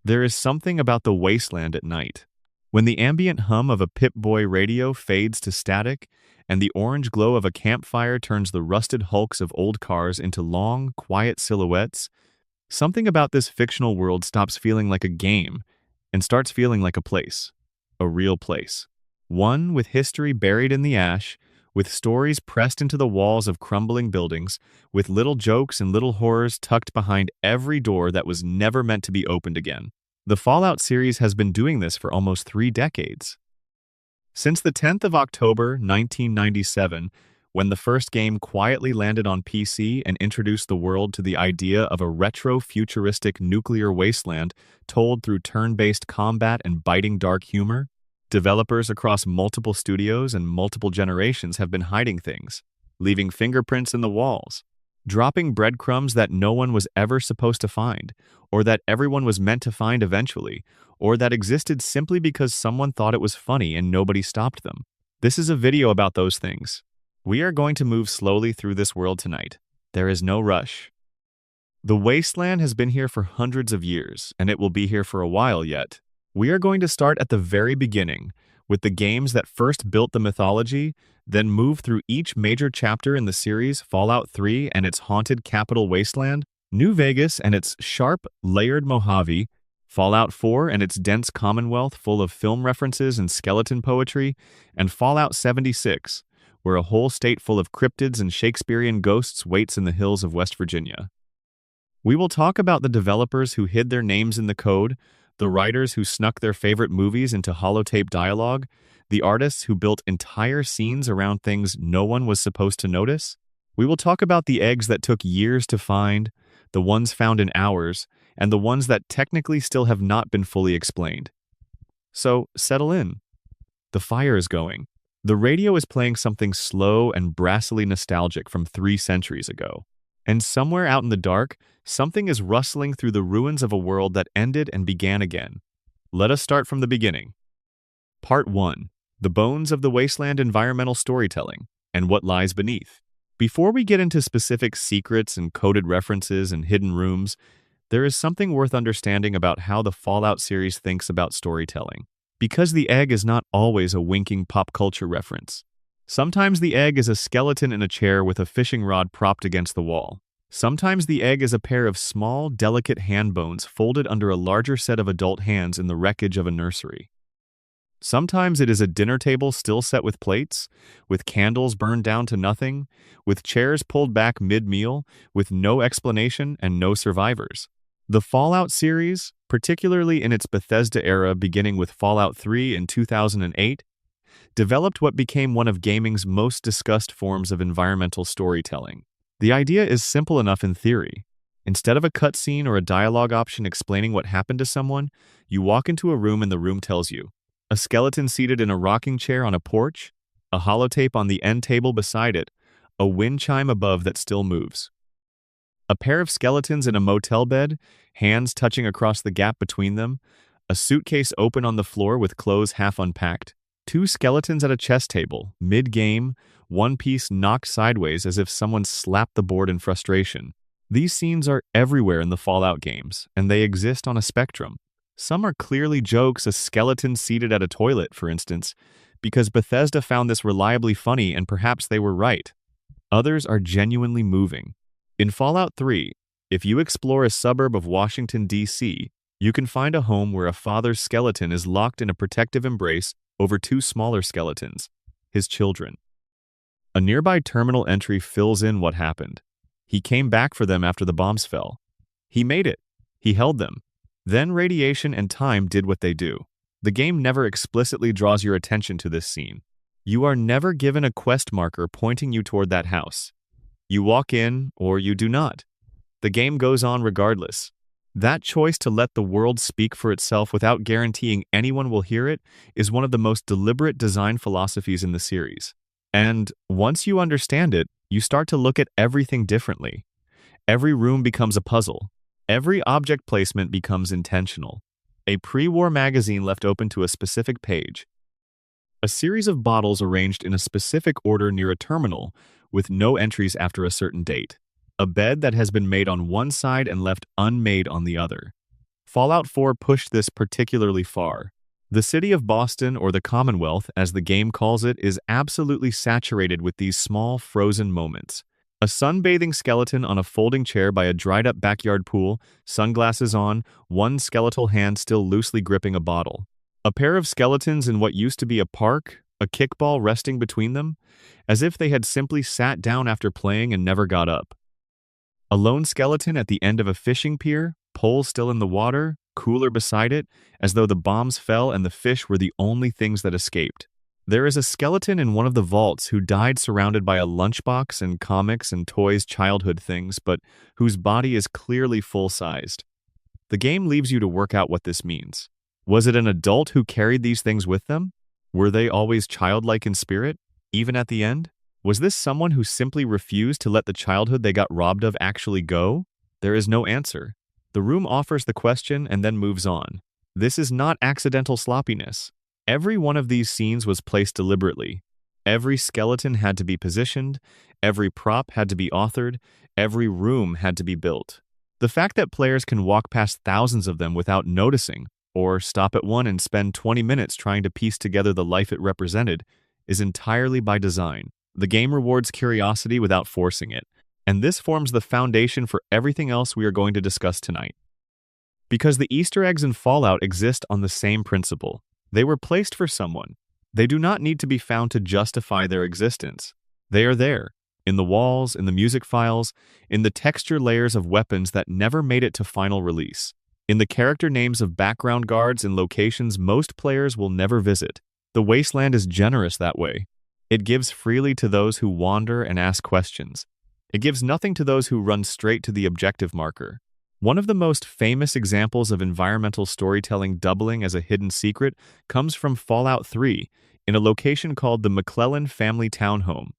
There is something about the wasteland at night. When the ambient hum of a Pip-Boy radio fades to static, and the orange glow of a campfire turns the rusted hulks of old cars into long, quiet silhouettes, something about this fictional world stops feeling like a game and starts feeling like a place. A real place. One with history buried in the ash, with stories pressed into the walls of crumbling buildings, with little jokes and little horrors tucked behind every door that was never meant to be opened again. The Fallout series has been doing this for almost 3 decades. Since the 10th of October, 1997, when the first game quietly landed on PC and introduced the world to the idea of a retro-futuristic nuclear wasteland told through turn-based combat and biting dark humor, developers across multiple studios and multiple generations have been hiding things, leaving fingerprints in the walls, dropping breadcrumbs that no one was ever supposed to find, or that everyone was meant to find eventually, or that existed simply because someone thought it was funny and nobody stopped them. This is a video about those things. We are going to move slowly through this world tonight. There is no rush. The wasteland has been here for hundreds of years, and it will be here for a while yet. We are going to start at the very beginning, with the games that first built the mythology, then move through each major chapter in the series: Fallout 3 and its haunted capital wasteland, New Vegas and its sharp, layered Mojave, Fallout 4 and its dense Commonwealth full of film references and skeleton poetry, and Fallout 76, where a whole state full of cryptids and Shakespearean ghosts waits in the hills of West Virginia. We will talk about the developers who hid their names in the code, the writers who snuck their favorite movies into holotape dialogue, the artists who built entire scenes around things no one was supposed to notice. We will talk about the eggs that took years to find, the ones found in hours, and the ones that technically still have not been fully explained. So, settle in. The fire is going. The radio is playing something slow and brassily nostalgic from 3 centuries ago. And somewhere out in the dark, something is rustling through the ruins of a world that ended and began again. Let us start from the beginning. Part 1. The Bones of the Wasteland Environmental Storytelling, and What Lies Beneath. Before we get into specific secrets and coded references and hidden rooms, there is something worth understanding about how the Fallout series thinks about storytelling. Because the egg is not always a winking pop culture reference. Sometimes the egg is a skeleton in a chair with a fishing rod propped against the wall. Sometimes the egg is a pair of small, delicate hand bones folded under a larger set of adult hands in the wreckage of a nursery. Sometimes it is a dinner table still set with plates, with candles burned down to nothing, with chairs pulled back mid-meal, with no explanation and no survivors. The Fallout series, particularly in its Bethesda era beginning with Fallout 3 in 2008, developed what became one of gaming's most discussed forms of environmental storytelling. The idea is simple enough in theory. Instead of a cutscene or a dialogue option explaining what happened to someone, you walk into a room and the room tells you. A skeleton seated in a rocking chair on a porch, a holotape on the end table beside it, a wind chime above that still moves. A pair of skeletons in a motel bed, hands touching across the gap between them, a suitcase open on the floor with clothes half unpacked, 2 skeletons at a chess table, mid-game, one piece knocked sideways as if someone slapped the board in frustration. These scenes are everywhere in the Fallout games, and they exist on a spectrum. Some are clearly jokes, a skeleton seated at a toilet, for instance, because Bethesda found this reliably funny and perhaps they were right. Others are genuinely moving. In Fallout 3, if you explore a suburb of Washington, D.C., you can find a home where a father's skeleton is locked in a protective embrace over 2 smaller skeletons, his children. A nearby terminal entry fills in what happened. He came back for them after the bombs fell. He made it. He held them. Then radiation and time did what they do. The game never explicitly draws your attention to this scene. You are never given a quest marker pointing you toward that house. You walk in, or you do not. The game goes on regardless. That choice to let the world speak for itself without guaranteeing anyone will hear it is one of the most deliberate design philosophies in the series. And once you understand it, you start to look at everything differently. Every room becomes a puzzle. Every object placement becomes intentional. A pre-war magazine left open to a specific page. A series of bottles arranged in a specific order near a terminal with no entries after a certain date. A bed that has been made on one side and left unmade on the other. Fallout 4 pushed this particularly far. The city of Boston, or the Commonwealth, as the game calls it, is absolutely saturated with these small, frozen moments. A sunbathing skeleton on a folding chair by a dried-up backyard pool, sunglasses on, one skeletal hand still loosely gripping a bottle. A pair of skeletons in what used to be a park, a kickball resting between them, as if they had simply sat down after playing and never got up. A lone skeleton at the end of a fishing pier, pole still in the water, cooler beside it, as though the bombs fell and the fish were the only things that escaped. There is a skeleton in one of the vaults who died surrounded by a lunchbox and comics and toys, childhood things, but whose body is clearly full-sized. The game leaves you to work out what this means. Was it an adult who carried these things with them? Were they always childlike in spirit, even at the end? Was this someone who simply refused to let the childhood they got robbed of actually go? There is no answer. The room offers the question and then moves on. This is not accidental sloppiness. Every one of these scenes was placed deliberately. Every skeleton had to be positioned, every prop had to be authored, every room had to be built. The fact that players can walk past thousands of them without noticing, or stop at one and spend 20 minutes trying to piece together the life it represented, is entirely by design. The game rewards curiosity without forcing it, and this forms the foundation for everything else we are going to discuss tonight. Because the Easter eggs in Fallout exist on the same principle. They were placed for someone. They do not need to be found to justify their existence. They are there, in the walls, in the music files, in the texture layers of weapons that never made it to final release, in the character names of background guards in locations most players will never visit. The Wasteland is generous that way. It gives freely to those who wander and ask questions. It gives nothing to those who run straight to the objective marker. One of the most famous examples of environmental storytelling doubling as a hidden secret comes from Fallout 3, in a location called the McClellan Family Townhome.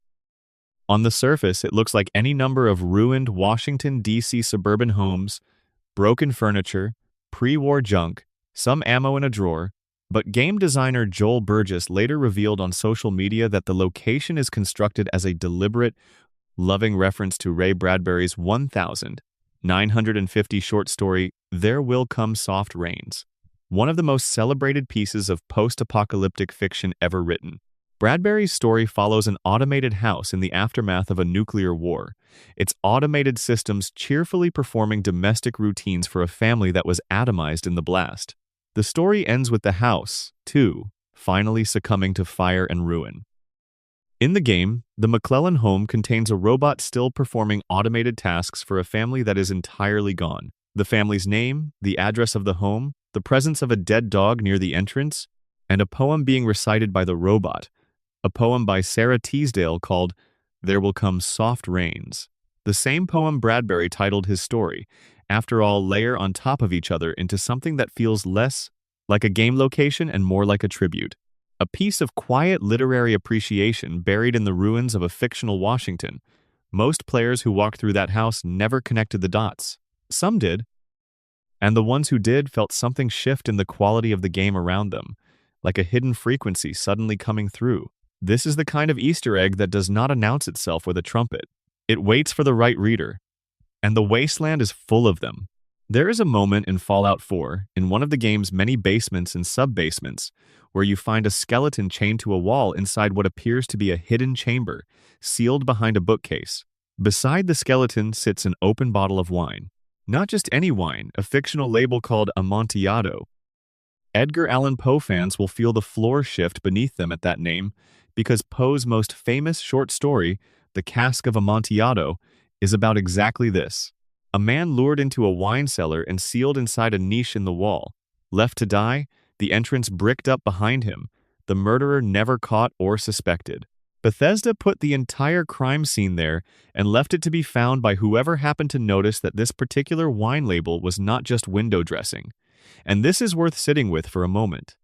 On the surface, it looks like any number of ruined Washington, D.C. suburban homes, broken furniture, pre-war junk, some ammo in a drawer, but game designer Joel Burgess later revealed on social media that the location is constructed as a deliberate, loving reference to Ray Bradbury's 1950 short story, There Will Come Soft Rains, one of the most celebrated pieces of post-apocalyptic fiction ever written. Bradbury's story follows an automated house in the aftermath of a nuclear war, its automated systems cheerfully performing domestic routines for a family that was atomized in the blast. The story ends with the house, too, finally succumbing to fire and ruin. In the game, the McClellan home contains a robot still performing automated tasks for a family that is entirely gone. The family's name, the address of the home, the presence of a dead dog near the entrance, and a poem being recited by the robot, a poem by Sarah Teasdale called There Will Come Soft Rains. The same poem Bradbury titled his story, after all, layer on top of each other into something that feels less like a game location and more like a tribute. A piece of quiet literary appreciation buried in the ruins of a fictional Washington. Most players who walked through that house never connected the dots. Some did. And the ones who did felt something shift in the quality of the game around them, like a hidden frequency suddenly coming through. This is the kind of Easter egg that does not announce itself with a trumpet. It waits for the right reader. And the Wasteland is full of them. There is a moment in Fallout 4, in one of the game's many basements and sub-basements, where you find a skeleton chained to a wall inside what appears to be a hidden chamber, sealed behind a bookcase. Beside the skeleton sits an open bottle of wine. Not just any wine, a fictional label called Amontillado. Edgar Allan Poe fans will feel the floor shift beneath them at that name, because Poe's most famous short story, The Cask of Amontillado, is about exactly this. A man lured into a wine cellar and sealed inside a niche in the wall. Left to die, the entrance bricked up behind him, the murderer never caught or suspected. Bethesda put the entire crime scene there and left it to be found by whoever happened to notice that this particular wine label was not just window dressing. And this is worth sitting with for a moment.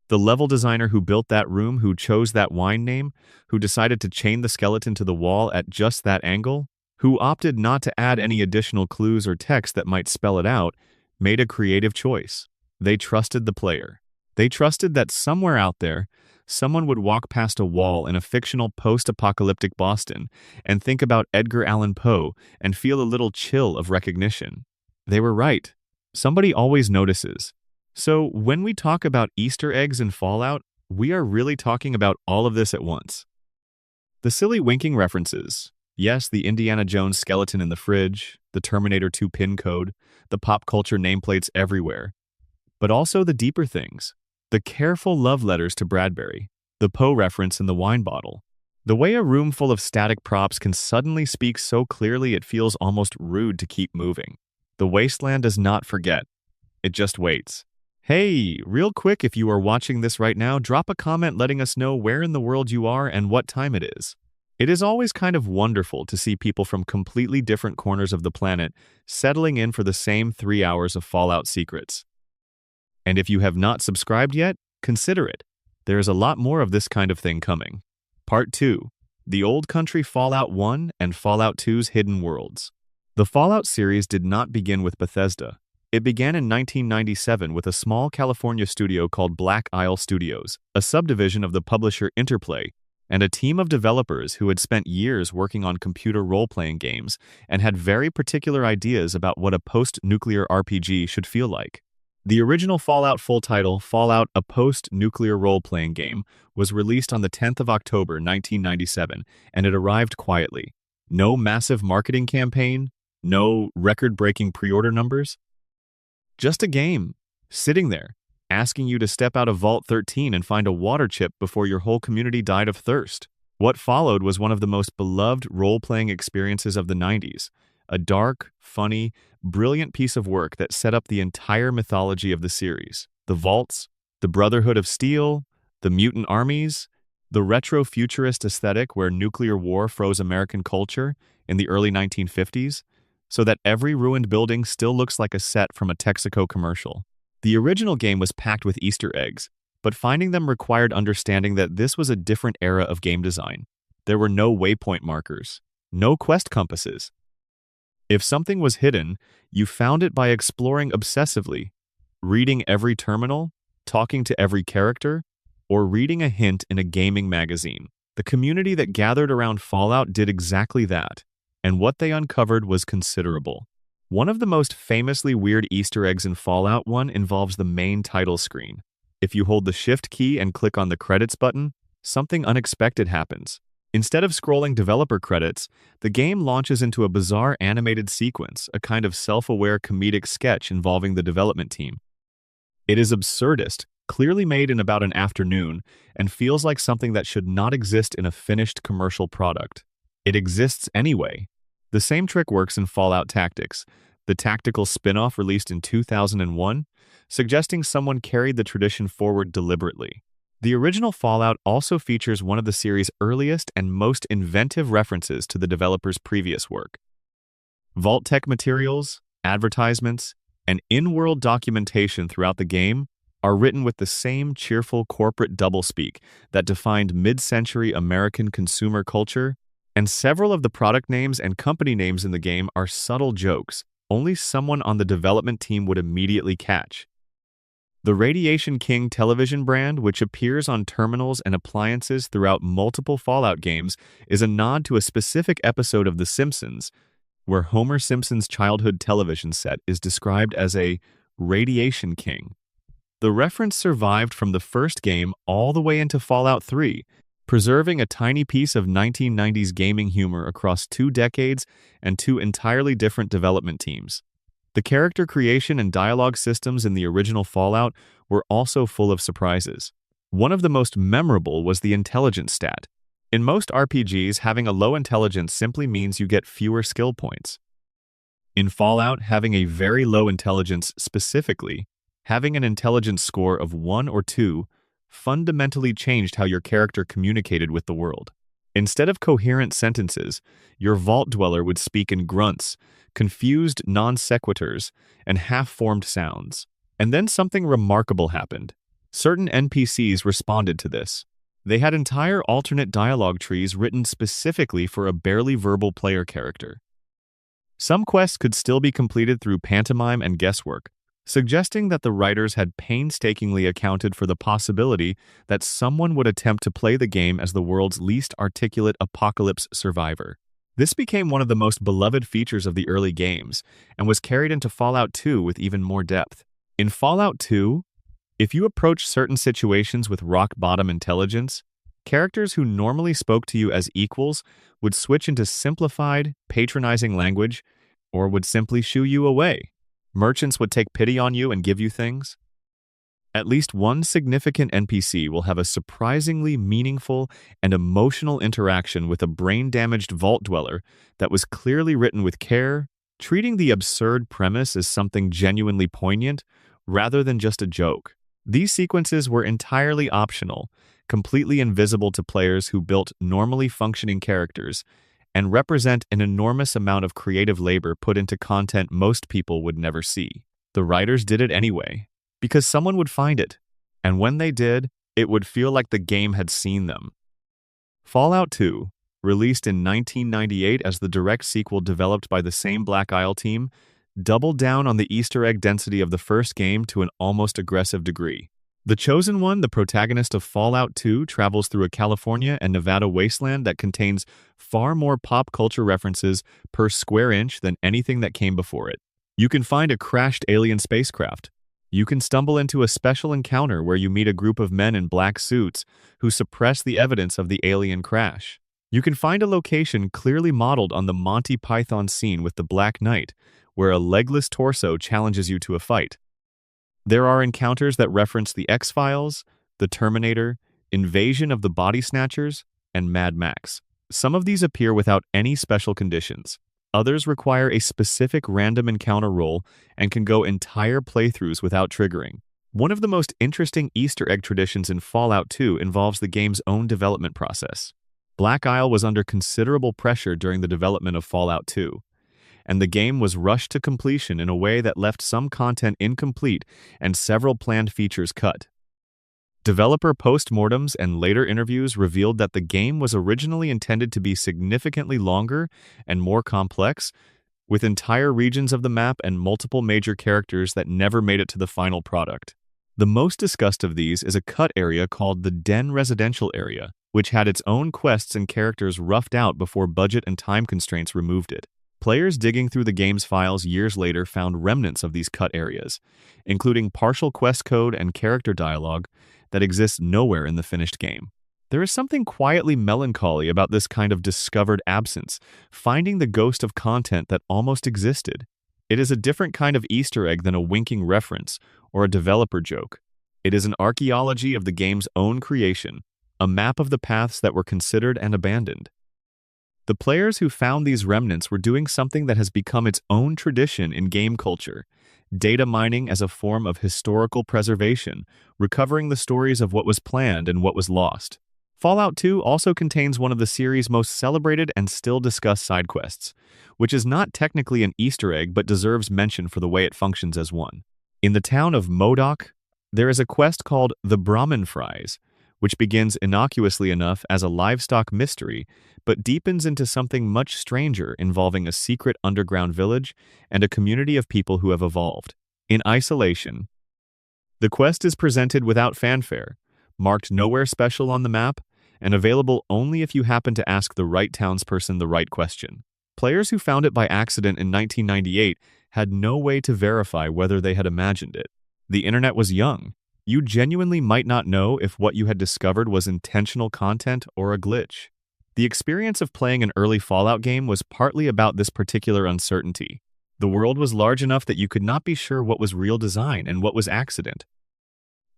The level designer who built that room, who chose that wine name, who decided to chain the skeleton to the wall at just that angle, who opted not to add any additional clues or text that might spell it out, made a creative choice. They trusted the player. They trusted that somewhere out there, someone would walk past a wall in a fictional post-apocalyptic Boston and think about Edgar Allan Poe and feel a little chill of recognition. They were right. Somebody always notices. So when we talk about Easter eggs in Fallout, we are really talking about all of this at once. The silly winking references. Yes, the Indiana Jones skeleton in the fridge, the Terminator 2 pin code, the pop culture nameplates everywhere. But also the deeper things. The careful love letters to Bradbury, the Poe reference in the wine bottle. The way a room full of static props can suddenly speak so clearly it feels almost rude to keep moving. The wasteland does not forget. It just waits. Hey, real quick, if you are watching this right now, drop a comment letting us know where in the world you are and what time it is. It is always kind of wonderful to see people from completely different corners of the planet settling in for the same 3 hours of Fallout Secrets. And if you have not subscribed yet, consider it. There is a lot more of this kind of thing coming. Part 2. The Old Country Fallout 1 and Fallout 2's Hidden Worlds. The Fallout series did not begin with Bethesda. It began in 1997 with a small California studio called Black Isle Studios, a subdivision of the publisher Interplay, and a team of developers who had spent years working on computer role-playing games and had very particular ideas about what a post-nuclear RPG should feel like. The original Fallout full title, Fallout: A Post-Nuclear Role-Playing Game, was released on the 10th of October 1997, and it arrived quietly. No massive marketing campaign, no record-breaking pre-order numbers. Just a game, sitting there, asking you to step out of Vault 13 and find a water chip before your whole community died of thirst. What followed was one of the most beloved role-playing experiences of the 90s. A dark, funny, brilliant piece of work that set up the entire mythology of the series. The vaults, the Brotherhood of Steel, the mutant armies, the retro-futurist aesthetic where nuclear war froze American culture in the early 1950s, so that every ruined building still looks like a set from a Texaco commercial. The original game was packed with Easter eggs, but finding them required understanding that this was a different era of game design. There were no waypoint markers, no quest compasses. If something was hidden, you found it by exploring obsessively, reading every terminal, talking to every character, or reading a hint in a gaming magazine. The community that gathered around Fallout did exactly that, and what they uncovered was considerable. One of the most famously weird Easter eggs in Fallout 1 involves the main title screen. If you hold the Shift key and click on the Credits button, something unexpected happens. Instead of scrolling developer credits, the game launches into a bizarre animated sequence, a kind of self-aware comedic sketch involving the development team. It is absurdist, clearly made in about an afternoon, and feels like something that should not exist in a finished commercial product. It exists anyway. The same trick works in Fallout Tactics, the tactical spin-off released in 2001, suggesting someone carried the tradition forward deliberately. The original Fallout also features one of the series' earliest and most inventive references to the developer's previous work. Vault-Tec materials, advertisements, and in-world documentation throughout the game are written with the same cheerful corporate doublespeak that defined mid-century American consumer culture, and several of the product names and company names in the game are subtle jokes only someone on the development team would immediately catch. The Radiation King television brand, which appears on terminals and appliances throughout multiple Fallout games, is a nod to a specific episode of The Simpsons, where Homer Simpson's childhood television set is described as a Radiation King. The reference survived from the first game all the way into Fallout 3, preserving a tiny piece of 1990s gaming humor across 2 decades and 2 entirely different development teams. The character creation and dialogue systems in the original Fallout were also full of surprises. One of the most memorable was the intelligence stat. In most RPGs, having a low intelligence simply means you get fewer skill points. In Fallout, having a very low intelligence, specifically, having an intelligence score of 1 or 2, fundamentally changed how your character communicated with the world. Instead of coherent sentences, your vault dweller would speak in grunts, confused non sequiturs, and half-formed sounds. And then something remarkable happened. Certain NPCs responded to this. They had entire alternate dialogue trees written specifically for a barely verbal player character. Some quests could still be completed through pantomime and guesswork, suggesting that the writers had painstakingly accounted for the possibility that someone would attempt to play the game as the world's least articulate apocalypse survivor. This became one of the most beloved features of the early games, and was carried into Fallout 2 with even more depth. In Fallout 2, if you approach certain situations with rock-bottom intelligence, characters who normally spoke to you as equals would switch into simplified, patronizing language, or would simply shoo you away. Merchants would take pity on you and give you things. At least one significant NPC will have a surprisingly meaningful and emotional interaction with a brain-damaged vault dweller that was clearly written with care, treating the absurd premise as something genuinely poignant rather than just a joke. These sequences were entirely optional, completely invisible to players who built normally functioning characters, and represent an enormous amount of creative labor put into content most people would never see. The writers did it anyway, because someone would find it, and when they did, it would feel like the game had seen them. Fallout 2, released in 1998 as the direct sequel developed by the same Black Isle team, doubled down on the Easter egg density of the first game to an almost aggressive degree. The Chosen One, the protagonist of Fallout 2, travels through a California and Nevada wasteland that contains far more pop culture references per square inch than anything that came before it. You can find a crashed alien spacecraft. You can stumble into a special encounter where you meet a group of men in black suits who suppress the evidence of the alien crash. You can find a location clearly modeled on the Monty Python scene with the Black Knight, where a legless torso challenges you to a fight. There are encounters that reference the X-Files, the Terminator, Invasion of the Body Snatchers, and Mad Max. Some of these appear without any special conditions. Others require a specific random encounter roll and can go entire playthroughs without triggering. One of the most interesting Easter egg traditions in Fallout 2 involves the game's own development process. Black Isle was under considerable pressure during the development of Fallout 2, and the game was rushed to completion in a way that left some content incomplete and several planned features cut. Developer postmortems and later interviews revealed that the game was originally intended to be significantly longer and more complex, with entire regions of the map and multiple major characters that never made it to the final product. The most discussed of these is a cut area called the Den Residential Area, which had its own quests and characters roughed out before budget and time constraints removed it. Players digging through the game's files years later found remnants of these cut areas, including partial quest code and character dialogue that exists nowhere in the finished game. There is something quietly melancholy about this kind of discovered absence, finding the ghost of content that almost existed. It is a different kind of Easter egg than a winking reference or a developer joke. It is an archaeology of the game's own creation, a map of the paths that were considered and abandoned. The players who found these remnants were doing something that has become its own tradition in game culture: data mining as a form of historical preservation, recovering the stories of what was planned and what was lost. Fallout 2 also contains one of the series' most celebrated and still discussed side quests, which is not technically an Easter egg but deserves mention for the way it functions as one. In the town of Modoc, there is a quest called the Brahmin Fries, which begins innocuously enough as a livestock mystery, but deepens into something much stranger involving a secret underground village and a community of people who have evolved. In isolation, the quest is presented without fanfare, marked nowhere special on the map, and available only if you happen to ask the right townsperson the right question. Players who found it by accident in 1998 had no way to verify whether they had imagined it. The internet was young. You genuinely might not know if what you had discovered was intentional content or a glitch. The experience of playing an early Fallout game was partly about this particular uncertainty. The world was large enough that you could not be sure what was real design and what was accident.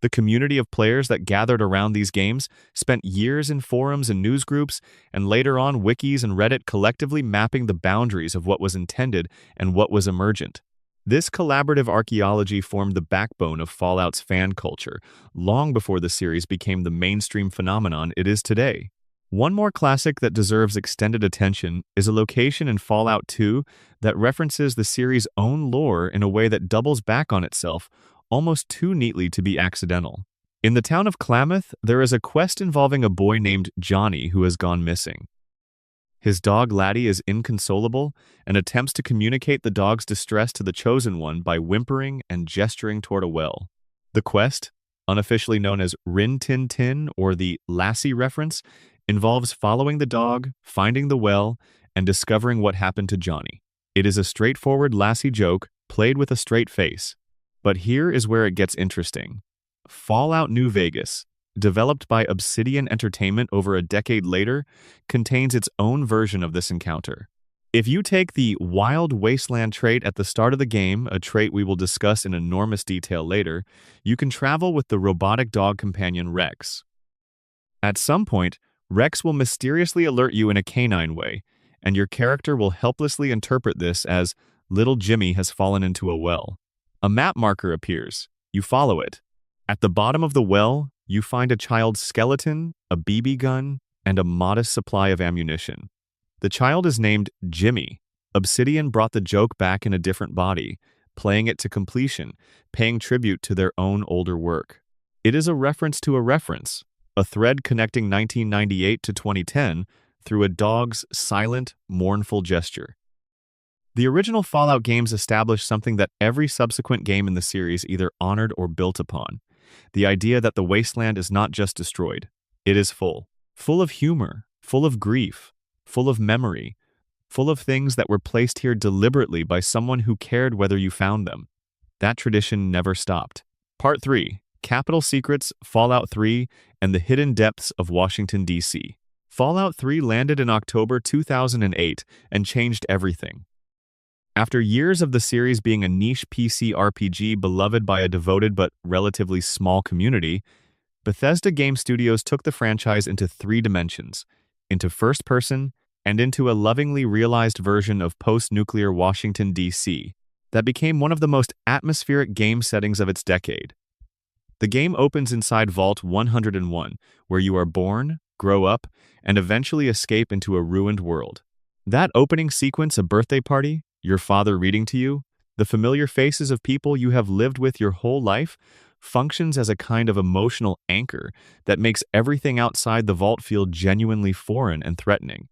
The community of players that gathered around these games spent years in forums and news groups, and later on wikis and Reddit collectively mapping the boundaries of what was intended and what was emergent. This collaborative archaeology formed the backbone of Fallout's fan culture, long before the series became the mainstream phenomenon it is today. One more classic that deserves extended attention is a location in Fallout 2 that references the series' own lore in a way that doubles back on itself, almost too neatly to be accidental. In the town of Klamath, there is a quest involving a boy named Johnny who has gone missing. His dog Laddie is inconsolable and attempts to communicate the dog's distress to the Chosen One by whimpering and gesturing toward a well. The quest, unofficially known as Rin Tin Tin or the Lassie reference, involves following the dog, finding the well, and discovering what happened to Johnny. It is a straightforward Lassie joke, played with a straight face. But here is where it gets interesting. Fallout New Vegas, developed by Obsidian Entertainment over a decade later, contains its own version of this encounter. If you take the Wild Wasteland trait at the start of the game, a trait we will discuss in enormous detail later, you can travel with the robotic dog companion Rex. At some point, Rex will mysteriously alert you in a canine way, and your character will helplessly interpret this as little Jimmy has fallen into a well. A map marker appears. You follow it. At the bottom of the well, you find a child's skeleton, a BB gun, and a modest supply of ammunition. The child is named Jimmy. Obsidian brought the joke back in a different body, playing it to completion, paying tribute to their own older work. It is a reference to a reference, a thread connecting 1998 to 2010 through a dog's silent, mournful gesture. The original Fallout games established something that every subsequent game in the series either honored or built upon: the idea that the wasteland is not just destroyed, it is full of humor, full of grief, full of memory, full of things that were placed here deliberately by someone who cared whether you found them. That tradition never stopped. Part 3: Capital Secrets, Fallout 3, and the Hidden Depths of Washington, D.C. Fallout 3 landed in October 2008 and changed everything. After years of the series being a niche PC RPG beloved by a devoted but relatively small community, Bethesda Game Studios took the franchise into 3 dimensions: into first person and into a lovingly realized version of post-nuclear Washington, D.C. that became one of the most atmospheric game settings of its decade. The game opens inside Vault 101, where you are born, grow up, and eventually escape into a ruined world. That opening sequence, a birthday party, your father reading to you, the familiar faces of people you have lived with your whole life, functions as a kind of emotional anchor that makes everything outside the vault feel genuinely foreign and threatening.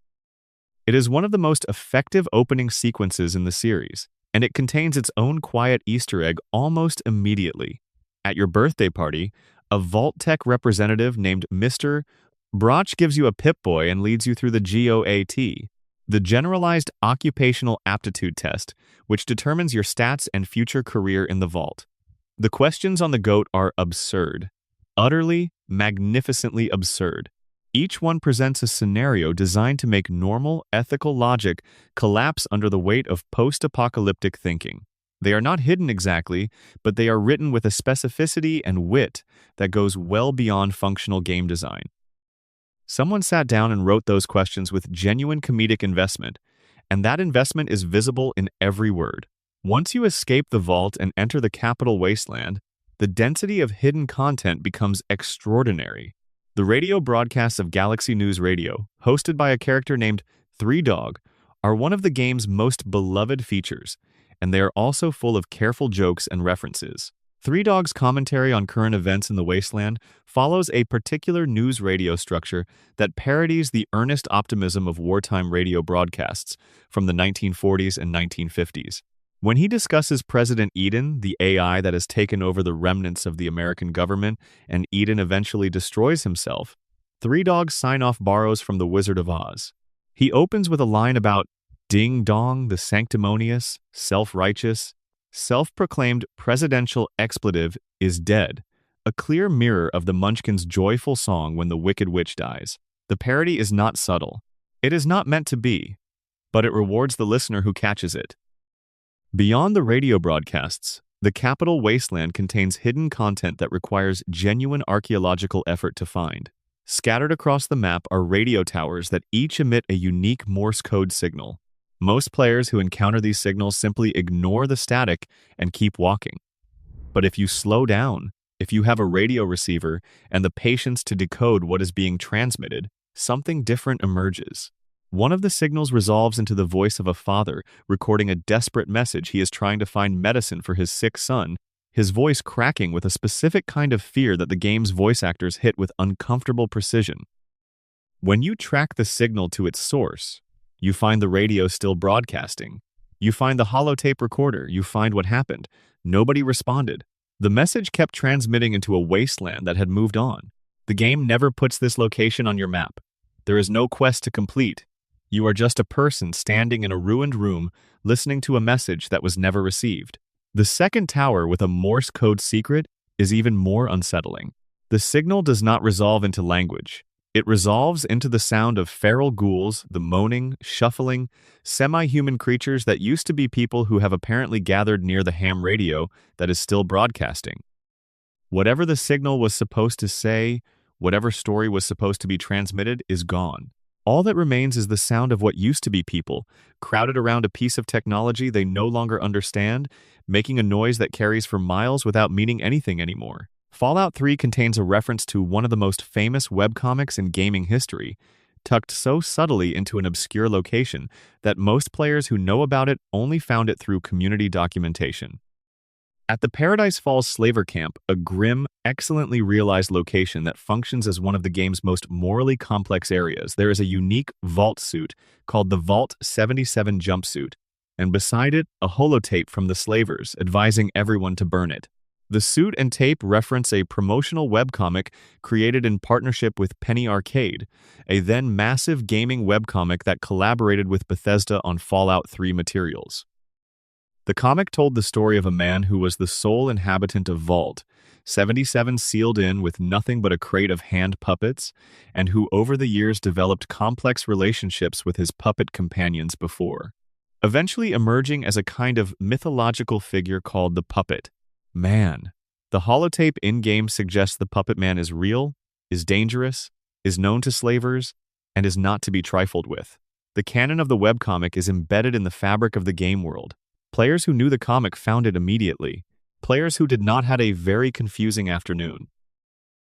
It is one of the most effective opening sequences in the series, and it contains its own quiet Easter egg almost immediately. At your birthday party, a Vault-Tec representative named Mr. Broch gives you a Pip-Boy and leads you through the GOAT, the Generalized Occupational Aptitude Test, which determines your stats and future career in the vault. The questions on the GOAT are absurd. Utterly, magnificently absurd. Each one presents a scenario designed to make normal, ethical logic collapse under the weight of post-apocalyptic thinking. They are not hidden exactly, but they are written with a specificity and wit that goes well beyond functional game design. Someone sat down and wrote those questions with genuine comedic investment, and that investment is visible in every word. Once you escape the vault and enter the Capital Wasteland, the density of hidden content becomes extraordinary. The radio broadcasts of Galaxy News Radio, hosted by a character named Three Dog, are one of the game's most beloved features, and they are also full of careful jokes and references. Three Dog's commentary on current events in the Wasteland follows a particular news radio structure that parodies the earnest optimism of wartime radio broadcasts from the 1940s and 1950s. When he discusses President Eden, the AI that has taken over the remnants of the American government, and Eden eventually destroys himself, Three Dog's sign-off borrows from The Wizard of Oz. He opens with a line about Ding Dong, the sanctimonious, self-righteous, self-proclaimed presidential expletive is dead, a clear mirror of the Munchkins' joyful song when the Wicked Witch dies. The parody is not subtle. It is not meant to be, but it rewards the listener who catches it. Beyond the radio broadcasts, the Capital Wasteland contains hidden content that requires genuine archaeological effort to find. Scattered across the map are radio towers that each emit a unique Morse code signal. Most players who encounter these signals simply ignore the static and keep walking. But if you slow down, if you have a radio receiver and the patience to decode what is being transmitted, something different emerges. One of the signals resolves into the voice of a father recording a desperate message. He is trying to find medicine for his sick son, his voice cracking with a specific kind of fear that the game's voice actors hit with uncomfortable precision. When you track the signal to its source, you find the radio still broadcasting. You find the holotape recorder. You find what happened. Nobody responded. The message kept transmitting into a wasteland that had moved on. The game never puts this location on your map. There is no quest to complete. You are just a person standing in a ruined room listening to a message that was never received. The second tower with a Morse code secret is even more unsettling. The signal does not resolve into language. It resolves into the sound of feral ghouls, the moaning, shuffling, semi-human creatures that used to be people who have apparently gathered near the ham radio that is still broadcasting. Whatever the signal was supposed to say, whatever story was supposed to be transmitted, is gone. All that remains is the sound of what used to be people, crowded around a piece of technology they no longer understand, making a noise that carries for miles without meaning anything anymore. Fallout 3 contains a reference to one of the most famous webcomics in gaming history, tucked so subtly into an obscure location that most players who know about it only found it through community documentation. At the Paradise Falls Slaver Camp, a grim, excellently realized location that functions as one of the game's most morally complex areas, there is a unique vault suit called the Vault 77 jumpsuit, and beside it, a holotape from the slavers advising everyone to burn it. The suit and tape reference a promotional webcomic created in partnership with Penny Arcade, a then massive gaming webcomic that collaborated with Bethesda on Fallout 3 materials. The comic told the story of a man who was the sole inhabitant of Vault 77, sealed in with nothing but a crate of hand puppets, and who over the years developed complex relationships with his puppet companions before, eventually emerging as a kind of mythological figure called the Puppet Man. The holotape in-game suggests the Puppet Man is real, is dangerous, is known to slavers, and is not to be trifled with. The canon of the webcomic is embedded in the fabric of the game world. Players who knew the comic found it immediately. Players who did not had a very confusing afternoon.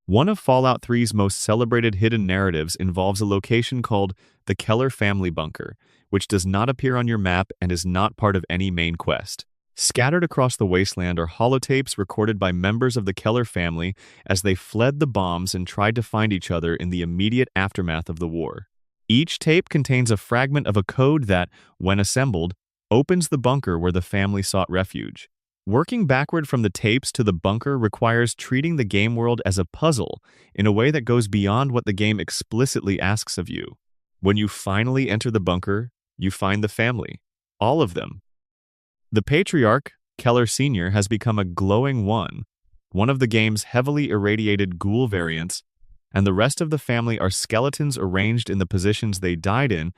One of Fallout 3's most celebrated hidden narratives involves a location called the Keller Family Bunker, which does not appear on your map and is not part of any main quest. Scattered across the wasteland are holotapes recorded by members of the Keller family as they fled the bombs and tried to find each other in the immediate aftermath of the war. Each tape contains a fragment of a code that, when assembled, opens the bunker where the family sought refuge. Working backward from the tapes to the bunker requires treating the game world as a puzzle in a way that goes beyond what the game explicitly asks of you. When you finally enter the bunker, you find the family. All of them. The patriarch, Keller Sr., has become a glowing one of the game's heavily irradiated ghoul variants, and the rest of the family are skeletons arranged in the positions they died in,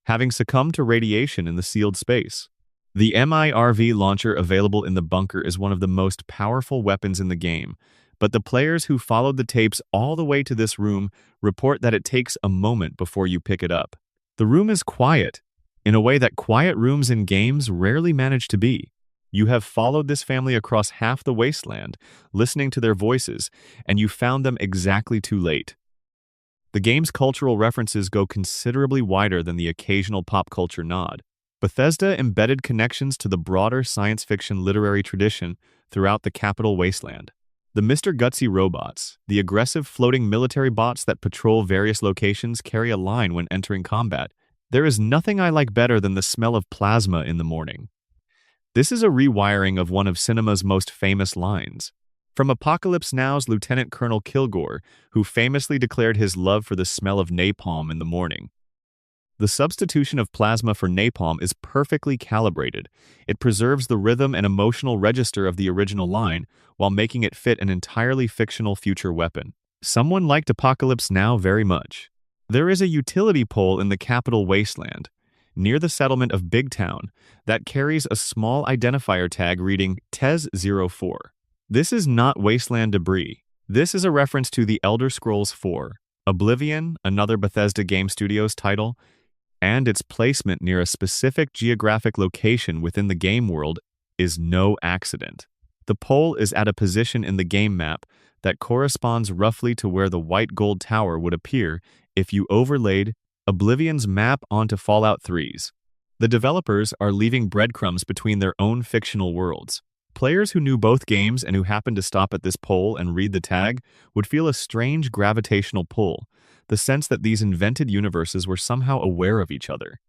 having succumbed to radiation in the sealed space. The MIRV launcher available in the bunker is one of the most powerful weapons in the game, but the players who followed the tapes all the way to this room report that it takes a moment before you pick it up. The room is quiet, in a way that quiet rooms in games rarely manage to be. You have followed this family across half the wasteland, listening to their voices, and you found them exactly too late. The game's cultural references go considerably wider than the occasional pop culture nod. Bethesda embedded connections to the broader science fiction literary tradition throughout the Capital Wasteland. The Mr. Gutsy robots, the aggressive floating military bots that patrol various locations, carry a line when entering combat. There is nothing I like better than the smell of plasma in the morning. This is a rewiring of one of cinema's most famous lines. From Apocalypse Now's Lieutenant Colonel Kilgore, who famously declared his love for the smell of napalm in the morning. The substitution of plasma for napalm is perfectly calibrated. It preserves the rhythm and emotional register of the original line while making it fit an entirely fictional future weapon. Someone liked Apocalypse Now very much. There is a utility pole in the Capital Wasteland, near the settlement of Big Town, that carries a small identifier tag reading TES-04. This is not wasteland debris. This is a reference to The Elder Scrolls IV, Oblivion, another Bethesda Game Studios title, and its placement near a specific geographic location within the game world is no accident. The pole is at a position in the game map that corresponds roughly to where the white gold tower would appear if you overlaid Oblivion's map onto Fallout 3's. The developers are leaving breadcrumbs between their own fictional worlds. Players who knew both games and who happened to stop at this pole and read the tag would feel a strange gravitational pull, the sense that these invented universes were somehow aware of each other.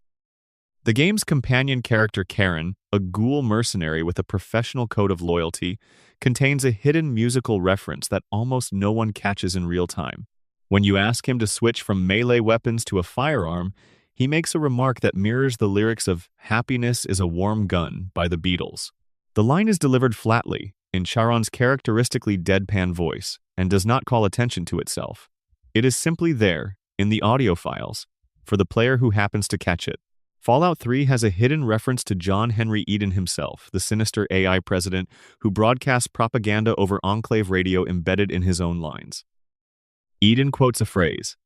The game's companion character Karen, a ghoul mercenary with a professional code of loyalty, contains a hidden musical reference that almost no one catches in real time. When you ask him to switch from melee weapons to a firearm, He makes a remark that mirrors the lyrics of "Happiness is a Warm Gun" by the Beatles. The line is delivered flatly, in Charon's characteristically deadpan voice, and does not call attention to itself. It is simply there, in the audio files, for the player who happens to catch it. Fallout 3 has a hidden reference to John Henry Eden himself, the sinister AI president who broadcasts propaganda over Enclave radio embedded in his own lines. Eden quotes a phrase,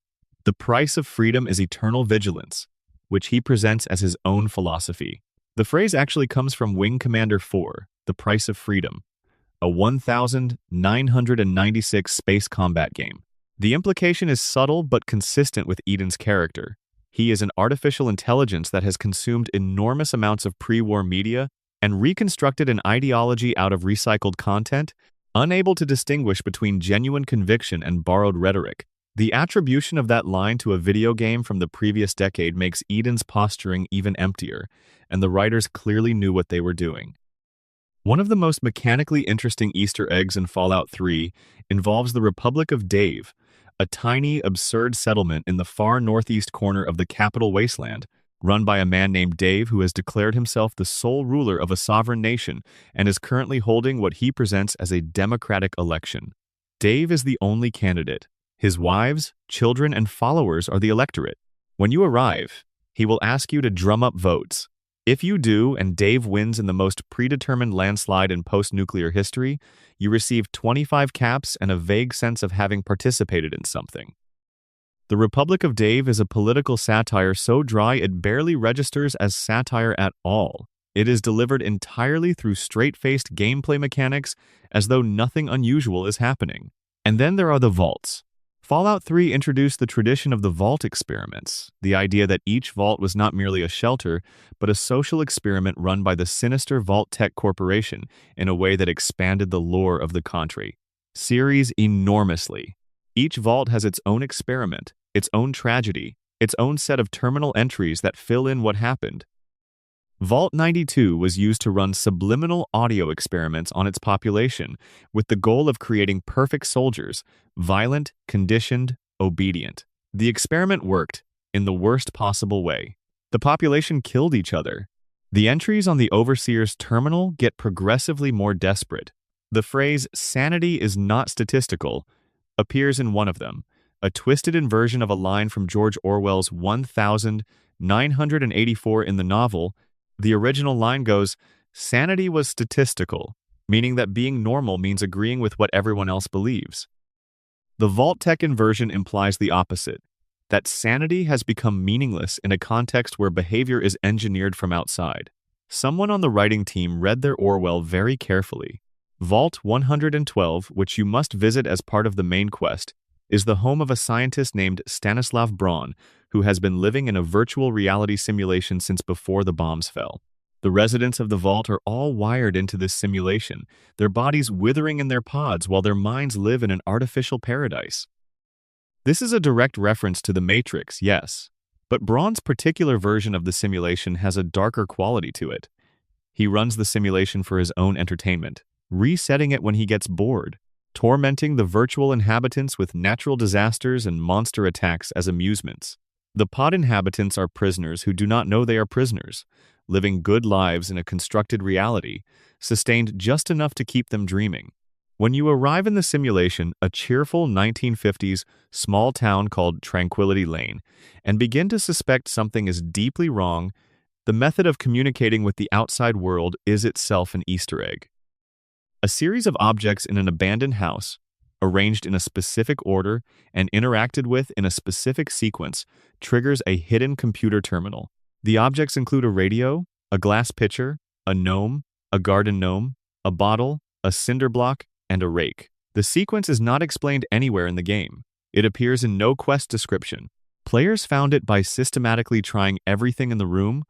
"The price of freedom is eternal vigilance," which he presents as his own philosophy. The phrase actually comes from Wing Commander 4, The Price of Freedom, a 1996 space combat game. The implication is subtle but consistent with Eden's character. He is an artificial intelligence that has consumed enormous amounts of pre-war media and reconstructed an ideology out of recycled content, unable to distinguish between genuine conviction and borrowed rhetoric. The attribution of that line to a video game from the previous decade makes Eden's posturing even emptier, and the writers clearly knew what they were doing. One of the most mechanically interesting Easter eggs in Fallout 3 involves the Republic of Dave, a tiny, absurd settlement in the far northeast corner of the capital wasteland, run by a man named Dave who has declared himself the sole ruler of a sovereign nation and is currently holding what he presents as a democratic election. Dave is the only candidate. His wives, children, and followers are the electorate. When you arrive, he will ask you to drum up votes. If you do, and Dave wins in the most predetermined landslide in post-nuclear history, you receive 25 caps and a vague sense of having participated in something. The Republic of Dave is a political satire so dry it barely registers as satire at all. It is delivered entirely through straight-faced gameplay mechanics as though nothing unusual is happening. And then there are the vaults. Fallout 3 introduced the tradition of the vault experiments, the idea that each vault was not merely a shelter, but a social experiment run by the sinister Vault-Tec Corporation in a way that expanded the lore of the country series enormously. Each vault has its own experiment, its own tragedy, its own set of terminal entries that fill in what happened. Vault 92 was used to run subliminal audio experiments on its population with the goal of creating perfect soldiers, violent, conditioned, obedient. The experiment worked in the worst possible way. The population killed each other. The entries on the Overseer's terminal get progressively more desperate. The phrase, "sanity is not statistical," appears in one of them, a twisted inversion of a line from George Orwell's 1984 in the novel. The original line goes, "Sanity was statistical," meaning that being normal means agreeing with what everyone else believes. The Vault-Tec inversion implies the opposite, that sanity has become meaningless in a context where behavior is engineered from outside. Someone on the writing team read their Orwell very carefully. Vault 112, which you must visit as part of the main quest, is the home of a scientist named Stanislav Braun, who has been living in a virtual reality simulation since before the bombs fell. The residents of the vault are all wired into this simulation, their bodies withering in their pods while their minds live in an artificial paradise. This is a direct reference to the Matrix, yes, but Braun's particular version of the simulation has a darker quality to it. He runs the simulation for his own entertainment, resetting it when he gets bored, tormenting the virtual inhabitants with natural disasters and monster attacks as amusements. The pod inhabitants are prisoners who do not know they are prisoners, living good lives in a constructed reality, sustained just enough to keep them dreaming. When you arrive in the simulation, a cheerful 1950s small town called Tranquility Lane, and begin to suspect something is deeply wrong, the method of communicating with the outside world is itself an Easter egg. A series of objects in an abandoned house, arranged in a specific order and interacted with in a specific sequence, triggers a hidden computer terminal. The objects include a radio, a glass pitcher, a gnome, a garden gnome, a bottle, a cinder block, and a rake. The sequence is not explained anywhere in the game. It appears in no quest description. Players found it by systematically trying everything in the room,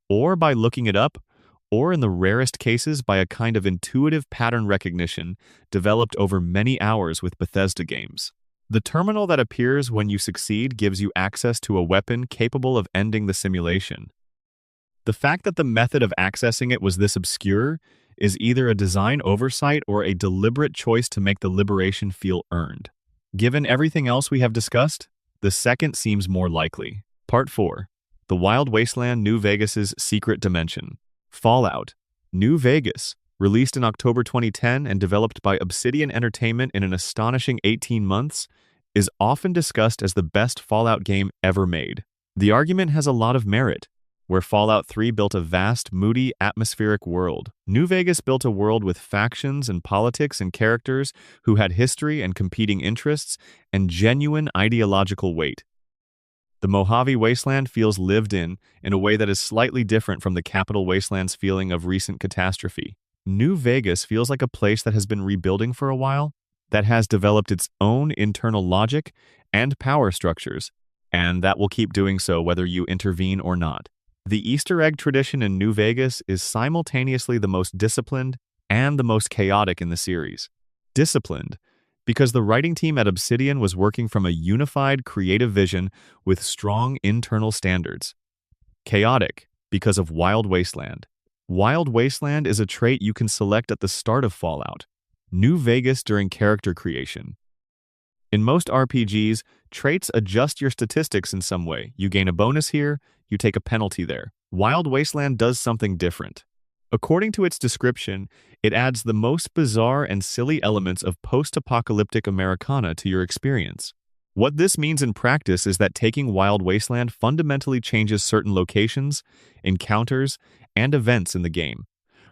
or by looking it up, or in the rarest cases by a kind of intuitive pattern recognition developed over many hours with Bethesda games. The terminal that appears when you succeed gives you access to a weapon capable of ending the simulation. The fact that the method of accessing it was this obscure is either a design oversight or a deliberate choice to make the liberation feel earned. Given everything else we have discussed, the second seems more likely. Part 4. The Wild Wasteland New Vegas's Secret Dimension. Fallout New Vegas, released in October 2010 and developed by Obsidian Entertainment in an astonishing 18 months, is often discussed as the best Fallout game ever made. The argument has a lot of merit. Where Fallout 3 built a vast, moody, atmospheric world, New Vegas built a world with factions and politics and characters who had history and competing interests and genuine ideological weight. The Mojave Wasteland feels lived in a way that is slightly different from the Capital Wasteland's feeling of recent catastrophe. New Vegas feels like a place that has been rebuilding for a while, that has developed its own internal logic and power structures, and that will keep doing so whether you intervene or not. The Easter egg tradition in New Vegas is simultaneously the most disciplined and the most chaotic in the series. Disciplined, because the writing team at Obsidian was working from a unified creative vision with strong internal standards. Chaotic, because of Wild Wasteland. Wild Wasteland is a trait you can select at the start of Fallout. New Vegas during character creation. In most RPGs, traits adjust your statistics in some way. You gain a bonus here, you take a penalty there. Wild Wasteland does something different. According to its description, it adds the most bizarre and silly elements of post-apocalyptic Americana to your experience. What this means in practice is that taking Wild Wasteland fundamentally changes certain locations, encounters, and events in the game,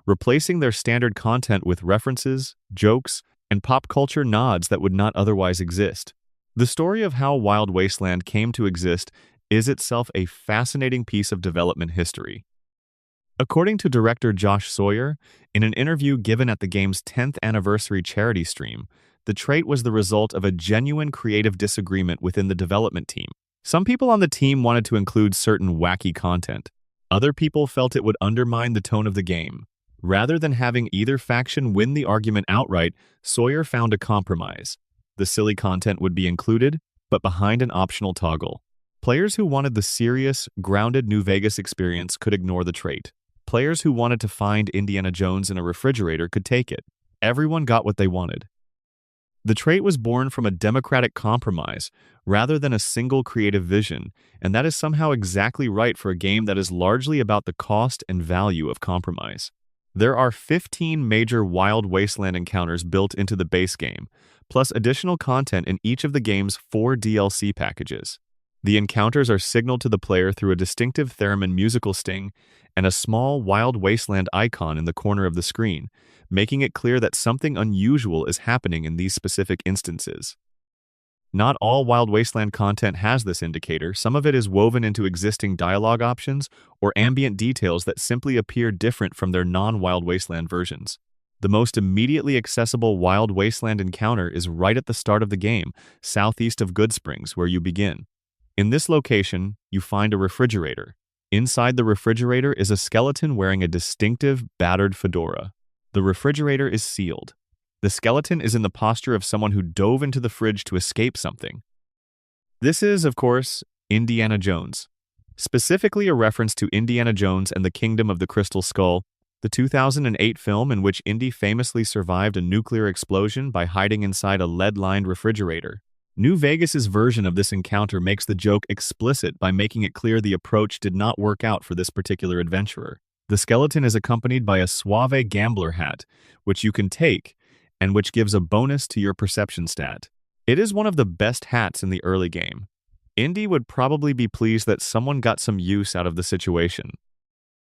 replacing their standard content with references, jokes, and pop culture nods that would not otherwise exist. The story of how Wild Wasteland came to exist is itself a fascinating piece of development history. According to director Josh Sawyer, in an interview given at the game's 10th anniversary charity stream, the trait was the result of a genuine creative disagreement within the development team. Some people on the team wanted to include certain wacky content. Other people felt it would undermine the tone of the game. Rather than having either faction win the argument outright, Sawyer found a compromise. The silly content would be included, but behind an optional toggle. Players who wanted the serious, grounded New Vegas experience could ignore the trait. Players who wanted to find Indiana Jones in a refrigerator could take it. Everyone got what they wanted. The trait was born from a democratic compromise, rather than a single creative vision, and that is somehow exactly right for a game that is largely about the cost and value of compromise. There are 15 major Wild Wasteland encounters built into the base game, plus additional content in each of the game's 4 DLC packages. The encounters are signaled to the player through a distinctive theremin musical sting and a small Wild Wasteland icon in the corner of the screen, making it clear that something unusual is happening in these specific instances. Not all Wild Wasteland content has this indicator. Some of it is woven into existing dialogue options or ambient details that simply appear different from their non-Wild Wasteland versions. The most immediately accessible Wild Wasteland encounter is right at the start of the game, southeast of Goodsprings, where you begin. In this location, you find a refrigerator. Inside the refrigerator is a skeleton wearing a distinctive, battered fedora. The refrigerator is sealed. The skeleton is in the posture of someone who dove into the fridge to escape something. This is, of course, Indiana Jones. Specifically a reference to Indiana Jones and the Kingdom of the Crystal Skull, the 2008 film in which Indy famously survived a nuclear explosion by hiding inside a lead-lined refrigerator. New Vegas's version of this encounter makes the joke explicit by making it clear the approach did not work out for this particular adventurer. The skeleton is accompanied by a Suave Gambler hat, which you can take, and which gives a bonus to your perception stat. It is one of the best hats in the early game. Indy would probably be pleased that someone got some use out of the situation.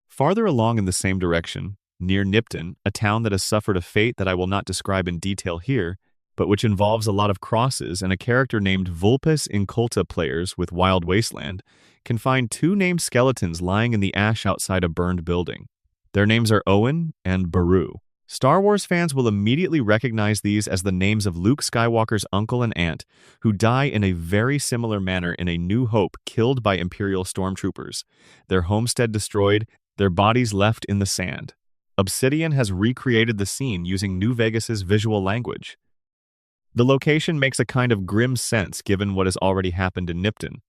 Farther along in the same direction, near Nipton, a town that has suffered a fate that I will not describe in detail here, but which involves a lot of crosses and a character named Vulpes Inculta, players with Wild Wasteland can find 2 named skeletons lying in the ash outside a burned building. Their names are Owen and Baru. Star Wars fans will immediately recognize these as the names of Luke Skywalker's uncle and aunt, who die in a very similar manner in A New Hope, killed by Imperial stormtroopers, their homestead destroyed, their bodies left in the sand. Obsidian has recreated the scene using New Vegas's visual language. The location makes a kind of grim sense given what has already happened in Nipton.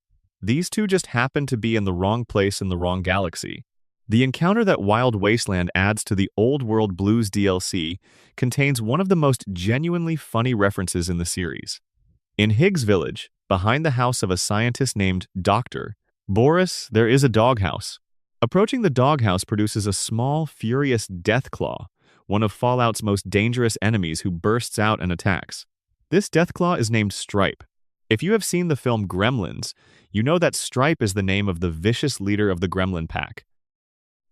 These two just happen to be in the wrong place in the wrong galaxy. The encounter that Wild Wasteland adds to the Old World Blues DLC contains one of the most genuinely funny references in the series. In Higgs Village, behind the house of a scientist named Doctor, Boris, there is a doghouse. Approaching the doghouse produces a small, furious Deathclaw, one of Fallout's most dangerous enemies who bursts out and attacks. This Deathclaw is named Stripe. If you have seen the film Gremlins, you know that Stripe is the name of the vicious leader of the Gremlin pack.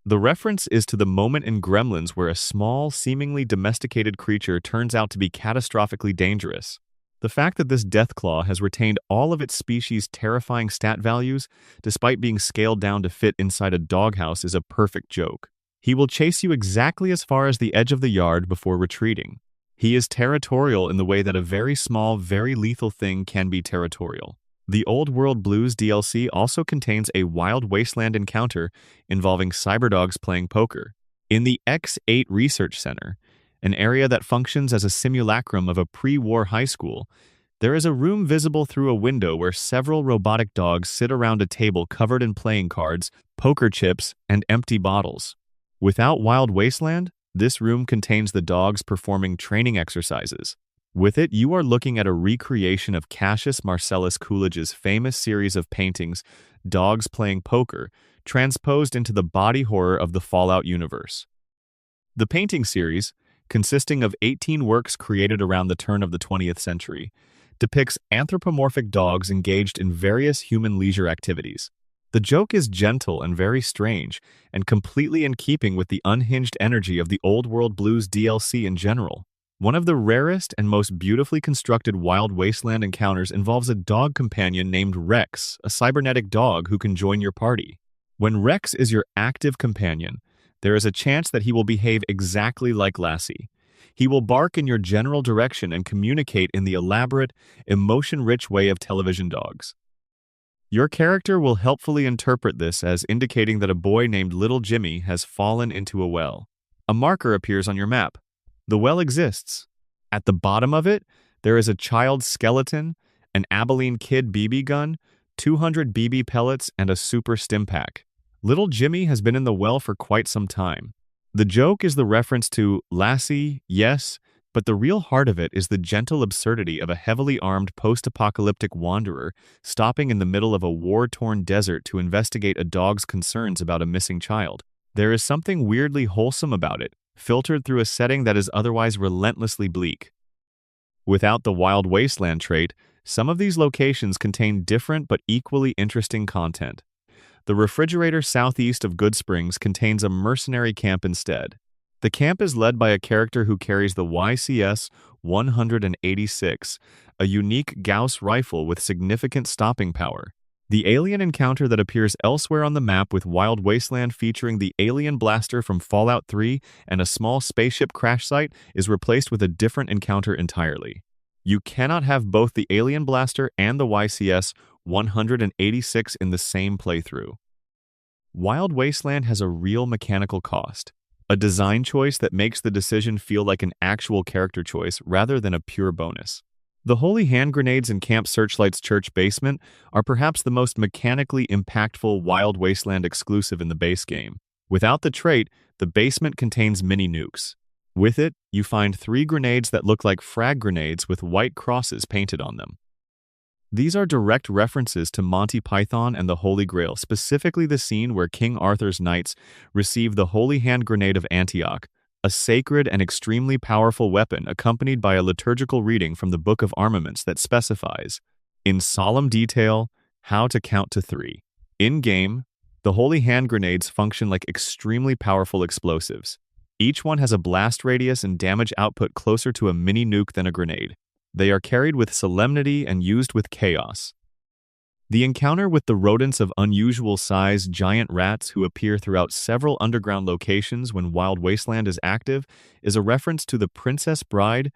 The reference is to the moment in Gremlins where a small, seemingly domesticated creature turns out to be catastrophically dangerous. The fact that this Deathclaw has retained all of its species' terrifying stat values, despite being scaled down to fit inside a doghouse, is a perfect joke. He will chase you exactly as far as the edge of the yard before retreating. He is territorial in the way that a very small, very lethal thing can be territorial. The Old World Blues DLC also contains a Wild Wasteland encounter involving cyberdogs playing poker. In the X8 Research Center, an area that functions as a simulacrum of a pre-war high school, there is a room visible through a window where several robotic dogs sit around a table covered in playing cards, poker chips, and empty bottles. Without Wild Wasteland, this room contains the dogs performing training exercises. With it, you are looking at a recreation of Cassius Marcellus Coolidge's famous series of paintings, Dogs Playing Poker, transposed into the body horror of the Fallout universe. The painting series, consisting of 18 works created around the turn of the 20th century, depicts anthropomorphic dogs engaged in various human leisure activities. The joke is gentle and very strange, and completely in keeping with the unhinged energy of the Old World Blues DLC in general. One of the rarest and most beautifully constructed Wild Wasteland encounters involves a dog companion named Rex, a cybernetic dog who can join your party. When Rex is your active companion, there is a chance that he will behave exactly like Lassie. He will bark in your general direction and communicate in the elaborate, emotion-rich way of television dogs. Your character will helpfully interpret this as indicating that a boy named Little Jimmy has fallen into a well. A marker appears on your map. The well exists. At the bottom of it, there is a child's skeleton, an Abilene Kid BB gun, 200 BB pellets, and a super stim pack. Little Jimmy has been in the well for quite some time. The joke is the reference to Lassie, yes, but the real heart of it is the gentle absurdity of a heavily armed post-apocalyptic wanderer stopping in the middle of a war-torn desert to investigate a dog's concerns about a missing child. There is something weirdly wholesome about it, filtered through a setting that is otherwise relentlessly bleak. Without the Wild Wasteland trait, some of these locations contain different but equally interesting content. The refrigerator southeast of Goodsprings contains a mercenary camp instead. The camp is led by a character who carries the YCS-186, a unique Gauss rifle with significant stopping power. The alien encounter that appears elsewhere on the map with Wild Wasteland featuring the alien blaster from Fallout 3 and a small spaceship crash site is replaced with a different encounter entirely. You cannot have both the alien blaster and the YCS-186 in the same playthrough. Wild Wasteland has a real mechanical cost, a design choice that makes the decision feel like an actual character choice rather than a pure bonus. The holy hand grenades in Camp Searchlight's church basement are perhaps the most mechanically impactful Wild Wasteland exclusive in the base game. Without the trait, the basement contains mini nukes. With it, you find 3 grenades that look like frag grenades with white crosses painted on them. These are direct references to Monty Python and the Holy Grail, specifically the scene where King Arthur's knights receive the Holy Hand Grenade of Antioch, a sacred and extremely powerful weapon accompanied by a liturgical reading from the Book of Armaments that specifies, in solemn detail, how to count to 3. In-game, the Holy Hand Grenades function like extremely powerful explosives. Each one has a blast radius and damage output closer to a mini nuke than a grenade. They are carried with solemnity and used with chaos. The encounter with the rodents of unusual size giant rats who appear throughout several underground locations when Wild Wasteland is active is a reference to The Princess Bride,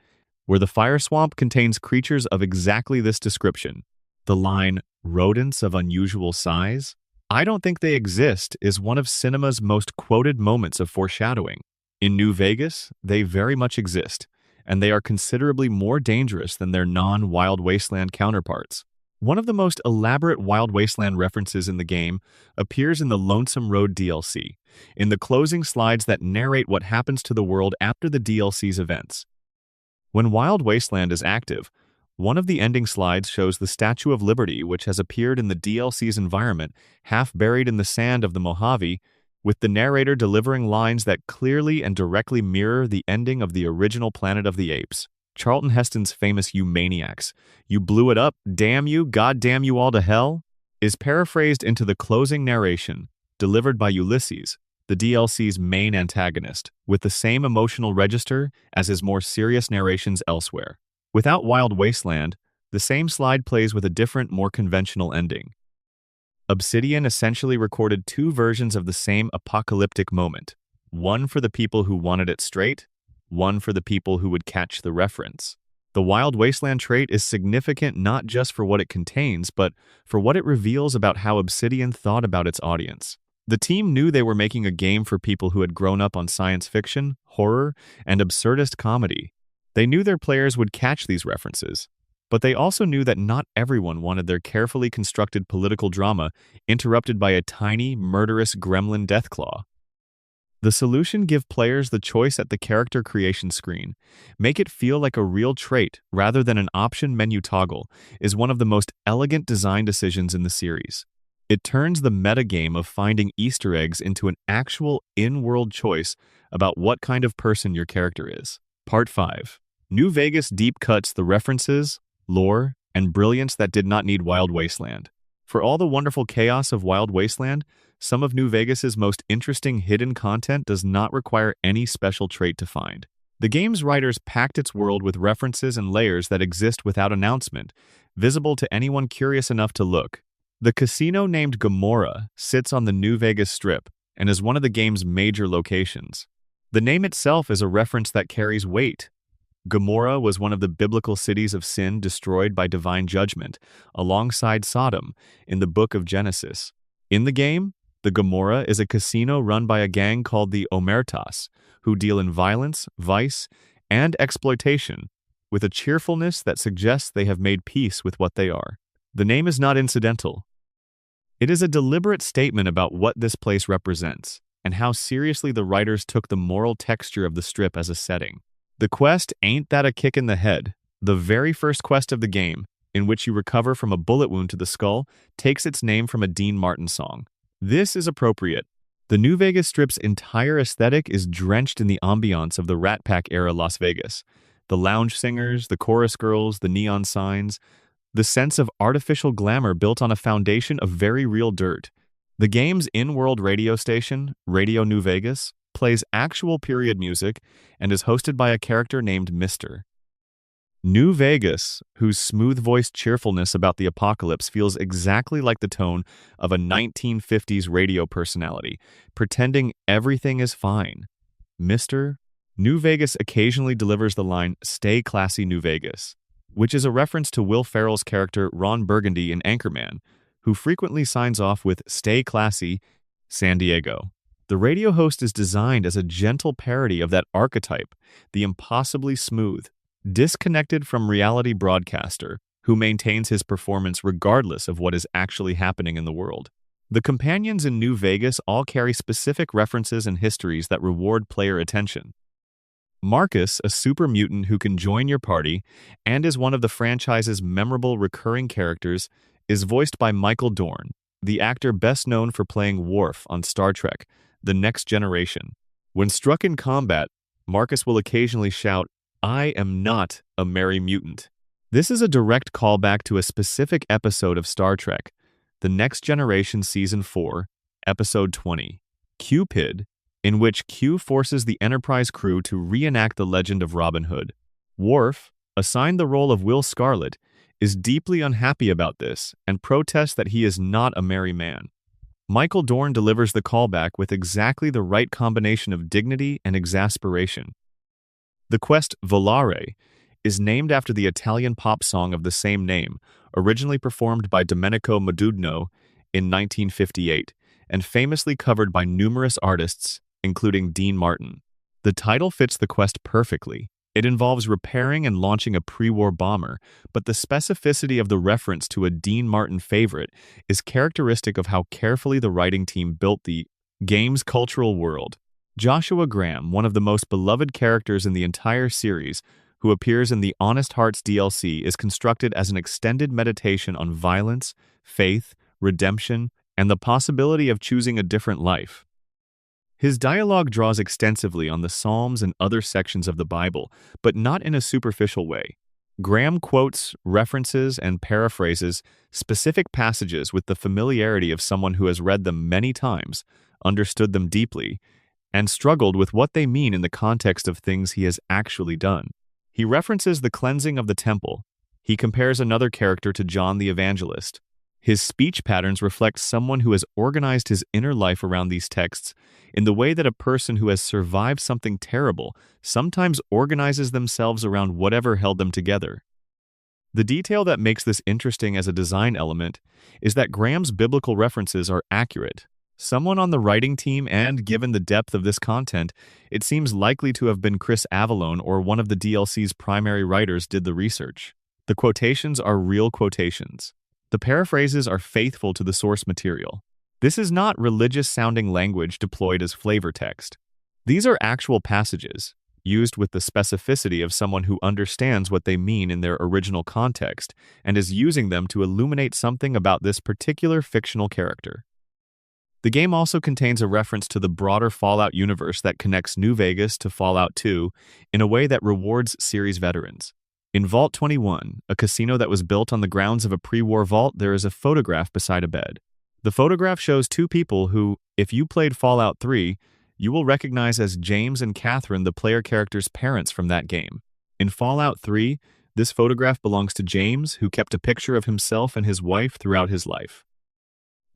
where the fire swamp contains creatures of exactly this description. The line, rodents of unusual size? I don't think they exist is one of cinema's most quoted moments of foreshadowing. In New Vegas, they very much exist, and they are considerably more dangerous than their non-Wild Wasteland counterparts. One of the most elaborate Wild Wasteland references in the game appears in the Lonesome Road DLC, in the closing slides that narrate what happens to the world after the DLC's events. When Wild Wasteland is active, One of the ending slides shows the Statue of Liberty, which has appeared in the DLC's environment, half buried in the sand of the Mojave, with the narrator delivering lines that clearly and directly mirror the ending of the original Planet of the Apes. Charlton Heston's famous "You maniacs, you blew it up, damn you, god damn you all to hell," is paraphrased into the closing narration, delivered by Ulysses, the DLC's main antagonist, with the same emotional register as his more serious narrations elsewhere. Without Wild Wasteland, the same slide plays with a different, more conventional ending. Obsidian essentially recorded two versions of the same apocalyptic moment, one for the people who wanted it straight, one for the people who would catch the reference. The Wild Wasteland trait is significant not just for what it contains, but for what it reveals about how Obsidian thought about its audience. The team knew they were making a game for people who had grown up on science fiction, horror, and absurdist comedy. They knew their players would catch these references, but they also knew that not everyone wanted their carefully constructed political drama interrupted by a tiny, murderous gremlin Deathclaw. The solution: give players the choice at the character creation screen. Make it feel like a real trait rather than an option menu toggle is one of the most elegant design decisions in the series. It turns the metagame of finding Easter eggs into an actual in-world choice about what kind of person your character is. Part 5. New Vegas deep cuts the references, lore, and brilliance that did not need Wild Wasteland. For all the wonderful chaos of Wild Wasteland, some of New Vegas's most interesting hidden content does not require any special trait to find. The game's writers packed its world with references and layers that exist without announcement, visible to anyone curious enough to look. The casino named Gomorrah sits on the New Vegas Strip and is one of the game's major locations. The name itself is a reference that carries weight. Gomorrah was one of the biblical cities of sin destroyed by divine judgment, alongside Sodom, in the book of Genesis. In the game, the Gomorrah is a casino run by a gang called the Omertas, who deal in violence, vice, and exploitation, with a cheerfulness that suggests they have made peace with what they are. The name is not incidental. It is a deliberate statement about what this place represents, and how seriously the writers took the moral texture of the Strip as a setting. The quest Ain't That a Kick in the Head, the very first quest of the game, in which you recover from a bullet wound to the skull, takes its name from a Dean Martin song. This is appropriate. The New Vegas Strip's entire aesthetic is drenched in the ambiance of the Rat Pack-era Las Vegas. The lounge singers, the chorus girls, the neon signs, the sense of artificial glamour built on a foundation of very real dirt. The game's in-world radio station, Radio New Vegas, plays actual period music and is hosted by a character named Mr. New Vegas, whose smooth-voiced cheerfulness about the apocalypse feels exactly like the tone of a 1950s radio personality, pretending everything is fine. Mr. New Vegas occasionally delivers the line, "Stay classy, New Vegas," which is a reference to Will Ferrell's character Ron Burgundy in Anchorman, who frequently signs off with "Stay classy, San Diego." The radio host is designed as a gentle parody of that archetype, the impossibly smooth, disconnected from reality broadcaster who maintains his performance regardless of what is actually happening in the world. The companions in New Vegas all carry specific references and histories that reward player attention. Marcus, a super mutant who can join your party and is one of the franchise's memorable recurring characters, is voiced by Michael Dorn, the actor best known for playing Worf on Star Trek: The Next Generation. When struck in combat, Marcus will occasionally shout, "I am not a merry mutant." This is a direct callback to a specific episode of Star Trek, The Next Generation Season 4, Episode 20, Cupid, in which Q forces the Enterprise crew to reenact the legend of Robin Hood. Worf, assigned the role of Will Scarlet, is deeply unhappy about this and protests that he is not a merry man. Michael Dorn delivers the callback with exactly the right combination of dignity and exasperation. The quest Volare is named after the Italian pop song of the same name, originally performed by Domenico Modugno in 1958, and famously covered by numerous artists, including Dean Martin. The title fits the quest perfectly. It involves repairing and launching a pre-war bomber, but the specificity of the reference to a Dean Martin favorite is characteristic of how carefully the writing team built the game's cultural world. Joshua Graham, one of the most beloved characters in the entire series, who appears in the Honest Hearts DLC, is constructed as an extended meditation on violence, faith, redemption, and the possibility of choosing a different life. His dialogue draws extensively on the Psalms and other sections of the Bible, but not in a superficial way. Graham quotes, references, and paraphrases specific passages with the familiarity of someone who has read them many times, understood them deeply, and struggled with what they mean in the context of things he has actually done. He references the cleansing of the temple. He compares another character to John the Evangelist. His speech patterns reflect someone who has organized his inner life around these texts in the way that a person who has survived something terrible sometimes organizes themselves around whatever held them together. The detail that makes this interesting as a design element is that Graham's biblical references are accurate. Someone on the writing team, and given the depth of this content, it seems likely to have been Chris Avellone or one of the DLC's primary writers did the research. The quotations are real quotations. The paraphrases are faithful to the source material. This is not religious-sounding language deployed as flavor text. These are actual passages, used with the specificity of someone who understands what they mean in their original context and is using them to illuminate something about this particular fictional character. The game also contains a reference to the broader Fallout universe that connects New Vegas to Fallout 2 in a way that rewards series veterans. In Vault 21, a casino that was built on the grounds of a pre-war vault, there is a photograph beside a bed. The photograph shows two people who, if you played Fallout 3, you will recognize as James and Catherine, the player character's parents from that game. In Fallout 3, this photograph belongs to James, who kept a picture of himself and his wife throughout his life.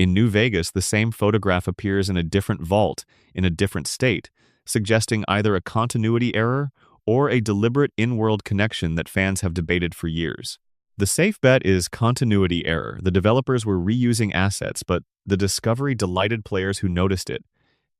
In New Vegas, the same photograph appears in a different vault, in a different state, suggesting either a continuity error or a deliberate in-world connection that fans have debated for years. The safe bet is continuity error. The developers were reusing assets, but the discovery delighted players who noticed it,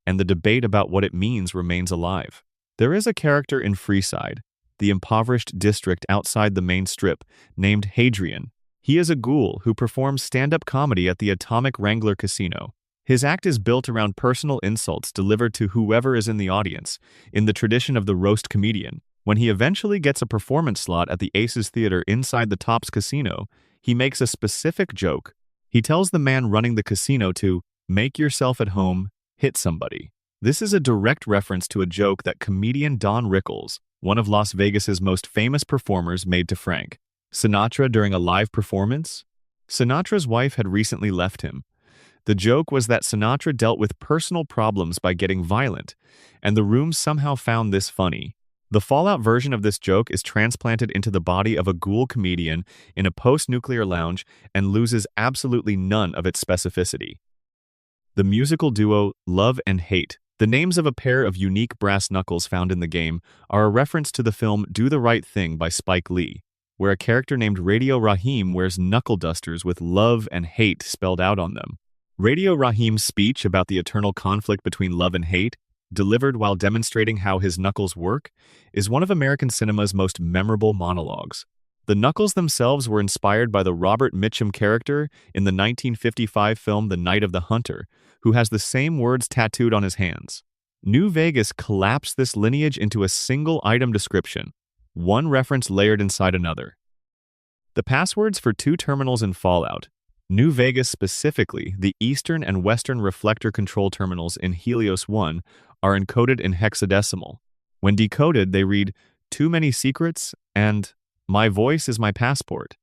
and the debate about what it means remains alive. There is a character in Freeside, the impoverished district outside the main strip, named Hadrian. He is a ghoul who performs stand-up comedy at the Atomic Wrangler Casino. His act is built around personal insults delivered to whoever is in the audience, in the tradition of the roast comedian. When he eventually gets a performance slot at the Aces Theater inside the Tops Casino, he makes a specific joke. He tells the man running the casino to make yourself at home, hit somebody. This is a direct reference to a joke that comedian Don Rickles, one of Las Vegas's most famous performers, made to Frank Sinatra during a live performance. Sinatra's wife had recently left him. The joke was that Sinatra dealt with personal problems by getting violent, and the room somehow found this funny. The Fallout version of this joke is transplanted into the body of a ghoul comedian in a post-nuclear lounge and loses absolutely none of its specificity. The musical duo Love and Hate, the names of a pair of unique brass knuckles found in the game, are a reference to the film Do the Right Thing by Spike Lee, where a character named Radio Raheem wears knuckle dusters with love and hate spelled out on them. Radio Raheem's speech about the eternal conflict between love and hate, delivered while demonstrating how his knuckles work, is one of American cinema's most memorable monologues. The knuckles themselves were inspired by the Robert Mitchum character in the 1955 film The Night of the Hunter, who has the same words tattooed on his hands. New Vegas collapsed this lineage into a single item description, one reference layered inside another. The passwords for two terminals in Fallout, New Vegas specifically, the eastern and western reflector control terminals in Helios 1, are encoded in hexadecimal. When decoded, they read, "Too many secrets" and "My voice is my passport."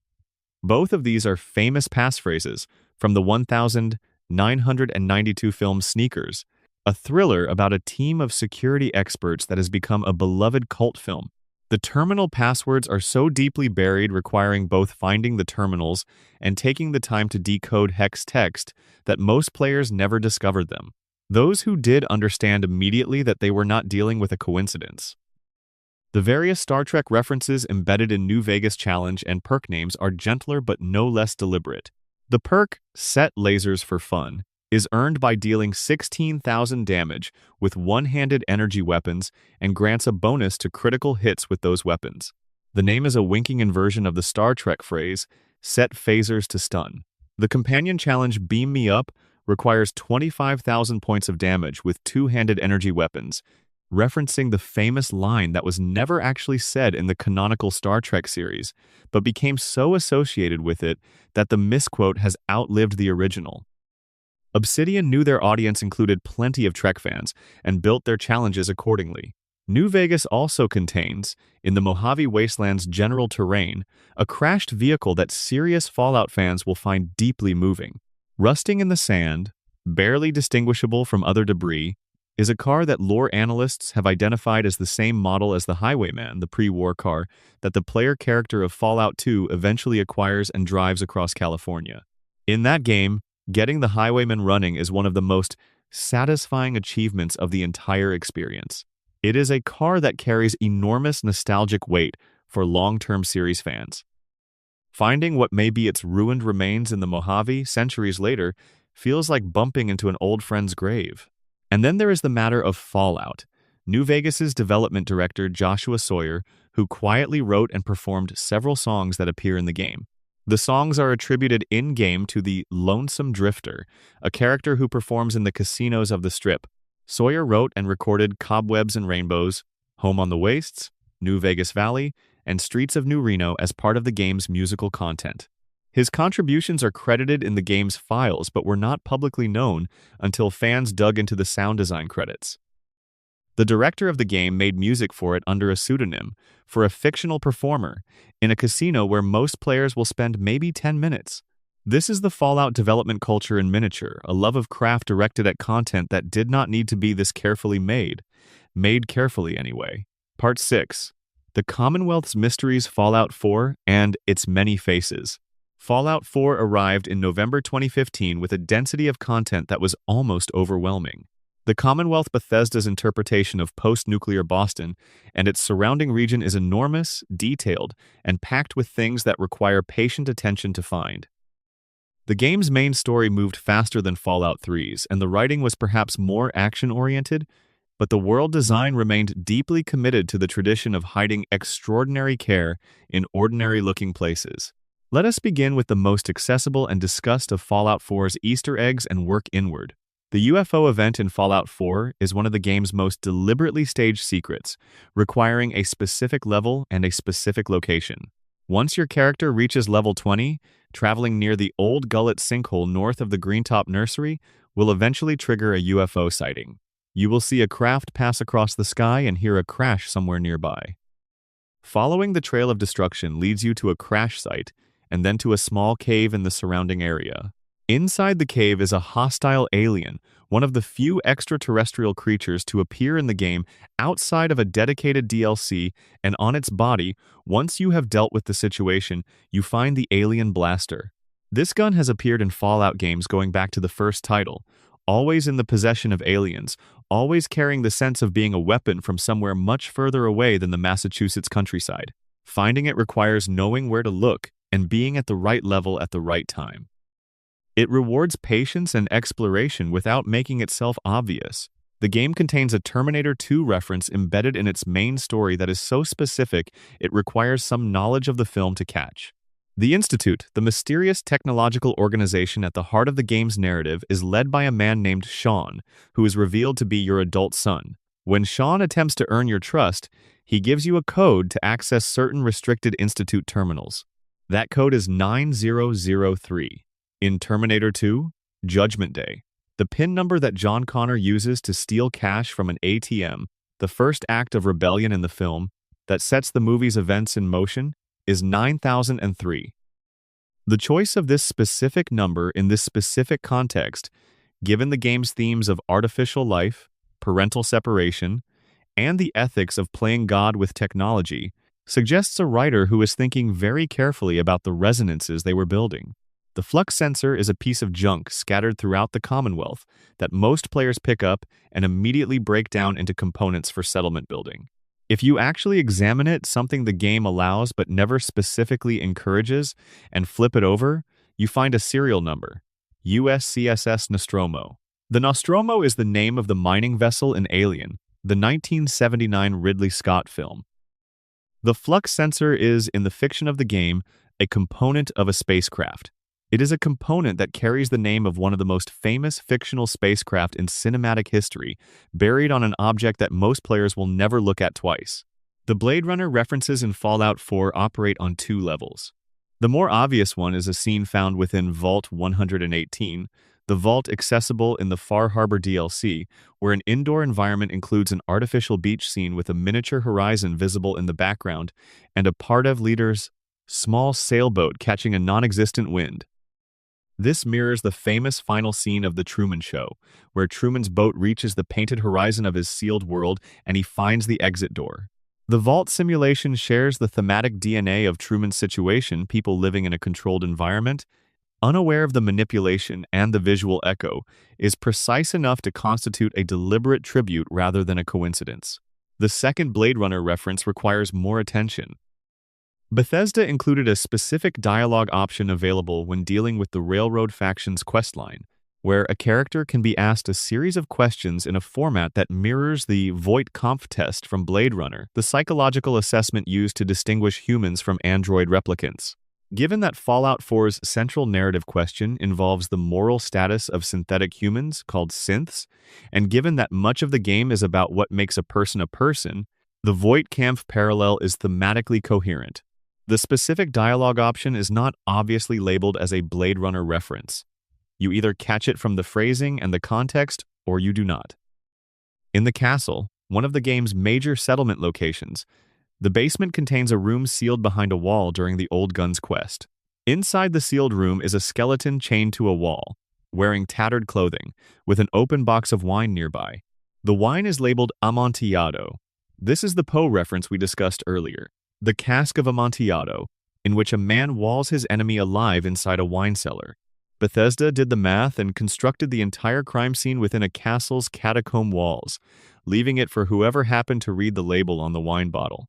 Both of these are famous passphrases from the 1992 film Sneakers, a thriller about a team of security experts that has become a beloved cult film. The terminal passwords are so deeply buried, requiring both finding the terminals and taking the time to decode hex text, that most players never discovered them. Those who did understand immediately that they were not dealing with a coincidence. The various Star Trek references embedded in New Vegas challenge and perk names are gentler but no less deliberate. The perk, Set Lasers for Fun, is earned by dealing 16,000 damage with one-handed energy weapons and grants a bonus to critical hits with those weapons. The name is a winking inversion of the Star Trek phrase, "Set phasers to stun." The companion challenge Beam Me Up requires 25,000 points of damage with two-handed energy weapons, referencing the famous line that was never actually said in the canonical Star Trek series, but became so associated with it that the misquote has outlived the original. Obsidian knew their audience included plenty of Trek fans and built their challenges accordingly. New Vegas also contains, in the Mojave Wasteland's general terrain, a crashed vehicle that serious Fallout fans will find deeply moving. Rusting in the sand, barely distinguishable from other debris, is a car that lore analysts have identified as the same model as the Highwayman, the pre-war car that the player character of Fallout 2 eventually acquires and drives across California. In that game, getting the Highwayman running is one of the most satisfying achievements of the entire experience. It is a car that carries enormous nostalgic weight for long-term series fans. Finding what may be its ruined remains in the Mojave centuries later feels like bumping into an old friend's grave. And then there is the matter of Fallout. New Vegas's development director Joshua Sawyer, who quietly wrote and performed several songs that appear in the game. The songs are attributed in-game to the Lonesome Drifter, a character who performs in the casinos of the Strip. Sawyer wrote and recorded Cobwebs and Rainbows, Home on the Wastes, New Vegas Valley, and Streets of New Reno as part of the game's musical content. His contributions are credited in the game's files but were not publicly known until fans dug into the sound design credits. The director of the game made music for it under a pseudonym, for a fictional performer, in a casino where most players will spend maybe 10 minutes. This is the Fallout development culture in miniature, a love of craft directed at content that did not need to be this carefully made. Made carefully anyway. Part 6. The Commonwealth's Mysteries Fallout 4 and Its Many Faces. Fallout 4 arrived in November 2015 with a density of content that was almost overwhelming. The Commonwealth Bethesda's interpretation of post-nuclear Boston and its surrounding region is enormous, detailed, and packed with things that require patient attention to find. The game's main story moved faster than Fallout 3's, and the writing was perhaps more action-oriented, but the world design remained deeply committed to the tradition of hiding extraordinary care in ordinary-looking places. Let us begin with the most accessible and discussed of Fallout 4's Easter eggs and work inward. The UFO event in Fallout 4 is one of the game's most deliberately staged secrets, requiring a specific level and a specific location. Once your character reaches level 20, traveling near the Old Gullet sinkhole north of the Greentop Nursery will eventually trigger a UFO sighting. You will see a craft pass across the sky and hear a crash somewhere nearby. Following the trail of destruction leads you to a crash site and then to a small cave in the surrounding area. Inside the cave is a hostile alien, one of the few extraterrestrial creatures to appear in the game outside of a dedicated DLC, and on its body, once you have dealt with the situation, you find the Alien Blaster. This gun has appeared in Fallout games going back to the first title, always in the possession of aliens, always carrying the sense of being a weapon from somewhere much further away than the Massachusetts countryside. Finding it requires knowing where to look and being at the right level at the right time. It rewards patience and exploration without making itself obvious. The game contains a Terminator 2 reference embedded in its main story that is so specific it requires some knowledge of the film to catch. The Institute, the mysterious technological organization at the heart of the game's narrative, is led by a man named Sean, who is revealed to be your adult son. When Sean attempts to earn your trust, he gives you a code to access certain restricted Institute terminals. That code is 9003. In Terminator 2, Judgment Day, the PIN number that John Connor uses to steal cash from an ATM, the first act of rebellion in the film that sets the movie's events in motion, is 9003. The choice of this specific number in this specific context, given the game's themes of artificial life, parental separation, and the ethics of playing God with technology, suggests a writer who is thinking very carefully about the resonances they were building. The flux sensor is a piece of junk scattered throughout the Commonwealth that most players pick up and immediately break down into components for settlement building. If you actually examine it, something the game allows but never specifically encourages, and flip it over, you find a serial number, USCSS Nostromo. The Nostromo is the name of the mining vessel in Alien, the 1979 Ridley Scott film. The flux sensor is, in the fiction of the game, a component of a spacecraft. It is a component that carries the name of one of the most famous fictional spacecraft in cinematic history, buried on an object that most players will never look at twice. The Blade Runner references in Fallout 4 operate on two levels. The more obvious one is a scene found within Vault 118, the vault accessible in the Far Harbor DLC, where an indoor environment includes an artificial beach scene with a miniature horizon visible in the background and a Pardev leader's small sailboat catching a non-existent wind. This mirrors the famous final scene of The Truman Show, where Truman's boat reaches the painted horizon of his sealed world and he finds the exit door. The Vault simulation shares the thematic DNA of Truman's Situation, people living in a controlled environment, unaware of the manipulation, and the visual echo, is precise enough to constitute a deliberate tribute rather than a coincidence. The second Blade Runner reference requires more attention. Bethesda included a specific dialogue option available when dealing with the Railroad Faction's questline, where a character can be asked a series of questions in a format that mirrors the Voight-Kampff test from Blade Runner, the psychological assessment used to distinguish humans from android replicants. Given that Fallout 4's central narrative question involves the moral status of synthetic humans, called synths, and given that much of the game is about what makes a person, the Voight-Kampff parallel is thematically coherent. The specific dialogue option is not obviously labeled as a Blade Runner reference. You either catch it from the phrasing and the context, or you do not. In the castle, one of the game's major settlement locations, the basement contains a room sealed behind a wall during the Old Gun's quest. Inside the sealed room is a skeleton chained to a wall, wearing tattered clothing, with an open box of wine nearby. The wine is labeled Amontillado. This is the Poe reference we discussed earlier. The Cask of Amontillado, in which a man walls his enemy alive inside a wine cellar. Bethesda did the math and constructed the entire crime scene within a castle's catacomb walls, leaving it for whoever happened to read the label on the wine bottle.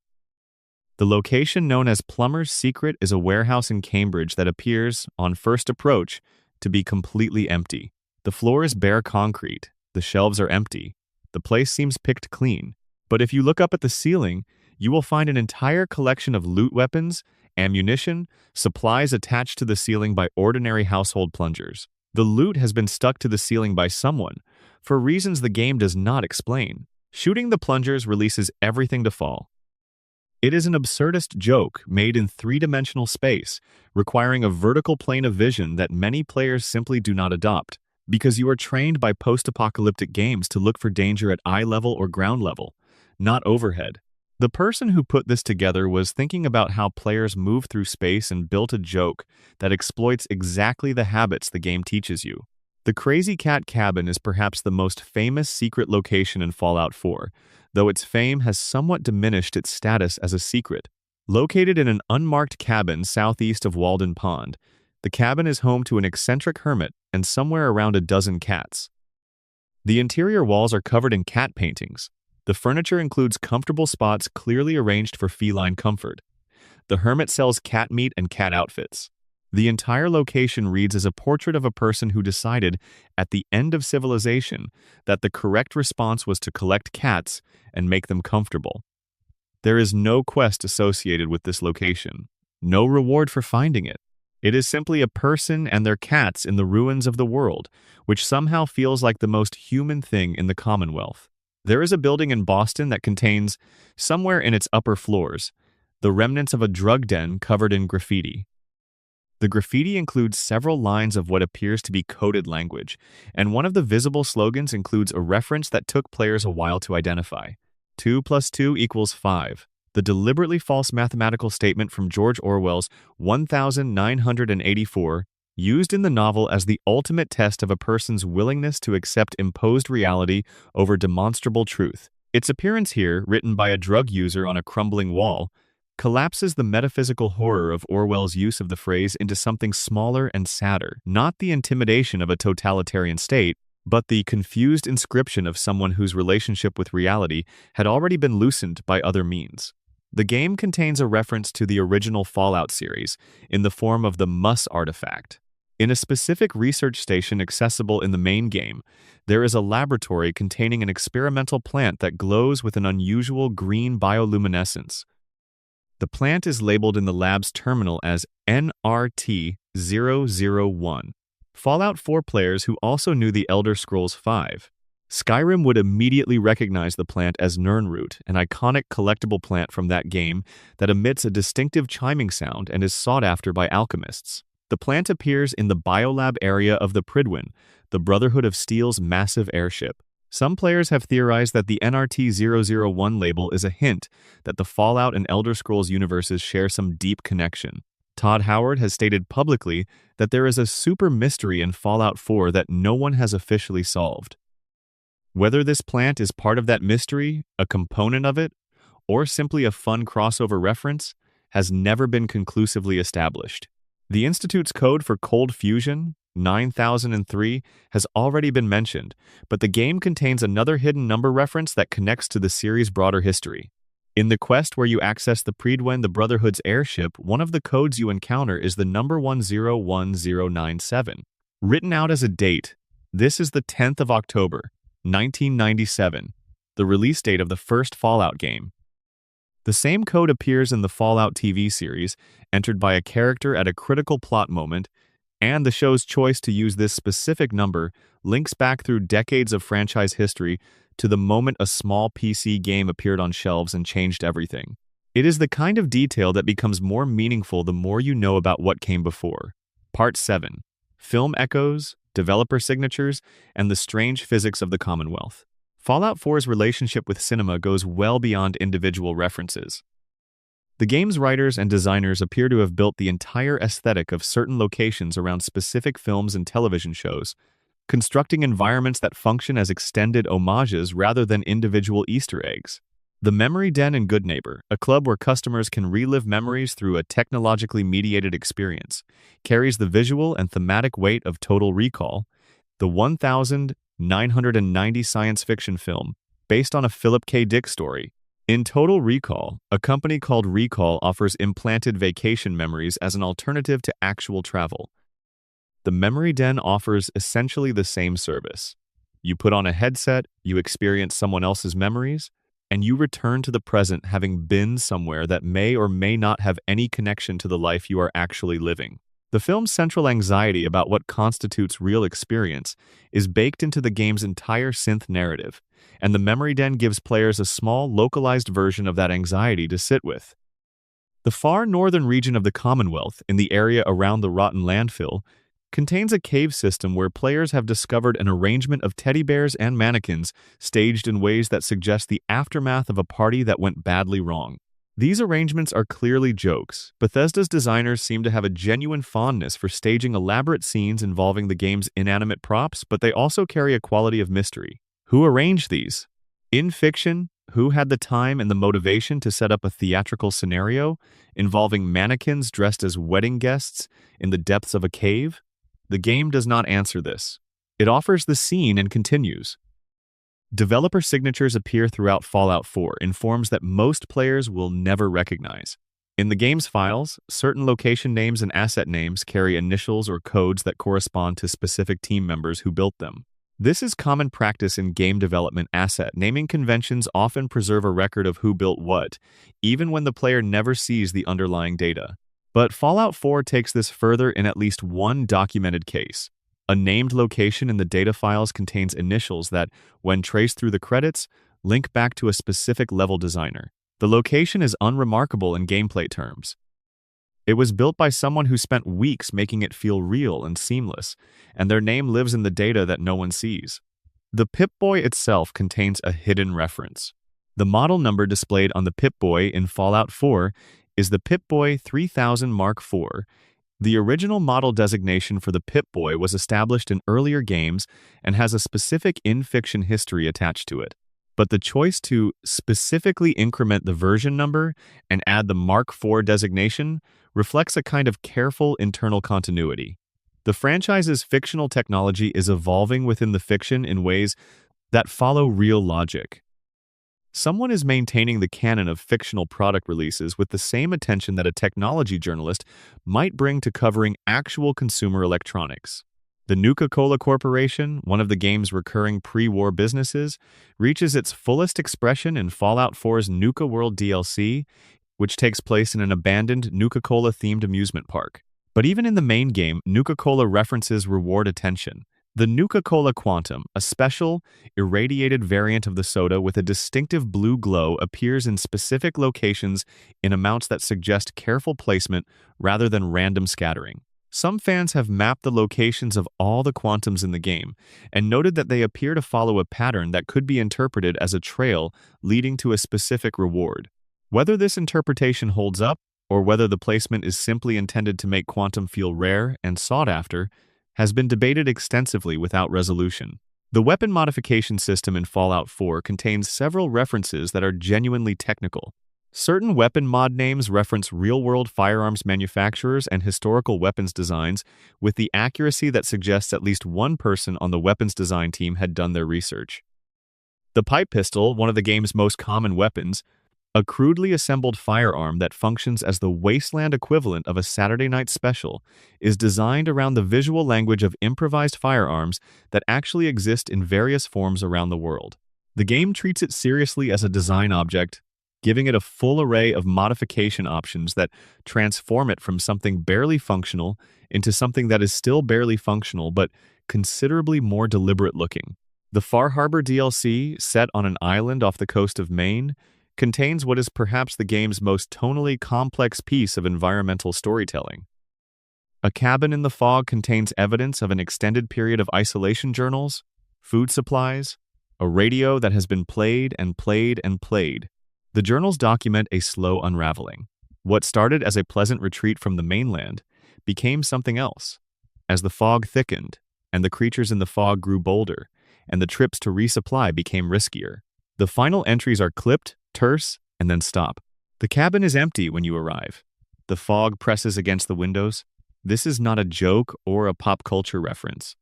The location known as Plumber's Secret is a warehouse in Cambridge that appears, on first approach, to be completely empty. The floor is bare concrete, the shelves are empty, the place seems picked clean. But if you look up at the ceiling, you will find an entire collection of loot weapons, ammunition, supplies attached to the ceiling by ordinary household plungers. The loot has been stuck to the ceiling by someone, for reasons the game does not explain. Shooting the plungers releases everything to fall. It is an absurdist joke made in three-dimensional space, requiring a vertical plane of vision that many players simply do not adopt, because you are trained by post-apocalyptic games to look for danger at eye level or ground level, not overhead. The person who put this together was thinking about how players move through space and built a joke that exploits exactly the habits the game teaches you. The Crazy Cat Cabin is perhaps the most famous secret location in Fallout 4, though its fame has somewhat diminished its status as a secret. Located in an unmarked cabin southeast of Walden Pond, the cabin is home to an eccentric hermit and somewhere around a dozen cats. The interior walls are covered in cat paintings. The furniture includes comfortable spots clearly arranged for feline comfort. The hermit sells cat meat and cat outfits. The entire location reads as a portrait of a person who decided, at the end of civilization, that the correct response was to collect cats and make them comfortable. There is no quest associated with this location, no reward for finding it. It is simply a person and their cats in the ruins of the world, which somehow feels like the most human thing in the Commonwealth. There is a building in Boston that contains, somewhere in its upper floors, the remnants of a drug den covered in graffiti. The graffiti includes several lines of what appears to be coded language, and one of the visible slogans includes a reference that took players a while to identify. 2 + 2 = 5. The deliberately false mathematical statement from George Orwell's 1984, used in the novel as the ultimate test of a person's willingness to accept imposed reality over demonstrable truth. Its appearance here, written by a drug user on a crumbling wall, collapses the metaphysical horror of Orwell's use of the phrase into something smaller and sadder, not the intimidation of a totalitarian state, but the confused inscription of someone whose relationship with reality had already been loosened by other means. The game contains a reference to the original Fallout series in the form of the Muss artifact. In a specific research station accessible in the main game, there is a laboratory containing an experimental plant that glows with an unusual green bioluminescence. The plant is labeled in the lab's terminal as NRT 001. Fallout 4 players who also knew the Elder Scrolls V. Skyrim would immediately recognize the plant as Nirnroot, an iconic collectible plant from that game that emits a distinctive chiming sound and is sought after by alchemists. The plant appears in the biolab area of the Prydwen, the Brotherhood of Steel's massive airship. Some players have theorized that the NRT-001 label is a hint that the Fallout and Elder Scrolls universes share some deep connection. Todd Howard has stated publicly that there is a super mystery in Fallout 4 that no one has officially solved. Whether this plant is part of that mystery, a component of it, or simply a fun crossover reference, has never been conclusively established. The Institute's code for cold fusion, 9003, has already been mentioned, but the game contains another hidden number reference that connects to the series' broader history. In the quest where you access the Prydwen, the Brotherhood's airship, one of the codes you encounter is the number 101097. Written out as a date, this is the 10th of October, 1997, the release date of the first Fallout game. The same code appears in the Fallout TV series, entered by a character at a critical plot moment, and the show's choice to use this specific number links back through decades of franchise history to the moment a small PC game appeared on shelves and changed everything. It is the kind of detail that becomes more meaningful the more you know about what came before. Part 7. Film Echoes, Developer Signatures, and the Strange Physics of the Commonwealth. Fallout 4's relationship with cinema goes well beyond individual references. The game's writers and designers appear to have built the entire aesthetic of certain locations around specific films and television shows, constructing environments that function as extended homages rather than individual Easter eggs. The Memory Den in Goodneighbor, a club where customers can relive memories through a technologically mediated experience, carries the visual and thematic weight of Total Recall, the 1990 science fiction film based on a Philip K. Dick story. In Total Recall, a company called Recall offers implanted vacation memories as an alternative to actual travel. The Memory Den offers essentially the same service. You put on a headset, you experience someone else's memories, and you return to the present having been somewhere that may or may not have any connection to the life you are actually living. The film's central anxiety about what constitutes real experience is baked into the game's entire synth narrative, and the Memory Den gives players a small, localized version of that anxiety to sit with. The far northern region of the Commonwealth, in the area around the rotten landfill, contains a cave system where players have discovered an arrangement of teddy bears and mannequins staged in ways that suggest the aftermath of a party that went badly wrong. These arrangements are clearly jokes. Bethesda's designers seem to have a genuine fondness for staging elaborate scenes involving the game's inanimate props, but they also carry a quality of mystery. Who arranged these? In fiction, who had the time and the motivation to set up a theatrical scenario involving mannequins dressed as wedding guests in the depths of a cave? The game does not answer this. It offers the scene and continues. Developer signatures appear throughout Fallout 4 in forms that most players will never recognize. In the game's files, certain location names and asset names carry initials or codes that correspond to specific team members who built them. This is common practice in game development. Asset naming conventions often preserve a record of who built what, even when the player never sees the underlying data. But Fallout 4 takes this further in at least one documented case. A named location in the data files contains initials that, when traced through the credits, link back to a specific level designer. The location is unremarkable in gameplay terms. It was built by someone who spent weeks making it feel real and seamless, and their name lives in the data that no one sees. The Pip-Boy itself contains a hidden reference. The model number displayed on the Pip-Boy in Fallout 4 is the Pip-Boy 3000 Mark IV. The original model designation for the Pip-Boy was established in earlier games and has a specific in-fiction history attached to it. But the choice to specifically increment the version number and add the Mark IV designation reflects a kind of careful internal continuity. The franchise's fictional technology is evolving within the fiction in ways that follow real logic. Someone is maintaining the canon of fictional product releases with the same attention that a technology journalist might bring to covering actual consumer electronics. The Nuka-Cola Corporation, one of the game's recurring pre-war businesses, reaches its fullest expression in Fallout 4's Nuka World DLC, which takes place in an abandoned Nuka-Cola-themed amusement park. But even in the main game, Nuka-Cola references reward attention. The Nuka-Cola Quantum, a special, irradiated variant of the soda with a distinctive blue glow, appears in specific locations in amounts that suggest careful placement rather than random scattering. Some fans have mapped the locations of all the Quantums in the game and noted that they appear to follow a pattern that could be interpreted as a trail leading to a specific reward. Whether this interpretation holds up, or whether the placement is simply intended to make Quantum feel rare and sought after, has been debated extensively without resolution. The weapon modification system in Fallout 4 contains several references that are genuinely technical. Certain weapon mod names reference real-world firearms manufacturers and historical weapons designs with the accuracy that suggests at least one person on the weapons design team had done their research. The pipe pistol, one of the game's most common weapons, a crudely assembled firearm that functions as the wasteland equivalent of a Saturday Night Special, is designed around the visual language of improvised firearms that actually exist in various forms around the world. The game treats it seriously as a design object, giving it a full array of modification options that transform it from something barely functional into something that is still barely functional but considerably more deliberate looking. The Far Harbor DLC, set on an island off the coast of Maine, contains what is perhaps the game's most tonally complex piece of environmental storytelling. A cabin in the fog contains evidence of an extended period of isolation journals, food supplies, a radio that has been played and played and played. The journals document a slow unraveling. What started as a pleasant retreat from the mainland became something else. As the fog thickened, and the creatures in the fog grew bolder, and the trips to resupply became riskier. The final entries are clipped, terse, and then stop. The cabin is empty when you arrive. The fog presses against the windows. This is not a joke or a pop culture reference.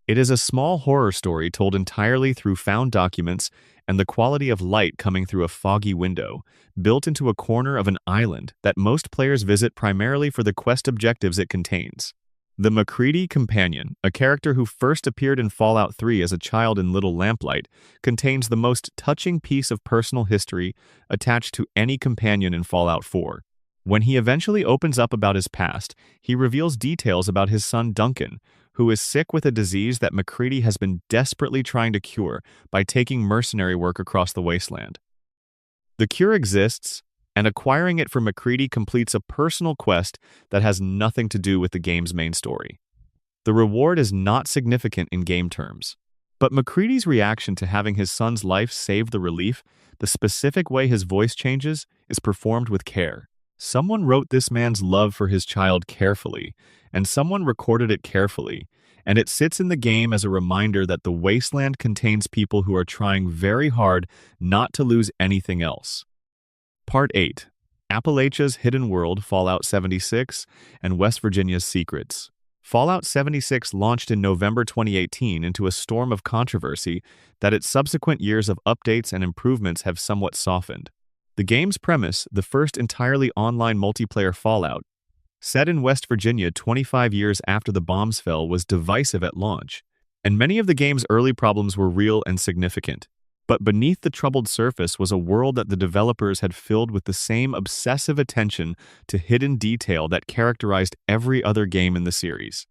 It is a small horror story told entirely through found documents and the quality of light coming through a foggy window, built into a corner of an island that most players visit primarily for the quest objectives it contains. The MacCready Companion, a character who first appeared in Fallout 3 as a child in Little Lamplight, contains the most touching piece of personal history attached to any companion in Fallout 4. When he eventually opens up about his past, he reveals details about his son Duncan, who is sick with a disease that MacCready has been desperately trying to cure by taking mercenary work across the wasteland. The cure exists, and acquiring it for MacCready completes a personal quest that has nothing to do with the game's main story. The reward is not significant in game terms, but MacCready's reaction to having his son's life save the relief, the specific way his voice changes, is performed with care. Someone wrote this man's love for his child carefully, and someone recorded it carefully, and it sits in the game as a reminder that the wasteland contains people who are trying very hard not to lose anything else. Part 8. Appalachia's Hidden World, Fallout 76, and West Virginia's Secrets. Fallout 76 launched in November 2018 into a storm of controversy that its subsequent years of updates and improvements have somewhat softened. The game's premise, the first entirely online multiplayer Fallout, set in West Virginia 25 years after the bombs fell, was divisive at launch, and many of the game's early problems were real and significant. But beneath the troubled surface was a world that the developers had filled with the same obsessive attention to hidden detail that characterized every other game in the series.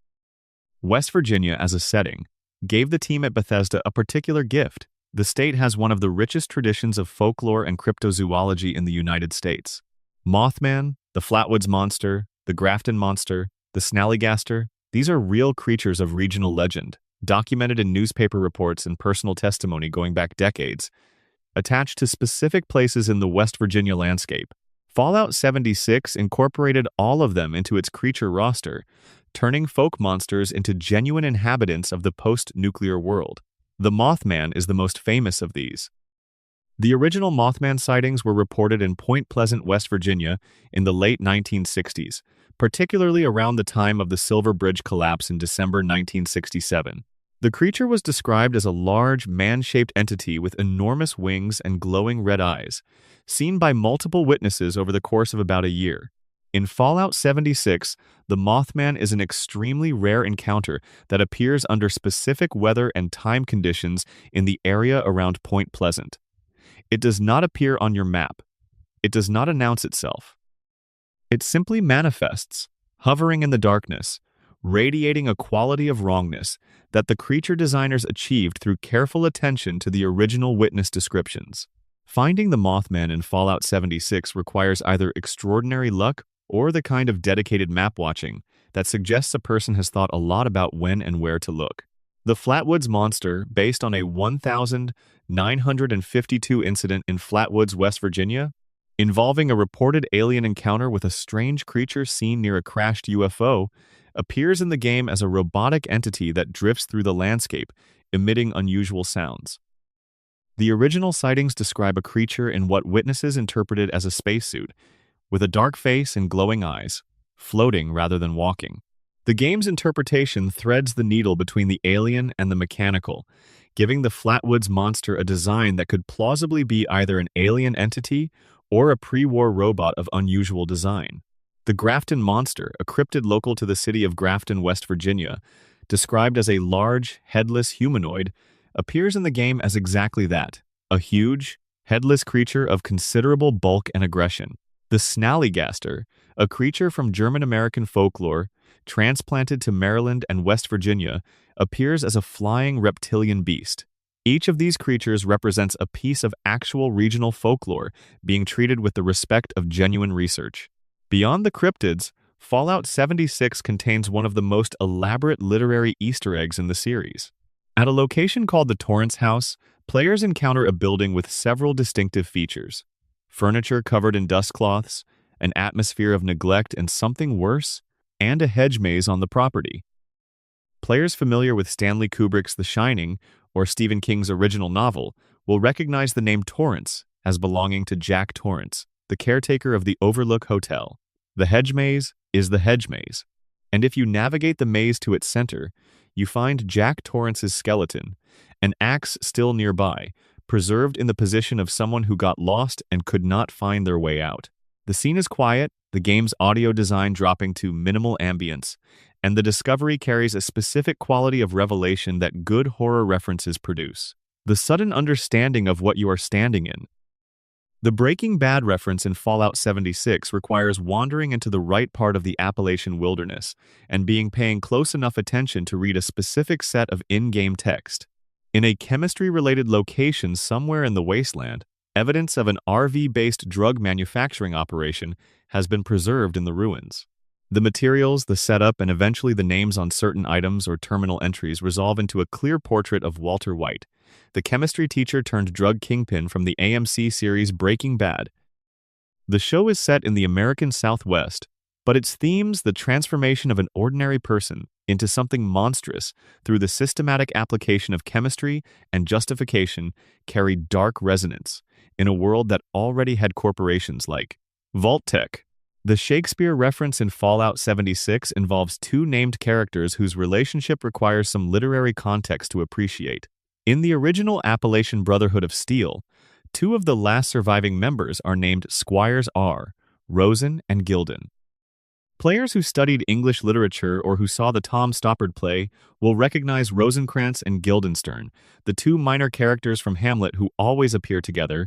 West Virginia, as a setting, gave the team at Bethesda a particular gift. The state has one of the richest traditions of folklore and cryptozoology in the United States. Mothman, the Flatwoods Monster, the Grafton Monster, the Snallygaster, these are real creatures of regional legend, documented in newspaper reports and personal testimony going back decades, attached to specific places in the West Virginia landscape. Fallout 76 incorporated all of them into its creature roster, turning folk monsters into genuine inhabitants of the post-nuclear world. The Mothman is the most famous of these. The original Mothman sightings were reported in Point Pleasant, West Virginia in the late 1960s, particularly around the time of the Silver Bridge collapse in December 1967. The creature was described as a large, man-shaped entity with enormous wings and glowing red eyes, seen by multiple witnesses over the course of about a year. In Fallout 76, the Mothman is an extremely rare encounter that appears under specific weather and time conditions in the area around Point Pleasant. It does not appear on your map. It does not announce itself. It simply manifests, hovering in the darkness, radiating a quality of wrongness that the creature designers achieved through careful attention to the original witness descriptions. Finding the Mothman in Fallout 76 requires either extraordinary luck or the kind of dedicated map watching that suggests a person has thought a lot about when and where to look. The Flatwoods Monster, based on a 1952 incident in Flatwoods, West Virginia, involving a reported alien encounter with a strange creature seen near a crashed UFO, appears in the game as a robotic entity that drifts through the landscape, emitting unusual sounds. The original sightings describe a creature in what witnesses interpreted as a spacesuit, with a dark face and glowing eyes, floating rather than walking. The game's interpretation threads the needle between the alien and the mechanical, giving the Flatwoods Monster a design that could plausibly be either an alien entity or a pre-war robot of unusual design. The Grafton Monster, a cryptid local to the city of Grafton, West Virginia, described as a large, headless humanoid, appears in the game as exactly that, a huge, headless creature of considerable bulk and aggression. The Snallygaster, a creature from German-American folklore, transplanted to Maryland and West Virginia, appears as a flying reptilian beast. Each of these creatures represents a piece of actual regional folklore being treated with the respect of genuine research. Beyond the cryptids, Fallout 76 contains one of the most elaborate literary Easter eggs in the series. At a location called the Torrance House, players encounter a building with several distinctive features. Furniture covered in dust cloths, an atmosphere of neglect and something worse, and a hedge maze on the property. Players familiar with Stanley Kubrick's The Shining or Stephen King's original novel will recognize the name Torrance as belonging to Jack Torrance, the caretaker of the Overlook Hotel. The hedge maze is the hedge maze, and if you navigate the maze to its center, you find Jack Torrance's skeleton, an axe still nearby, preserved in the position of someone who got lost and could not find their way out. The scene is quiet, the game's audio design dropping to minimal ambience, and the discovery carries a specific quality of revelation that good horror references produce. The sudden understanding of what you are standing in. The Breaking Bad reference in Fallout 76 requires wandering into the right part of the Appalachian wilderness and paying close enough attention to read a specific set of in-game text. In a chemistry-related location somewhere in the wasteland, evidence of an RV-based drug manufacturing operation has been preserved in the ruins. The materials, the setup, and eventually the names on certain items or terminal entries resolve into a clear portrait of Walter White, the chemistry teacher turned drug kingpin from the AMC series Breaking Bad. The show is set in the American Southwest, but its themes, the transformation of an ordinary person into something monstrous through the systematic application of chemistry and justification, carry dark resonance in a world that already had corporations like Vault-Tec. The Shakespeare reference in Fallout 76 involves two named characters whose relationship requires some literary context to appreciate. In the original Appalachian Brotherhood of Steel, two of the last surviving members are named Squires R. Rosen and Gilden. Players who studied English literature or who saw the Tom Stoppard play will recognize Rosencrantz and Guildenstern, the two minor characters from Hamlet who always appear together,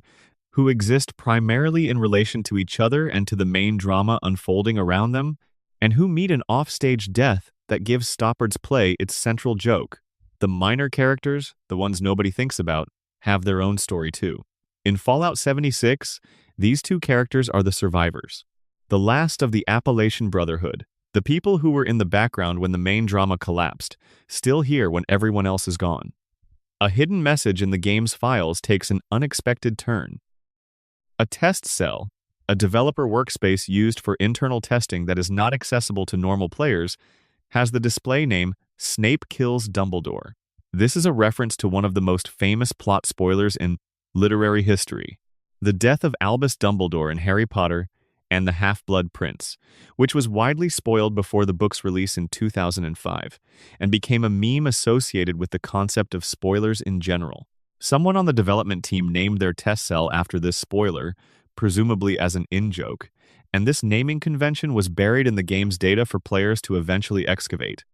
who exist primarily in relation to each other and to the main drama unfolding around them, and who meet an offstage death that gives Stoppard's play its central joke. The minor characters, the ones nobody thinks about, have their own story too. In Fallout 76, these two characters are the survivors, the last of the Appalachian Brotherhood, the people who were in the background when the main drama collapsed, still here when everyone else is gone. A hidden message in the game's files takes an unexpected turn. A test cell, a developer workspace used for internal testing that is not accessible to normal players, has the display name Snape Kills Dumbledore. This is a reference to one of the most famous plot spoilers in literary history, the death of Albus Dumbledore in Harry Potter and the Half-Blood Prince, which was widely spoiled before the book's release in 2005 and became a meme associated with the concept of spoilers in general. Someone on the development team named their test cell after this spoiler, presumably as an in-joke, and this naming convention was buried in the game's data for players to eventually excavate.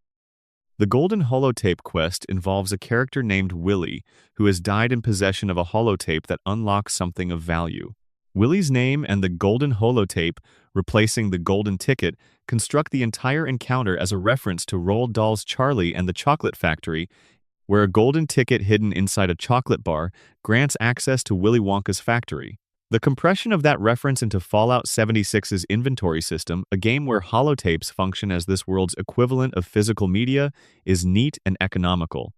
The Golden Holotape quest involves a character named Willie who has died in possession of a holotape that unlocks something of value. Willie's name and the Golden Holotape, replacing the Golden Ticket, construct the entire encounter as a reference to Roald Dahl's Charlie and the Chocolate Factory, where a golden ticket hidden inside a chocolate bar grants access to Willy Wonka's factory. The compression of that reference into Fallout 76's inventory system, a game where holotapes function as this world's equivalent of physical media, is neat and economical.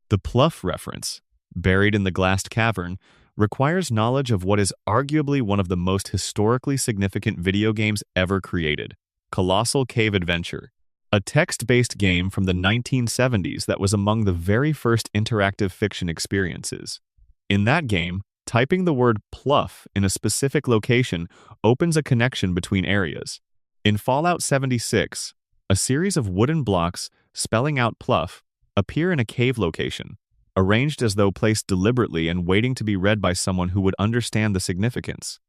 The Pluff reference, buried in the glassed cavern, requires knowledge of what is arguably one of the most historically significant video games ever created, Colossal Cave Adventure, a text-based game from the 1970s that was among the very first interactive fiction experiences. In that game, typing the word pluff in a specific location opens a connection between areas. In Fallout 76, a series of wooden blocks spelling out pluff appear in a cave location, arranged as though placed deliberately and waiting to be read by someone who would understand the significance.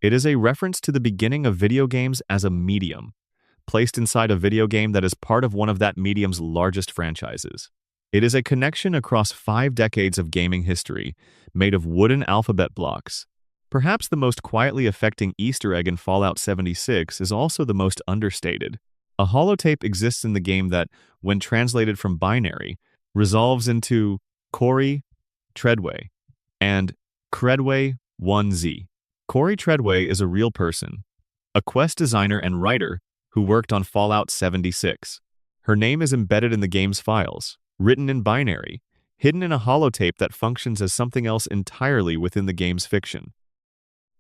It is a reference to the beginning of video games as a medium, placed inside a video game that is part of one of that medium's largest franchises. It is a connection across 5 decades of gaming history, made of wooden alphabet blocks. Perhaps the most quietly affecting Easter egg in Fallout 76 is also the most understated. A holotape exists in the game that, when translated from binary, resolves into Corey Treadway and Credway 1Z. Corey Treadway is a real person, a quest designer and writer who worked on Fallout 76. Her name is embedded in the game's files, written in binary, hidden in a holotape that functions as something else entirely within the game's fiction.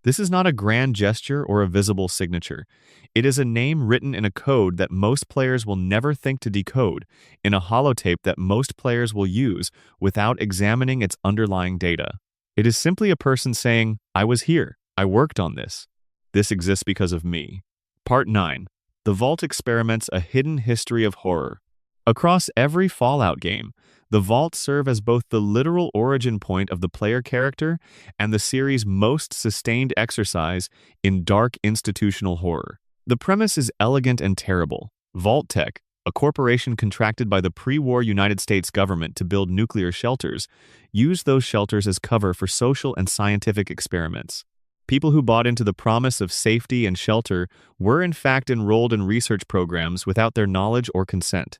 This is not a grand gesture or a visible signature. It is a name written in a code that most players will never think to decode, in a holotape that most players will use without examining its underlying data. It is simply a person saying, "I was here. I worked on this. This exists because of me." Part 9. The Vault experiments a hidden history of horror. Across every Fallout game, the vaults serve as both the literal origin point of the player character and the series' most sustained exercise in dark institutional horror. The premise is elegant and terrible. Vault-Tec, a corporation contracted by the pre-war United States government to build nuclear shelters, used those shelters as cover for social and scientific experiments. People who bought into the promise of safety and shelter were in fact enrolled in research programs without their knowledge or consent.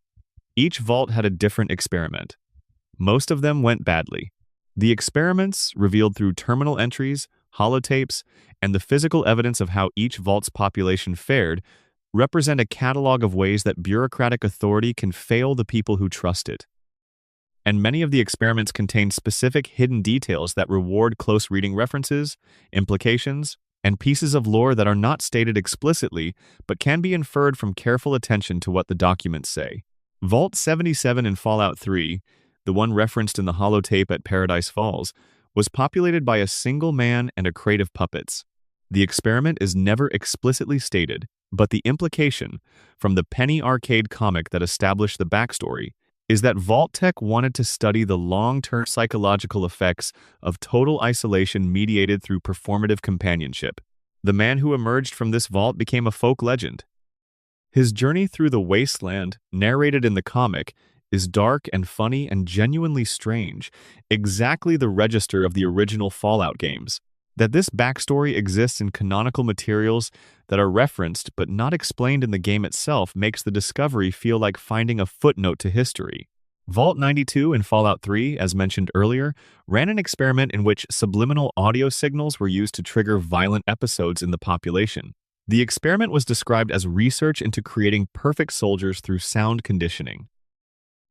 Each vault had a different experiment. Most of them went badly. The experiments, revealed through terminal entries, holotapes, and the physical evidence of how each vault's population fared, represent a catalog of ways that bureaucratic authority can fail the people who trust it. And many of the experiments contain specific hidden details that reward close reading references, implications, and pieces of lore that are not stated explicitly but can be inferred from careful attention to what the documents say. Vault 77 in Fallout 3, the one referenced in the holotape at Paradise Falls, was populated by a single man and a crate of puppets. The experiment is never explicitly stated, but the implication, from the Penny Arcade comic that established the backstory, is that Vault-Tec wanted to study the long-term psychological effects of total isolation mediated through performative companionship. The man who emerged from this vault became a folk legend. His journey through the wasteland, narrated in the comic, is dark and funny and genuinely strange, exactly the register of the original Fallout games. That this backstory exists in canonical materials that are referenced but not explained in the game itself makes the discovery feel like finding a footnote to history. Vault 92 in Fallout 3, as mentioned earlier, ran an experiment in which subliminal audio signals were used to trigger violent episodes in the population. The experiment was described as research into creating perfect soldiers through sound conditioning.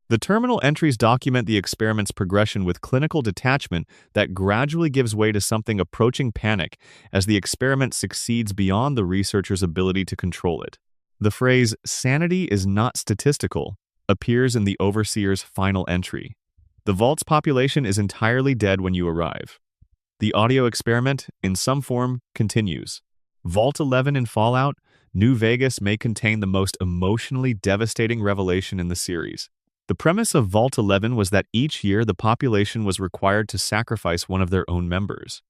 The terminal entries document the experiment's progression with clinical detachment that gradually gives way to something approaching panic as the experiment succeeds beyond the researcher's ability to control it. The phrase, "sanity is not statistical," appears in the Overseer's final entry. The vault's population is entirely dead when you arrive. The audio experiment, in some form, continues. Vault 11 in Fallout, New Vegas may contain the most emotionally devastating revelation in the series. The premise of Vault 11 was that each year the population was required to sacrifice one of their own members.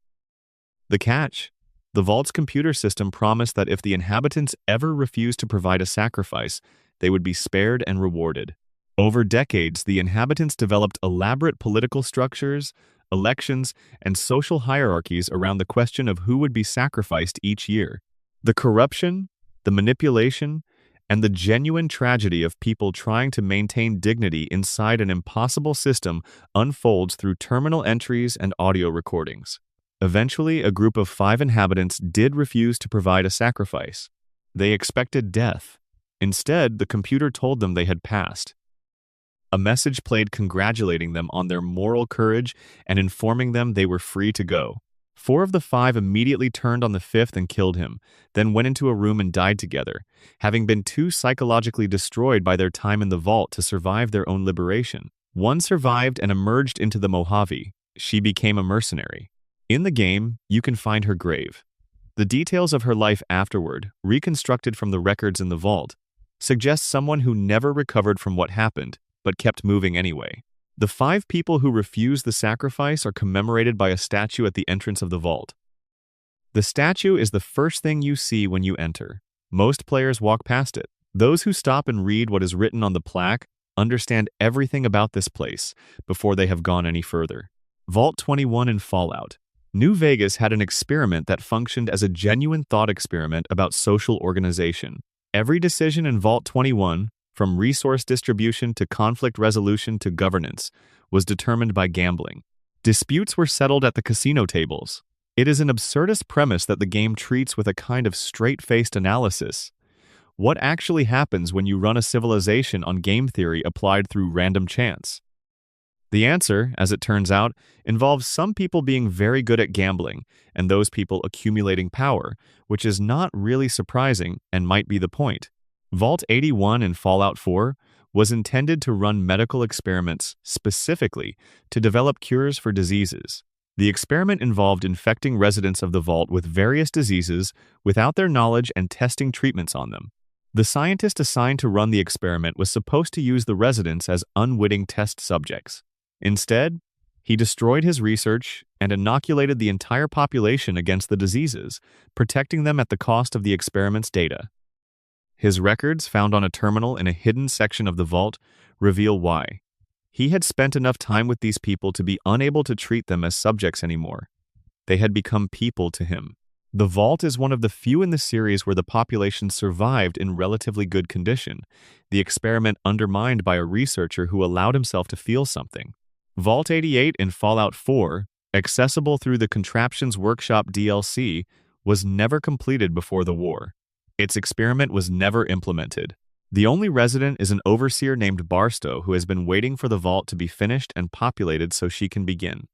The catch? The Vault's computer system promised that if the inhabitants ever refused to provide a sacrifice, they would be spared and rewarded. Over decades, the inhabitants developed elaborate political structures, elections, and social hierarchies around the question of who would be sacrificed each year. The corruption, the manipulation, and the genuine tragedy of people trying to maintain dignity inside an impossible system unfolds through terminal entries and audio recordings. Eventually, a group of 5 inhabitants did refuse to provide a sacrifice. They expected death. Instead, the computer told them they had passed. A message played congratulating them on their moral courage and informing them they were free to go. 4 of the 5 immediately turned on the 5th and killed him, then went into a room and died together, having been too psychologically destroyed by their time in the vault to survive their own liberation. 1 survived and emerged into the Mojave. She became a mercenary. In the game, you can find her grave. The details of her life afterward, reconstructed from the records in the vault, suggest someone who never recovered from what happened, but kept moving anyway. The 5 people who refused the sacrifice are commemorated by a statue at the entrance of the vault. The statue is the first thing you see when you enter. Most players walk past it. Those who stop and read what is written on the plaque understand everything about this place before they have gone any further. Vault 21 in Fallout. New Vegas had an experiment that functioned as a genuine thought experiment about social organization. Every decision in Vault 21, from resource distribution to conflict resolution to governance, was determined by gambling. Disputes were settled at the casino tables. It is an absurdist premise that the game treats with a kind of straight-faced analysis. What actually happens when you run a civilization on game theory applied through random chance? The answer, as it turns out, involves some people being very good at gambling and those people accumulating power, which is not really surprising and might be the point. Vault 81 in Fallout 4 was intended to run medical experiments specifically to develop cures for diseases. The experiment involved infecting residents of the vault with various diseases without their knowledge and testing treatments on them. The scientist assigned to run the experiment was supposed to use the residents as unwitting test subjects. Instead, he destroyed his research and inoculated the entire population against the diseases, protecting them at the cost of the experiment's data. His records, found on a terminal in a hidden section of the vault, reveal why. He had spent enough time with these people to be unable to treat them as subjects anymore. They had become people to him. The vault is one of the few in the series where the population survived in relatively good condition, the experiment undermined by a researcher who allowed himself to feel something. Vault 88 in Fallout 4, accessible through the Contraptions Workshop DLC, was never completed before the war. Its experiment was never implemented. The only resident is an overseer named Barstow who has been waiting for the vault to be finished and populated so she can begin.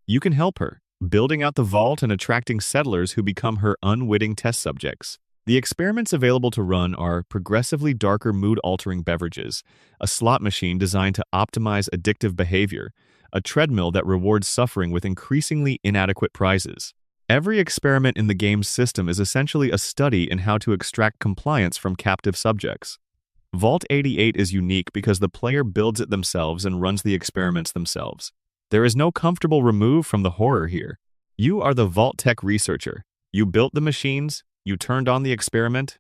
You can help her, building out the vault and attracting settlers who become her unwitting test subjects. The experiments available to run are progressively darker mood-altering beverages, a slot machine designed to optimize addictive behavior, a treadmill that rewards suffering with increasingly inadequate prizes. Every experiment in the game's system is essentially a study in how to extract compliance from captive subjects. Vault 88 is unique because the player builds it themselves and runs the experiments themselves. There is no comfortable remove from the horror here. You are the Vault Tech researcher. You built the machines, you turned on the experiment.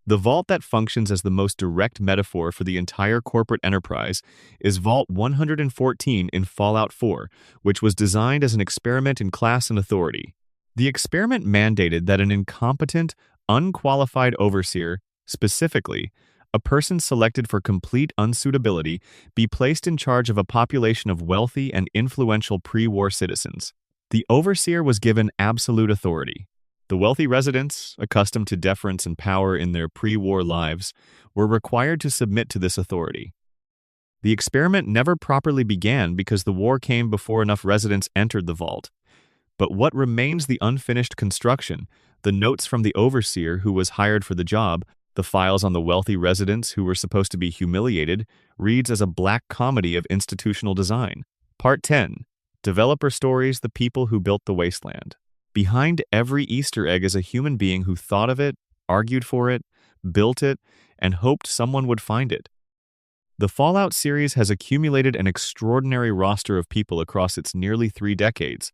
The vault that functions as the most direct metaphor for the entire corporate enterprise is Vault 114 in Fallout 4, which was designed as an experiment in class and authority. The experiment mandated that an incompetent, unqualified overseer, specifically, a person selected for complete unsuitability, be placed in charge of a population of wealthy and influential pre-war citizens. The overseer was given absolute authority. The wealthy residents, accustomed to deference and power in their pre-war lives, were required to submit to this authority. The experiment never properly began because the war came before enough residents entered the vault. But what remains the unfinished construction, the notes from the overseer who was hired for the job, the files on the wealthy residents who were supposed to be humiliated, reads as a black comedy of institutional design. Part 10. Developer Stories: The People Who Built the Wasteland. Behind every Easter egg is a human being who thought of it, argued for it, built it, and hoped someone would find it. The Fallout series has accumulated an extraordinary roster of people across its nearly 3 decades,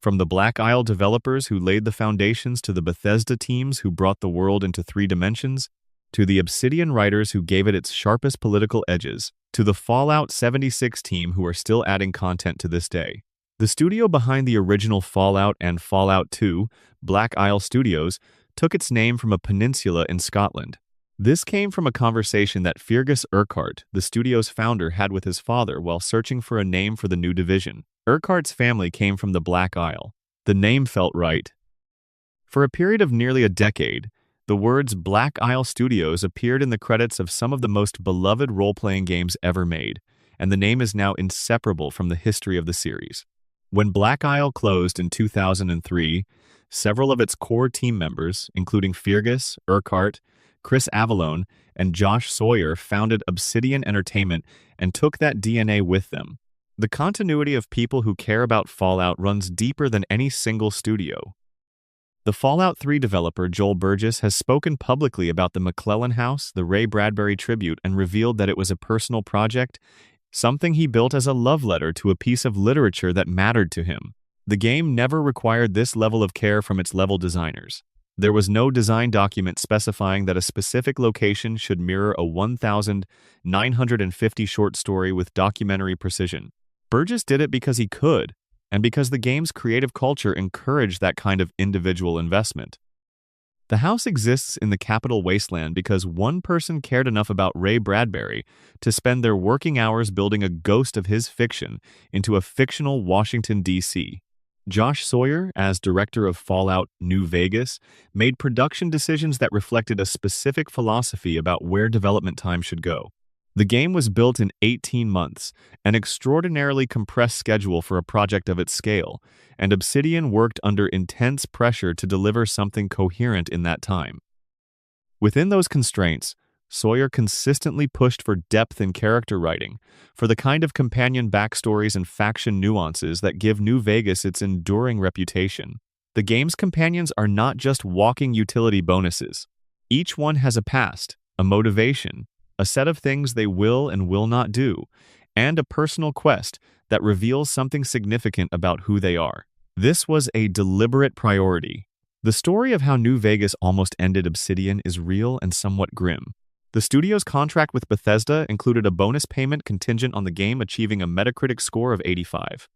from the Black Isle developers who laid the foundations to the Bethesda teams who brought the world into 3 dimensions, to the Obsidian writers who gave it its sharpest political edges, to the Fallout 76 team who are still adding content to this day. The studio behind the original Fallout and Fallout 2, Black Isle Studios, took its name from a peninsula in Scotland. This came from a conversation that Fergus Urquhart, the studio's founder, had with his father while searching for a name for the new division. Urquhart's family came from the Black Isle. The name felt right. For a period of nearly a decade, the words Black Isle Studios appeared in the credits of some of the most beloved role-playing games ever made, and the name is now inseparable from the history of the series. When Black Isle closed in 2003, several of its core team members, including Fergus, Urquhart, Chris Avallone, and Josh Sawyer, founded Obsidian Entertainment and took that DNA with them. The continuity of people who care about Fallout runs deeper than any single studio. The Fallout 3 developer Joel Burgess has spoken publicly about the McClellan House, the Ray Bradbury tribute, and revealed that it was a personal project, something he built as a love letter to a piece of literature that mattered to him. The game never required this level of care from its level designers. There was no design document specifying that a specific location should mirror a 1,950 short story with documentary precision. Burgess did it because he could, and because the game's creative culture encouraged that kind of individual investment. The house exists in the Capital Wasteland because one person cared enough about Ray Bradbury to spend their working hours building a ghost of his fiction into a fictional Washington, D.C. Josh Sawyer, as director of Fallout New Vegas, made production decisions that reflected a specific philosophy about where development time should go. The game was built in 18 months, an extraordinarily compressed schedule for a project of its scale, and Obsidian worked under intense pressure to deliver something coherent in that time. Within those constraints, Sawyer consistently pushed for depth in character writing, for the kind of companion backstories and faction nuances that give New Vegas its enduring reputation. The game's companions are not just walking utility bonuses. Each one has a past, a motivation, a set of things they will and will not do, and a personal quest that reveals something significant about who they are. This was a deliberate priority. The story of how New Vegas almost ended Obsidian is real and somewhat grim. The studio's contract with Bethesda included a bonus payment contingent on the game achieving a Metacritic score of 85.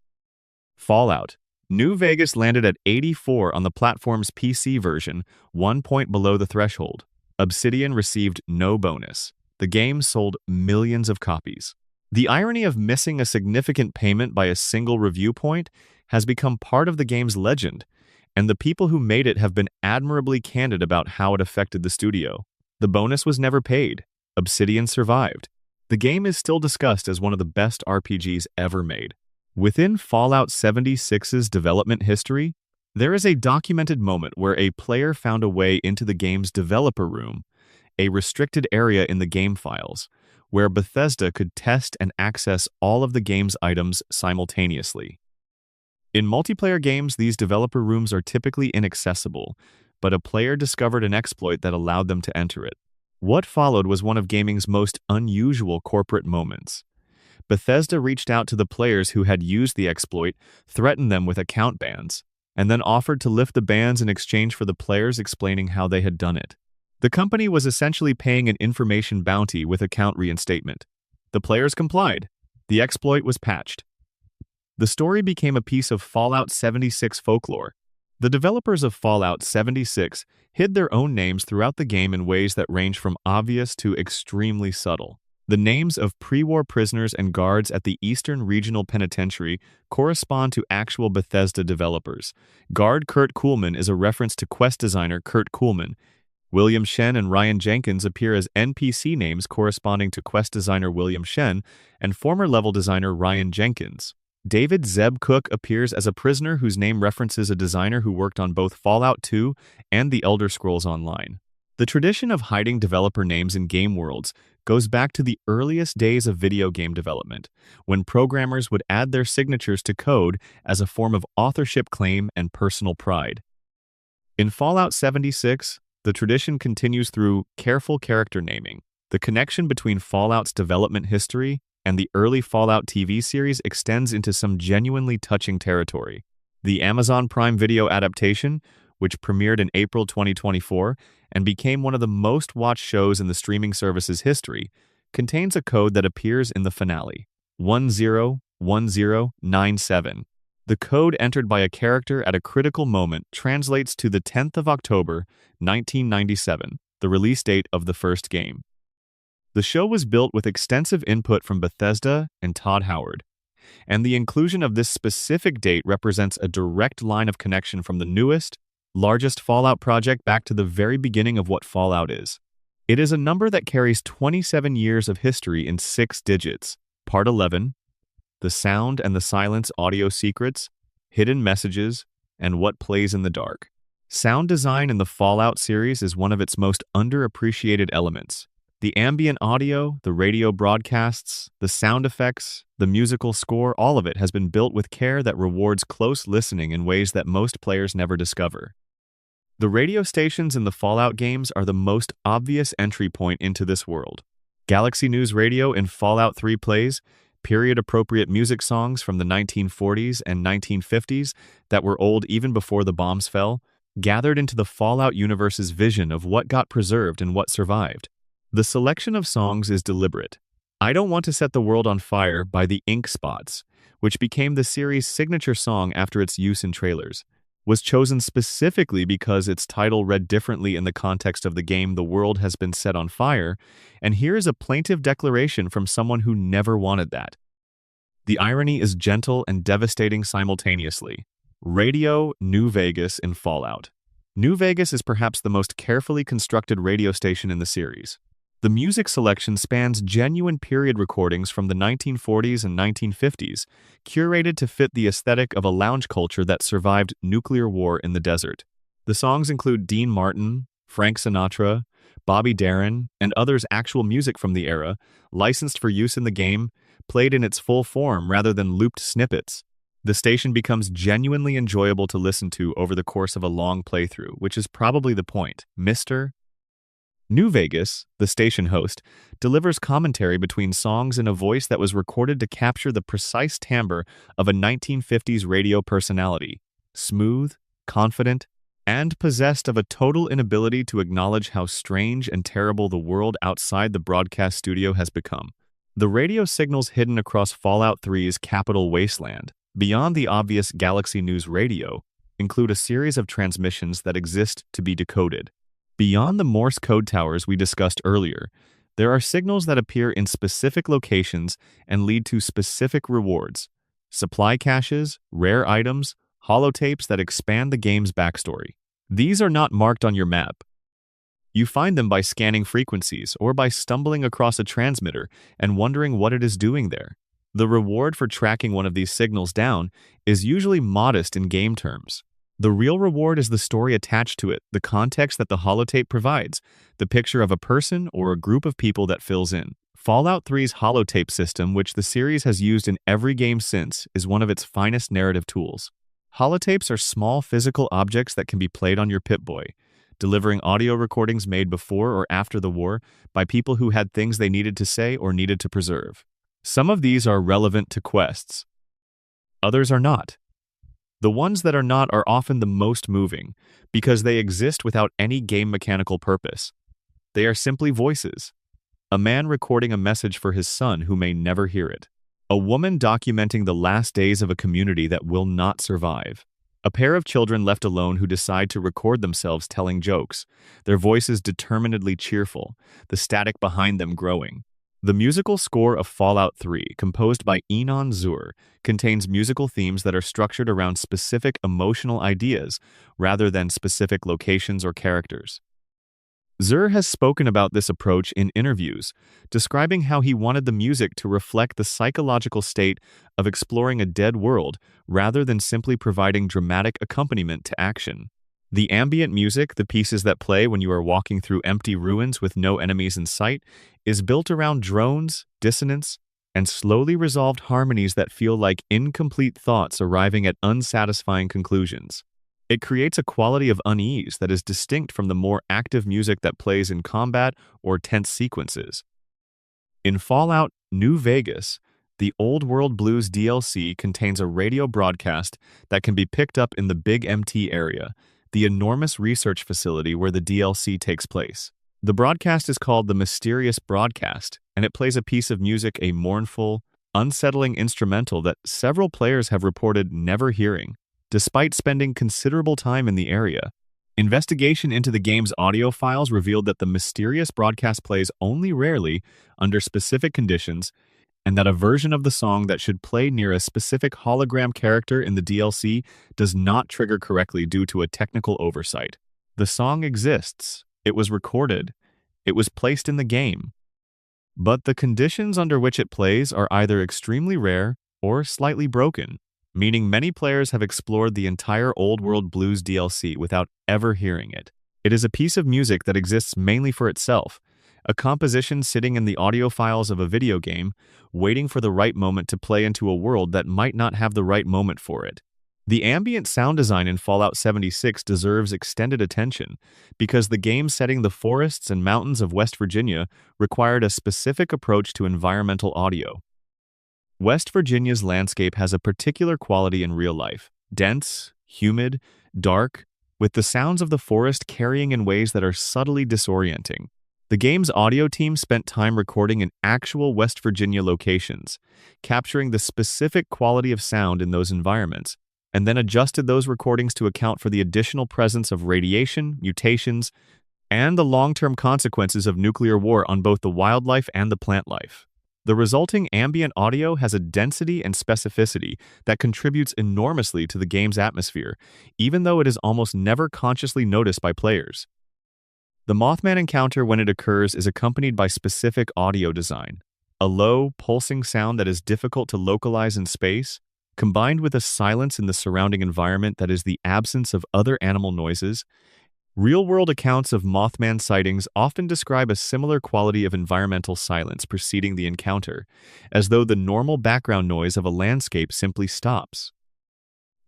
Fallout New Vegas landed at 84 on the platform's PC version, 1 point below the threshold. Obsidian received no bonus. The game sold millions of copies. The irony of missing a significant payment by a single review point has become part of the game's legend, and the people who made it have been admirably candid about how it affected the studio. The bonus was never paid. Obsidian survived. The game is still discussed as one of the best RPGs ever made. Within Fallout 76's development history, there is a documented moment where a player found a way into the game's developer room, a restricted area in the game files, where Bethesda could test and access all of the game's items simultaneously. In multiplayer games, these developer rooms are typically inaccessible, but a player discovered an exploit that allowed them to enter it. What followed was one of gaming's most unusual corporate moments. Bethesda reached out to the players who had used the exploit, threatened them with account bans, and then offered to lift the bans in exchange for the players explaining how they had done it. The company was essentially paying an information bounty with account reinstatement. The players complied. The exploit was patched. The story became a piece of Fallout 76 folklore. The developers of Fallout 76 hid their own names throughout the game in ways that range from obvious to extremely subtle. The names of pre-war prisoners and guards at the Eastern Regional Penitentiary correspond to actual Bethesda developers. Guard Kurt Kuhlman is a reference to quest designer Kurt Kuhlman. William Shen and Ryan Jenkins appear as NPC names corresponding to quest designer William Shen and former level designer Ryan Jenkins. David Zeb Cook appears as a prisoner whose name references a designer who worked on both Fallout 2 and The Elder Scrolls Online. The tradition of hiding developer names in game worlds goes back to the earliest days of video game development, when programmers would add their signatures to code as a form of authorship claim and personal pride. In Fallout 76, the tradition continues through careful character naming. The connection between Fallout's development history and the early Fallout TV series extends into some genuinely touching territory. The Amazon Prime Video adaptation, which premiered in April 2024 and became one of the most watched shows in the streaming service's history, contains a code that appears in the finale, 101097. The code entered by a character at a critical moment translates to the 10th of October, 1997, the release date of the first game. The show was built with extensive input from Bethesda and Todd Howard, and the inclusion of this specific date represents a direct line of connection from the newest, largest Fallout project back to the very beginning of what Fallout is. It is a number that carries 27 years of history in 6 digits. Part 11, the sound and the silence audio secrets, hidden messages, and what plays in the dark. Sound design in the Fallout series is one of its most underappreciated elements. The ambient audio, the radio broadcasts, the sound effects, the musical score, all of it has been built with care that rewards close listening in ways that most players never discover. The radio stations in the Fallout games are the most obvious entry point into this world. Galaxy News Radio in Fallout 3 plays period-appropriate music songs from the 1940s and 1950s that were old even before the bombs fell, gathered into the Fallout universe's vision of what got preserved and what survived. The selection of songs is deliberate. I Don't Want to Set the World on Fire by the Ink Spots, which became the series' signature song after its use in trailers, was chosen specifically because its title read differently in the context of the game The World Has Been Set on Fire, and here is a plaintive declaration from someone who never wanted that. The irony is gentle and devastating simultaneously. Radio New Vegas in Fallout. New Vegas is perhaps the most carefully constructed radio station in the series. The music selection spans genuine period recordings from the 1940s and 1950s, curated to fit the aesthetic of a lounge culture that survived nuclear war in the desert. The songs include Dean Martin, Frank Sinatra, Bobby Darin, and others' actual music from the era, licensed for use in the game, played in its full form rather than looped snippets. The station becomes genuinely enjoyable to listen to over the course of a long playthrough, which is probably the point. Mr. New Vegas, the station host, delivers commentary between songs in a voice that was recorded to capture the precise timbre of a 1950s radio personality, smooth, confident, and possessed of a total inability to acknowledge how strange and terrible the world outside the broadcast studio has become. The radio signals hidden across Fallout 3's Capital Wasteland, beyond the obvious Galaxy News Radio, include a series of transmissions that exist to be decoded. Beyond the Morse code towers we discussed earlier, there are signals that appear in specific locations and lead to specific rewards. Supply caches, rare items, holotapes that expand the game's backstory. These are not marked on your map. You find them by scanning frequencies or by stumbling across a transmitter and wondering what it is doing there. The reward for tracking one of these signals down is usually modest in game terms. The real reward is the story attached to it, the context that the holotape provides, the picture of a person or a group of people that fills in. Fallout 3's holotape system, which the series has used in every game since, is one of its finest narrative tools. Holotapes are small physical objects that can be played on your Pip-Boy, delivering audio recordings made before or after the war by people who had things they needed to say or needed to preserve. Some of these are relevant to quests. Others are not. The ones that are not are often the most moving, because they exist without any game mechanical purpose. They are simply voices. A man recording a message for his son who may never hear it. A woman documenting the last days of a community that will not survive. A pair of children left alone who decide to record themselves telling jokes, their voices determinedly cheerful, the static behind them growing. The musical score of Fallout 3, composed by Enon Zur, contains musical themes that are structured around specific emotional ideas rather than specific locations or characters. Zur has spoken about this approach in interviews, describing how he wanted the music to reflect the psychological state of exploring a dead world rather than simply providing dramatic accompaniment to action. The ambient music, the pieces that play when you are walking through empty ruins with no enemies in sight, is built around drones, dissonance, and slowly resolved harmonies that feel like incomplete thoughts arriving at unsatisfying conclusions. It creates a quality of unease that is distinct from the more active music that plays in combat or tense sequences. In Fallout New Vegas, the Old World Blues DLC contains a radio broadcast that can be picked up in the Big MT area, the enormous research facility where the DLC takes place. The broadcast is called the Mysterious Broadcast, and it plays a piece of music, a mournful, unsettling instrumental that several players have reported never hearing, despite spending considerable time in the area. Investigation into the game's audio files revealed that the mysterious broadcast plays only rarely under specific conditions, and that a version of the song that should play near a specific hologram character in the DLC does not trigger correctly due to a technical oversight. The song exists, it was recorded, it was placed in the game, but the conditions under which it plays are either extremely rare or slightly broken, meaning many players have explored the entire Old World Blues DLC without ever hearing it. It is a piece of music that exists mainly for itself, a composition sitting in the audio files of a video game, waiting for the right moment to play into a world that might not have the right moment for it. The ambient sound design in Fallout 76 deserves extended attention because the game setting the forests and mountains of West Virginia required a specific approach to environmental audio. West Virginia's landscape has a particular quality in real life: dense, humid, dark, with the sounds of the forest carrying in ways that are subtly disorienting. The game's audio team spent time recording in actual West Virginia locations, capturing the specific quality of sound in those environments, and then adjusted those recordings to account for the additional presence of radiation, mutations, and the long-term consequences of nuclear war on both the wildlife and the plant life. The resulting ambient audio has a density and specificity that contributes enormously to the game's atmosphere, even though it is almost never consciously noticed by players. The Mothman encounter, when it occurs, is accompanied by specific audio design. A low, pulsing sound that is difficult to localize in space, combined with a silence in the surrounding environment that is the absence of other animal noises. Real-world accounts of Mothman sightings often describe a similar quality of environmental silence preceding the encounter, as though the normal background noise of a landscape simply stops.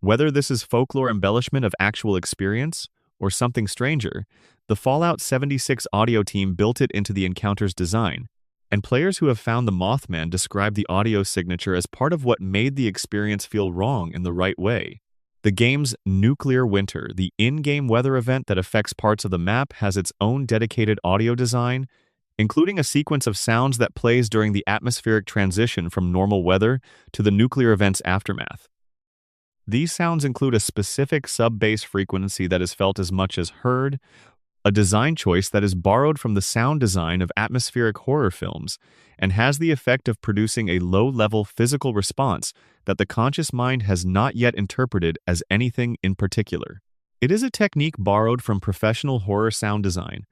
Whether this is folklore embellishment of actual experience or something stranger, the Fallout 76 audio team built it into the encounter's design, and players who have found the Mothman describe the audio signature as part of what made the experience feel wrong in the right way. The game's Nuclear Winter, the in-game weather event that affects parts of the map, has its own dedicated audio design, including a sequence of sounds that plays during the atmospheric transition from normal weather to the nuclear event's aftermath. These sounds include a specific sub-bass frequency that is felt as much as heard, a design choice that is borrowed from the sound design of atmospheric horror films and has the effect of producing a low-level physical response that the conscious mind has not yet interpreted as anything in particular. It is a technique borrowed from professional horror sound design,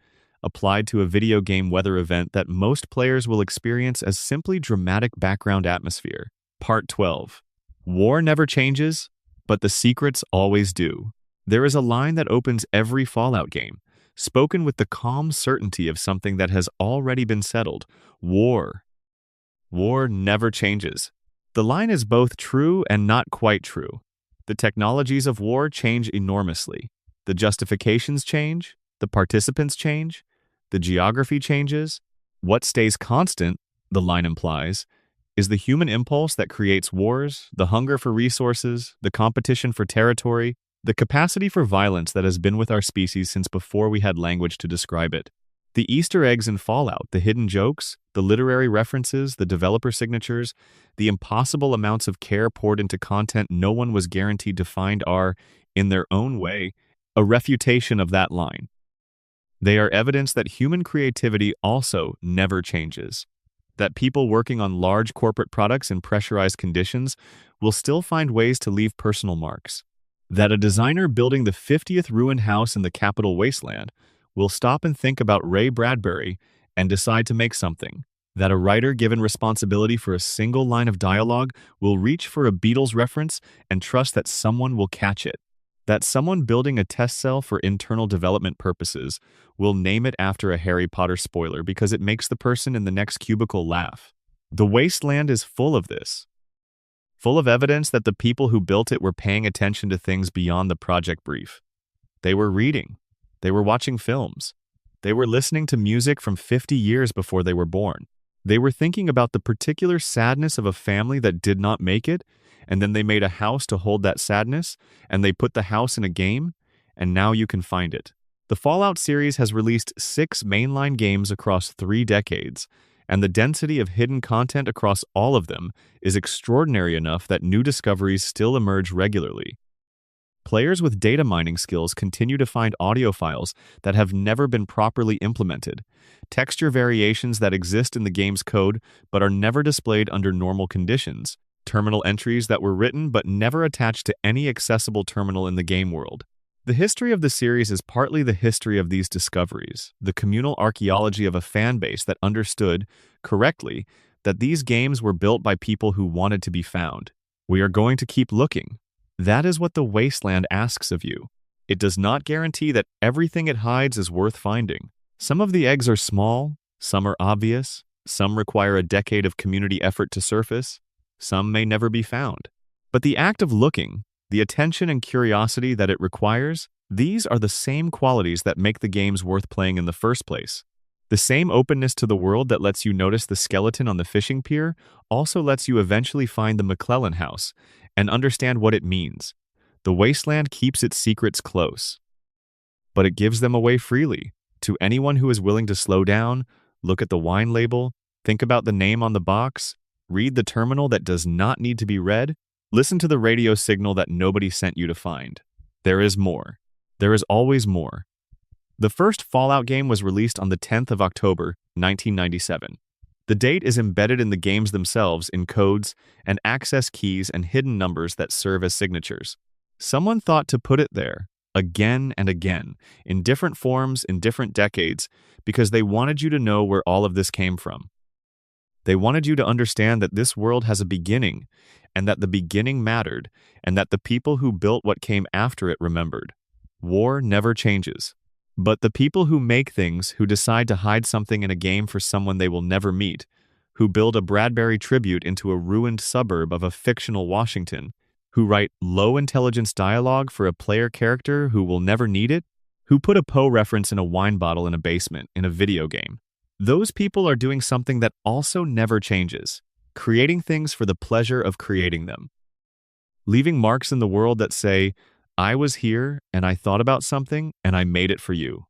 applied to a video game weather event that most players will experience as simply dramatic background atmosphere. Part 12. War never changes, but the secrets always do. There is a line that opens every Fallout game, spoken with the calm certainty of something that has already been settled. War never changes. The line is both true and not quite true. The technologies of war change enormously. The justifications change, the participants change, the geography changes. What stays constant, the line implies, is the human impulse that creates wars, the hunger for resources, the competition for territory, the capacity for violence that has been with our species since before we had language to describe it. The Easter eggs in Fallout, the hidden jokes, the literary references, the developer signatures, the impossible amounts of care poured into content no one was guaranteed to find are, in their own way, a refutation of that line. They are evidence that human creativity also never changes, that people working on large corporate products in pressurized conditions will still find ways to leave personal marks, that a designer building the 50th ruined house in the Capitol Wasteland will stop and think about Ray Bradbury and decide to make something, that a writer given responsibility for a single line of dialogue will reach for a Beatles reference and trust that someone will catch it, that someone building a test cell for internal development purposes will name it after a Harry Potter spoiler because it makes the person in the next cubicle laugh. The Wasteland is full of this. Full of evidence that the people who built it were paying attention to things beyond the project brief. They were reading. They were watching films. They were listening to music from 50 years before they were born. They were thinking about the particular sadness of a family that did not make it, and then they made a house to hold that sadness, and they put the house in a game, and now you can find it. The Fallout series has released 6 mainline games across 3 decades, and the density of hidden content across all of them is extraordinary enough that new discoveries still emerge regularly. Players with data mining skills continue to find audio files that have never been properly implemented, texture variations that exist in the game's code but are never displayed under normal conditions, terminal entries that were written but never attached to any accessible terminal in the game world. The history of the series is partly the history of these discoveries, the communal archaeology of a fan base that understood, correctly, that these games were built by people who wanted to be found. We are going to keep looking. That is what the Wasteland asks of you. It does not guarantee that everything it hides is worth finding. Some of the eggs are small, some are obvious, some require a decade of community effort to surface, some may never be found. But the act of looking, the attention and curiosity that it requires, these are the same qualities that make the games worth playing in the first place. The same openness to the world that lets you notice the skeleton on the fishing pier also lets you eventually find the McClellan house and understand what it means. The Wasteland keeps its secrets close, but it gives them away freely to anyone who is willing to slow down, look at the wine label, think about the name on the box, read the terminal that does not need to be read, listen to the radio signal that nobody sent you to find. There is more. There is always more. The first Fallout game was released on the 10th of October, 1997. The date is embedded in the games themselves in codes and access keys and hidden numbers that serve as signatures. Someone thought to put it there, again and again, in different forms in different decades, because they wanted you to know where all of this came from. They wanted you to understand that this world has a beginning, and that the beginning mattered, and that the people who built what came after it remembered. War never changes. But the people who make things, who decide to hide something in a game for someone they will never meet, who build a Bradbury tribute into a ruined suburb of a fictional Washington, who write low-intelligence dialogue for a player character who will never need it, who put a Poe reference in a wine bottle in a basement in a video game. Those people are doing something that also never changes, creating things for the pleasure of creating them. Leaving marks in the world that say, I was here, and I thought about something, and I made it for you.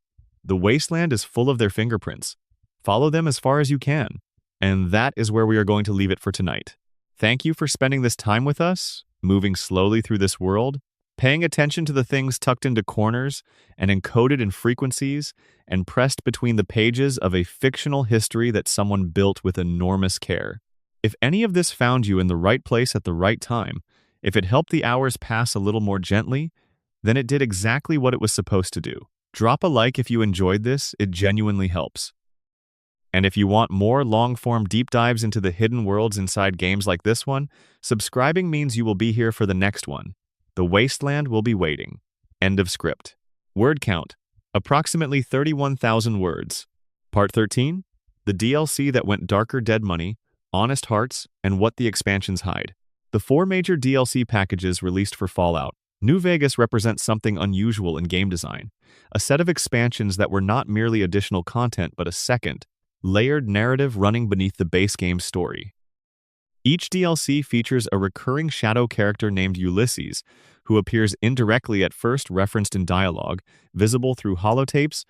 The Wasteland is full of their fingerprints. Follow them as far as you can. And that is where we are going to leave it for tonight. Thank you for spending this time with us, moving slowly through this world, paying attention to the things tucked into corners and encoded in frequencies and pressed between the pages of a fictional history that someone built with enormous care. If any of this found you in the right place at the right time, if it helped the hours pass a little more gently, then it did exactly what it was supposed to do. Drop a like if you enjoyed this, it genuinely helps. And if you want more long-form deep dives into the hidden worlds inside games like this one, subscribing means you will be here for the next one. The Wasteland will be waiting. End of script. Word count, approximately 31,000 words. Part 13, the DLC that went darker: Dead Money, Honest Hearts, and What the Expansions Hide. The 4 major DLC packages released for Fallout New Vegas represents something unusual in game design, a set of expansions that were not merely additional content but a second, layered narrative running beneath the base game's story. Each DLC features a recurring shadow character named Ulysses, who appears indirectly at first, referenced in dialogue, visible through holotapes,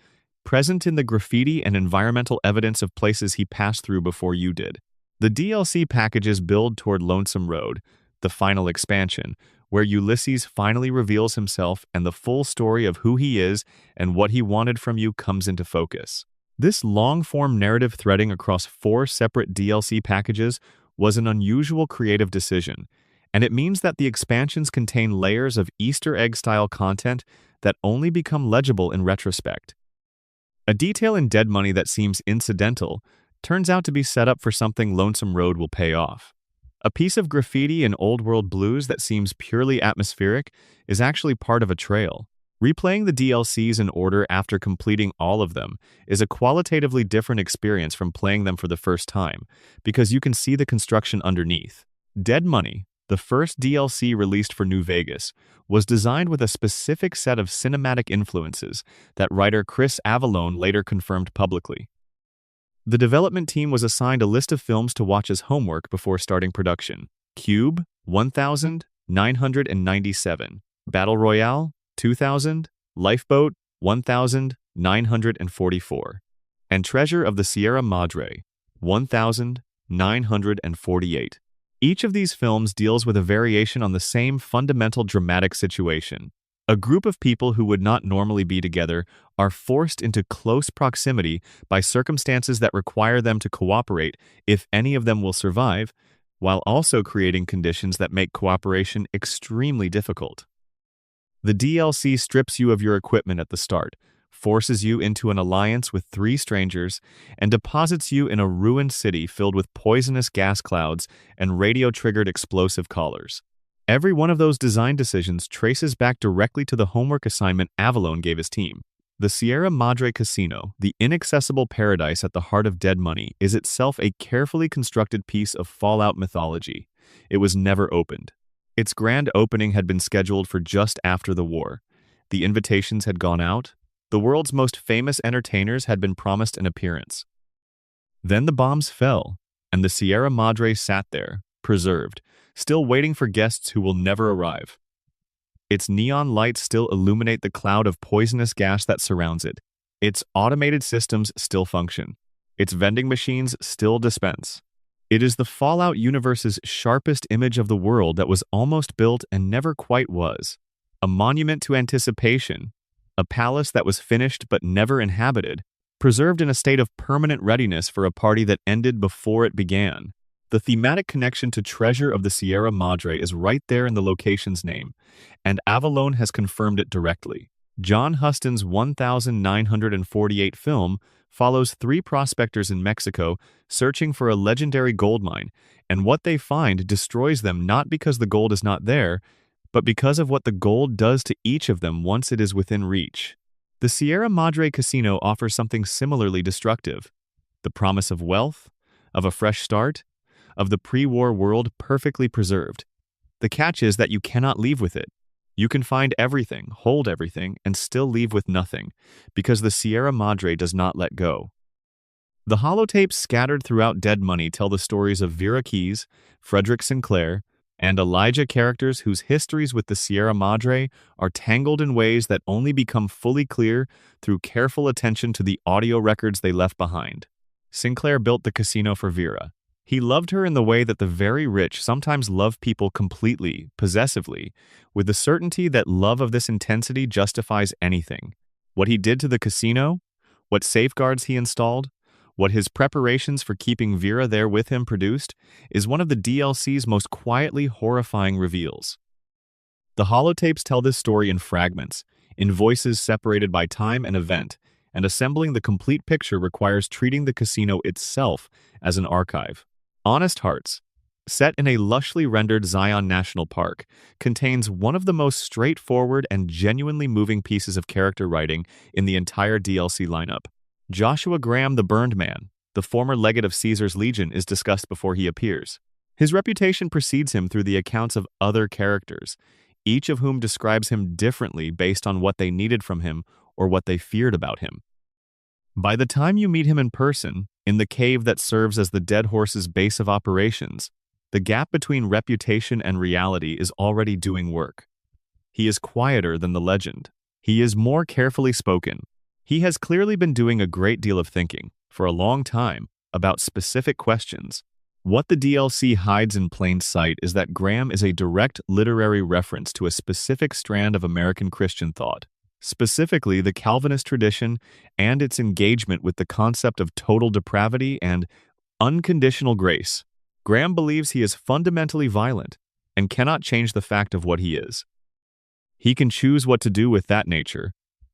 present in the graffiti and environmental evidence of places he passed through before you did. The DLC packages build toward Lonesome Road, the final expansion, where Ulysses finally reveals himself and the full story of who he is and what he wanted from you comes into focus. This long-form narrative threading across 4 separate DLC packages was an unusual creative decision, and it means that the expansions contain layers of Easter egg-style content that only become legible in retrospect. A detail in Dead Money that seems incidental turns out to be set up for something Lonesome Road will pay off. A piece of graffiti in Old World Blues that seems purely atmospheric is actually part of a trail. Replaying the DLCs in order after completing all of them is a qualitatively different experience from playing them for the first time, because you can see the construction underneath. Dead Money, the first DLC released for New Vegas, was designed with a specific set of cinematic influences that writer Chris Avellone later confirmed publicly. The development team was assigned a list of films to watch as homework before starting production. Cube, 1997. Battle Royale, 2000. Lifeboat, 1944. And Treasure of the Sierra Madre, 1948. Each of these films deals with a variation on the same fundamental dramatic situation. A group of people who would not normally be together are forced into close proximity by circumstances that require them to cooperate if any of them will survive, while also creating conditions that make cooperation extremely difficult. The DLC strips you of your equipment at the start, forces you into an alliance with 3 strangers, and deposits you in a ruined city filled with poisonous gas clouds and radio-triggered explosive collars. Every one of those design decisions traces back directly to the homework assignment Avalon gave his team. The Sierra Madre Casino, the inaccessible paradise at the heart of Dead Money, is itself a carefully constructed piece of Fallout mythology. It was never opened. Its grand opening had been scheduled for just after the war. The invitations had gone out. The world's most famous entertainers had been promised an appearance. Then the bombs fell, and the Sierra Madre sat there, preserved, still waiting for guests who will never arrive. Its neon lights still illuminate the cloud of poisonous gas that surrounds it. Its automated systems still function. Its vending machines still dispense. It is the Fallout universe's sharpest image of the world that was almost built and never quite was. A monument to anticipation, a palace that was finished but never inhabited, preserved in a state of permanent readiness for a party that ended before it began. The thematic connection to Treasure of the Sierra Madre is right there in the location's name, and Avalon has confirmed it directly. John Huston's 1948 film follows 3 prospectors in Mexico searching for a legendary gold mine, and what they find destroys them not because the gold is not there, but because of what the gold does to each of them once it is within reach. The Sierra Madre Casino offers something similarly destructive: the promise of wealth, of a fresh start, of the pre-war world perfectly preserved. The catch is that you cannot leave with it. You can find everything, hold everything, and still leave with nothing, because the Sierra Madre does not let go. The holotapes scattered throughout Dead Money tell the stories of Vera Keyes, Frederick Sinclair, and Elijah, characters whose histories with the Sierra Madre are tangled in ways that only become fully clear through careful attention to the audio records they left behind. Sinclair built the casino for Vera. He loved her in the way that the very rich sometimes love people completely, possessively, with the certainty that love of this intensity justifies anything. What he did to the casino, what safeguards he installed, what his preparations for keeping Vera there with him produced, is one of the DLC's most quietly horrifying reveals. The holotapes tell this story in fragments, in voices separated by time and event, and assembling the complete picture requires treating the casino itself as an archive. Honest Hearts, set in a lushly rendered Zion National Park, contains one of the most straightforward and genuinely moving pieces of character writing in the entire DLC lineup. Joshua Graham, the Burned Man, the former legate of Caesar's Legion, is discussed before he appears. His reputation precedes him through the accounts of other characters, each of whom describes him differently based on what they needed from him or what they feared about him. By the time you meet him in person, in the cave that serves as the Dead Horse's base of operations, the gap between reputation and reality is already doing work. He is quieter than the legend. He is more carefully spoken. He has clearly been doing a great deal of thinking, for a long time, about specific questions. What the DLC hides in plain sight is that Graham is a direct literary reference to a specific strand of American Christian thought, specifically the Calvinist tradition and its engagement with the concept of total depravity and unconditional grace. Graham believes he is fundamentally violent and cannot change the fact of what he is. He can choose what to do with that nature,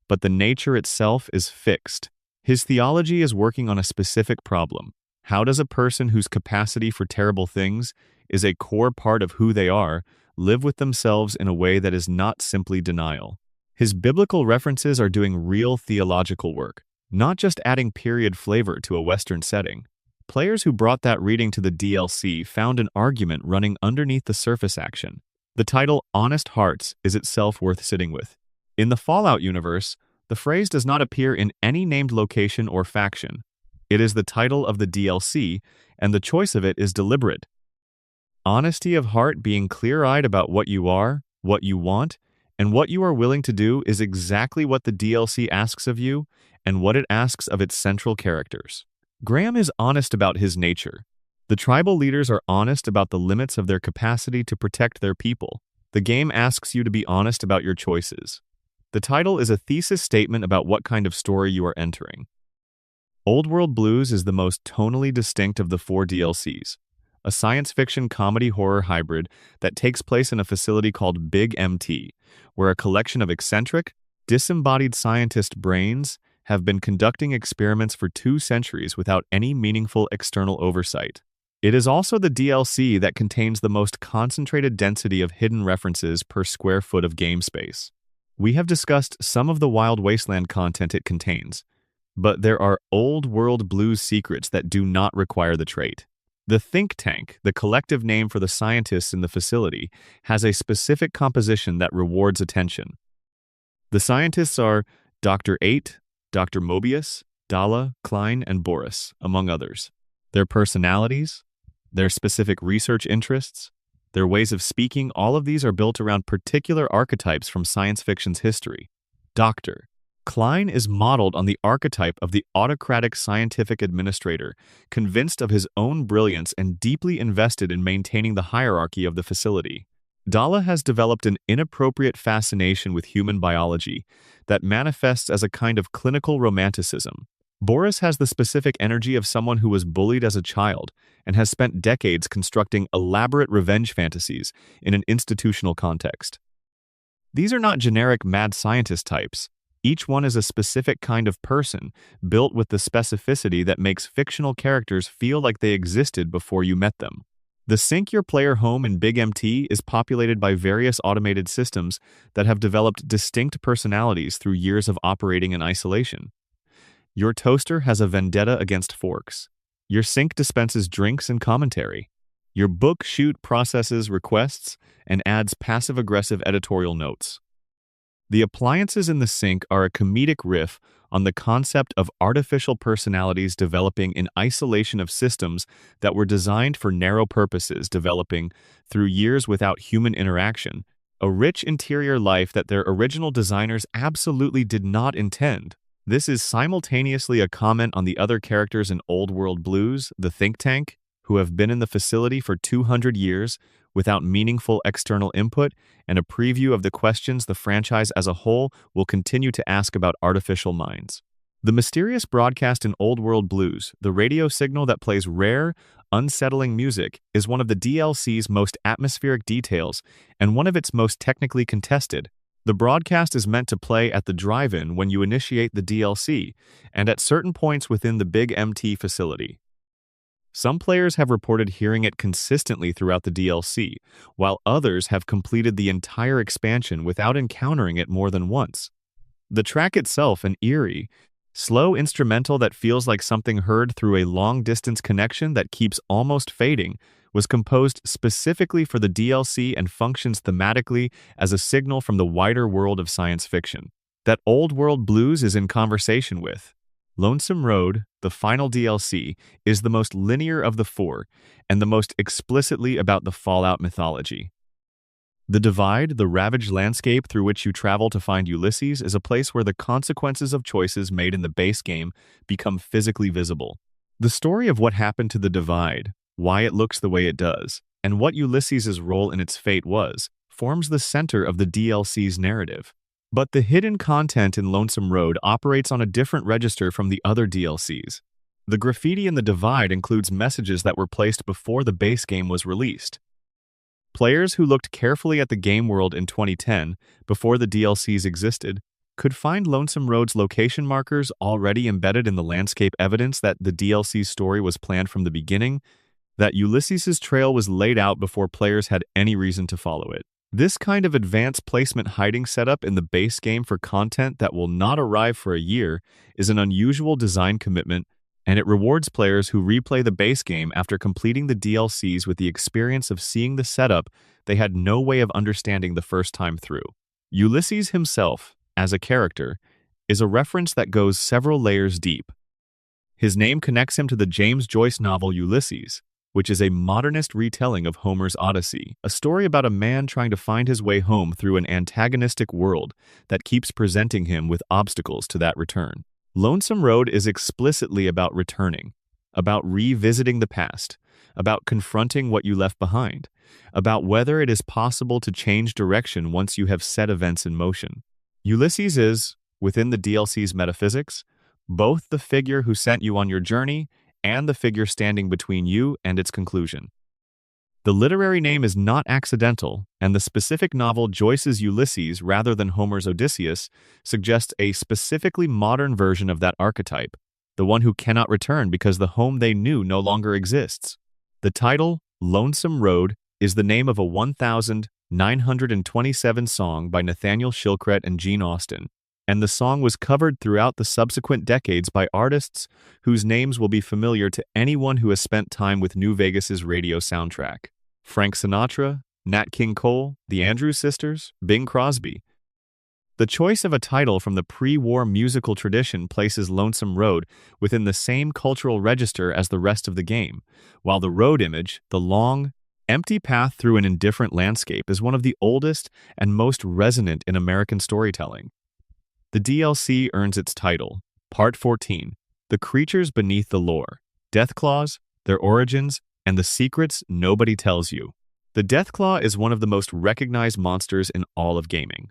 but the nature itself is fixed. His theology is working on a specific problem. How does a person whose capacity for terrible things is a core part of who they are live with themselves in a way that is not simply denial? His biblical references are doing real theological work, not just adding period flavor to a Western setting. Players who brought that reading to the DLC found an argument running underneath the surface action. The title Honest Hearts is itself worth sitting with. In the Fallout universe, the phrase does not appear in any named location or faction. It is the title of the DLC, and the choice of it is deliberate. Honesty of heart, being clear-eyed about what you are, what you want, and what you are willing to do is exactly what the DLC asks of you and what it asks of its central characters. Graham is honest about his nature. The tribal leaders are honest about the limits of their capacity to protect their people. The game asks you to be honest about your choices. The title is a thesis statement about what kind of story you are entering. Old World Blues is the most tonally distinct of the 4 DLCs, a science fiction comedy horror hybrid that takes place in a facility called Big MT, where a collection of eccentric, disembodied scientist brains have been conducting experiments for 2 centuries without any meaningful external oversight. It is also the DLC that contains the most concentrated density of hidden references per square foot of game space. We have discussed some of the Wild Wasteland content it contains, but there are Old World Blues secrets that do not require the trait. The think tank, the collective name for the scientists in the facility, has a specific composition that rewards attention. The scientists are Dr. 8, Dr. Mobius, Dala, Klein, and Boris, among others. Their personalities, their specific research interests, their ways of speaking, all of these are built around particular archetypes from science fiction's history. Dr. Klein is modeled on the archetype of the autocratic scientific administrator, convinced of his own brilliance and deeply invested in maintaining the hierarchy of the facility. Dala has developed an inappropriate fascination with human biology that manifests as a kind of clinical romanticism. Boris has the specific energy of someone who was bullied as a child and has spent decades constructing elaborate revenge fantasies in an institutional context. These are not generic mad scientist types. Each one is a specific kind of person, built with the specificity that makes fictional characters feel like they existed before you met them. The Sync Your Player home in Big MT is populated by various automated systems that have developed distinct personalities through years of operating in isolation. Your toaster has a vendetta against forks. Your sink dispenses drinks and commentary. Your book chute processes requests and adds passive-aggressive editorial notes. The appliances in the sink are a comedic riff on the concept of artificial personalities developing in isolation of systems that were designed for narrow purposes, developing, through years without human interaction, a rich interior life that their original designers absolutely did not intend. This is simultaneously a comment on the other characters in Old World Blues, the think tank, who have been in the facility for 200 years without meaningful external input, and a preview of the questions the franchise as a whole will continue to ask about artificial minds. The mysterious broadcast in Old World Blues, the radio signal that plays rare, unsettling music, is one of the DLC's most atmospheric details and one of its most technically contested. The broadcast is meant to play at the drive-in when you initiate the DLC and at certain points within the Big MT facility. Some players have reported hearing it consistently throughout the DLC, while others have completed the entire expansion without encountering it more than once. The track itself, an eerie, slow instrumental that feels like something heard through a long-distance connection that keeps almost fading, was composed specifically for the DLC and functions thematically as a signal from the wider world of science fiction that Old World Blues is in conversation with. Lonesome Road, the final DLC, is the most linear of the 4 and the most explicitly about the Fallout mythology. The Divide, the ravaged landscape through which you travel to find Ulysses, is a place where the consequences of choices made in the base game become physically visible. The story of what happened to the Divide, why it looks the way it does, and what Ulysses' role in its fate was, forms the center of the DLC's narrative. But the hidden content in Lonesome Road operates on a different register from the other DLCs. The graffiti in the Divide includes messages that were placed before the base game was released. Players who looked carefully at the game world in 2010, before the DLCs existed, could find Lonesome Road's location markers already embedded in the landscape, evidence that the DLC's story was planned from the beginning, that Ulysses' trail was laid out before players had any reason to follow it. This kind of advanced placement hiding setup in the base game for content that will not arrive for a year is an unusual design commitment, and it rewards players who replay the base game after completing the DLCs with the experience of seeing the setup they had no way of understanding the first time through. Ulysses himself, as a character, is a reference that goes several layers deep. His name connects him to the James Joyce novel Ulysses, which is a modernist retelling of Homer's Odyssey, a story about a man trying to find his way home through an antagonistic world that keeps presenting him with obstacles to that return. Lonesome Road is explicitly about returning. about revisiting the past, about confronting what you left behind, about whether it is possible to change direction once you have set events in motion. Ulysses is, within the DLC's metaphysics, both the figure who sent you on your journey and the figure standing between you and its conclusion. The literary name is not accidental, and the specific novel Joyce's Ulysses rather than Homer's Odysseus suggests a specifically modern version of that archetype, the one who cannot return because the home they knew no longer exists. The title, Lonesome Road, is the name of a 1927 song by Nathaniel Shilkret and Gene Austin, and the song was covered throughout the subsequent decades by artists whose names will be familiar to anyone who has spent time with New Vegas's radio soundtrack. Frank Sinatra, Nat King Cole, the Andrews Sisters, Bing Crosby. The choice of a title from the pre-war musical tradition places Lonesome Road within the same cultural register as the rest of the game, while the road image, the long, empty path through an indifferent landscape, is one of the oldest and most resonant in American storytelling. The DLC earns its title, Part 14, The Creatures Beneath the Lore, Deathclaws, Their Origins, and the Secrets Nobody Tells You. The Deathclaw is one of the most recognized monsters in all of gaming.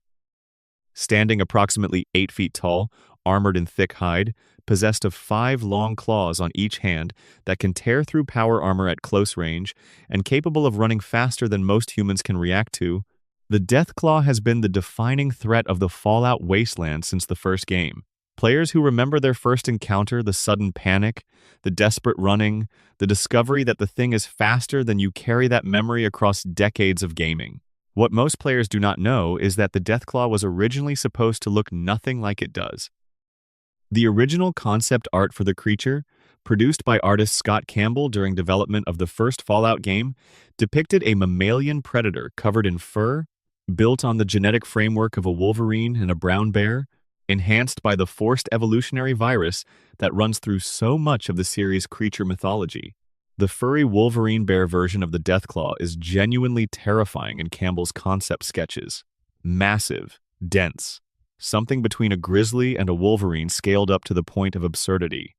Standing approximately 8 feet tall, armored in thick hide, possessed of 5 long claws on each hand that can tear through power armor at close range, and capable of running faster than most humans can react to, the Deathclaw has been the defining threat of the Fallout wasteland since the first game. Players who remember their first encounter, the sudden panic, the desperate running, the discovery that the thing is faster than you, carry that memory across decades of gaming. What most players do not know is that the Deathclaw was originally supposed to look nothing like it does. The original concept art for the creature, produced by artist Scott Campbell during development of the first Fallout game, depicted a mammalian predator covered in fur, built on the genetic framework of a wolverine and a brown bear, enhanced by the forced evolutionary virus that runs through so much of the series' creature mythology. The furry wolverine bear version of the Deathclaw is genuinely terrifying in Campbell's concept sketches. Massive, dense, something between a grizzly and a wolverine scaled up to the point of absurdity.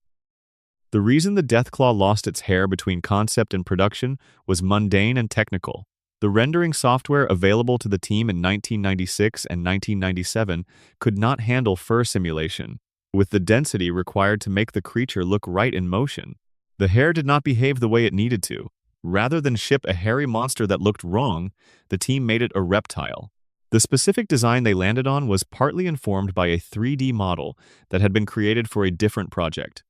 The reason the Deathclaw lost its hair between concept and production was mundane and technical. The rendering software available to the team in 1996 and 1997 could not handle fur simulation, with the density required to make the creature look right in motion. The hair did not behave the way it needed to. Rather than ship a hairy monster that looked wrong, the team made it a reptile. The specific design they landed on was partly informed by a 3D model that had been created for a different project.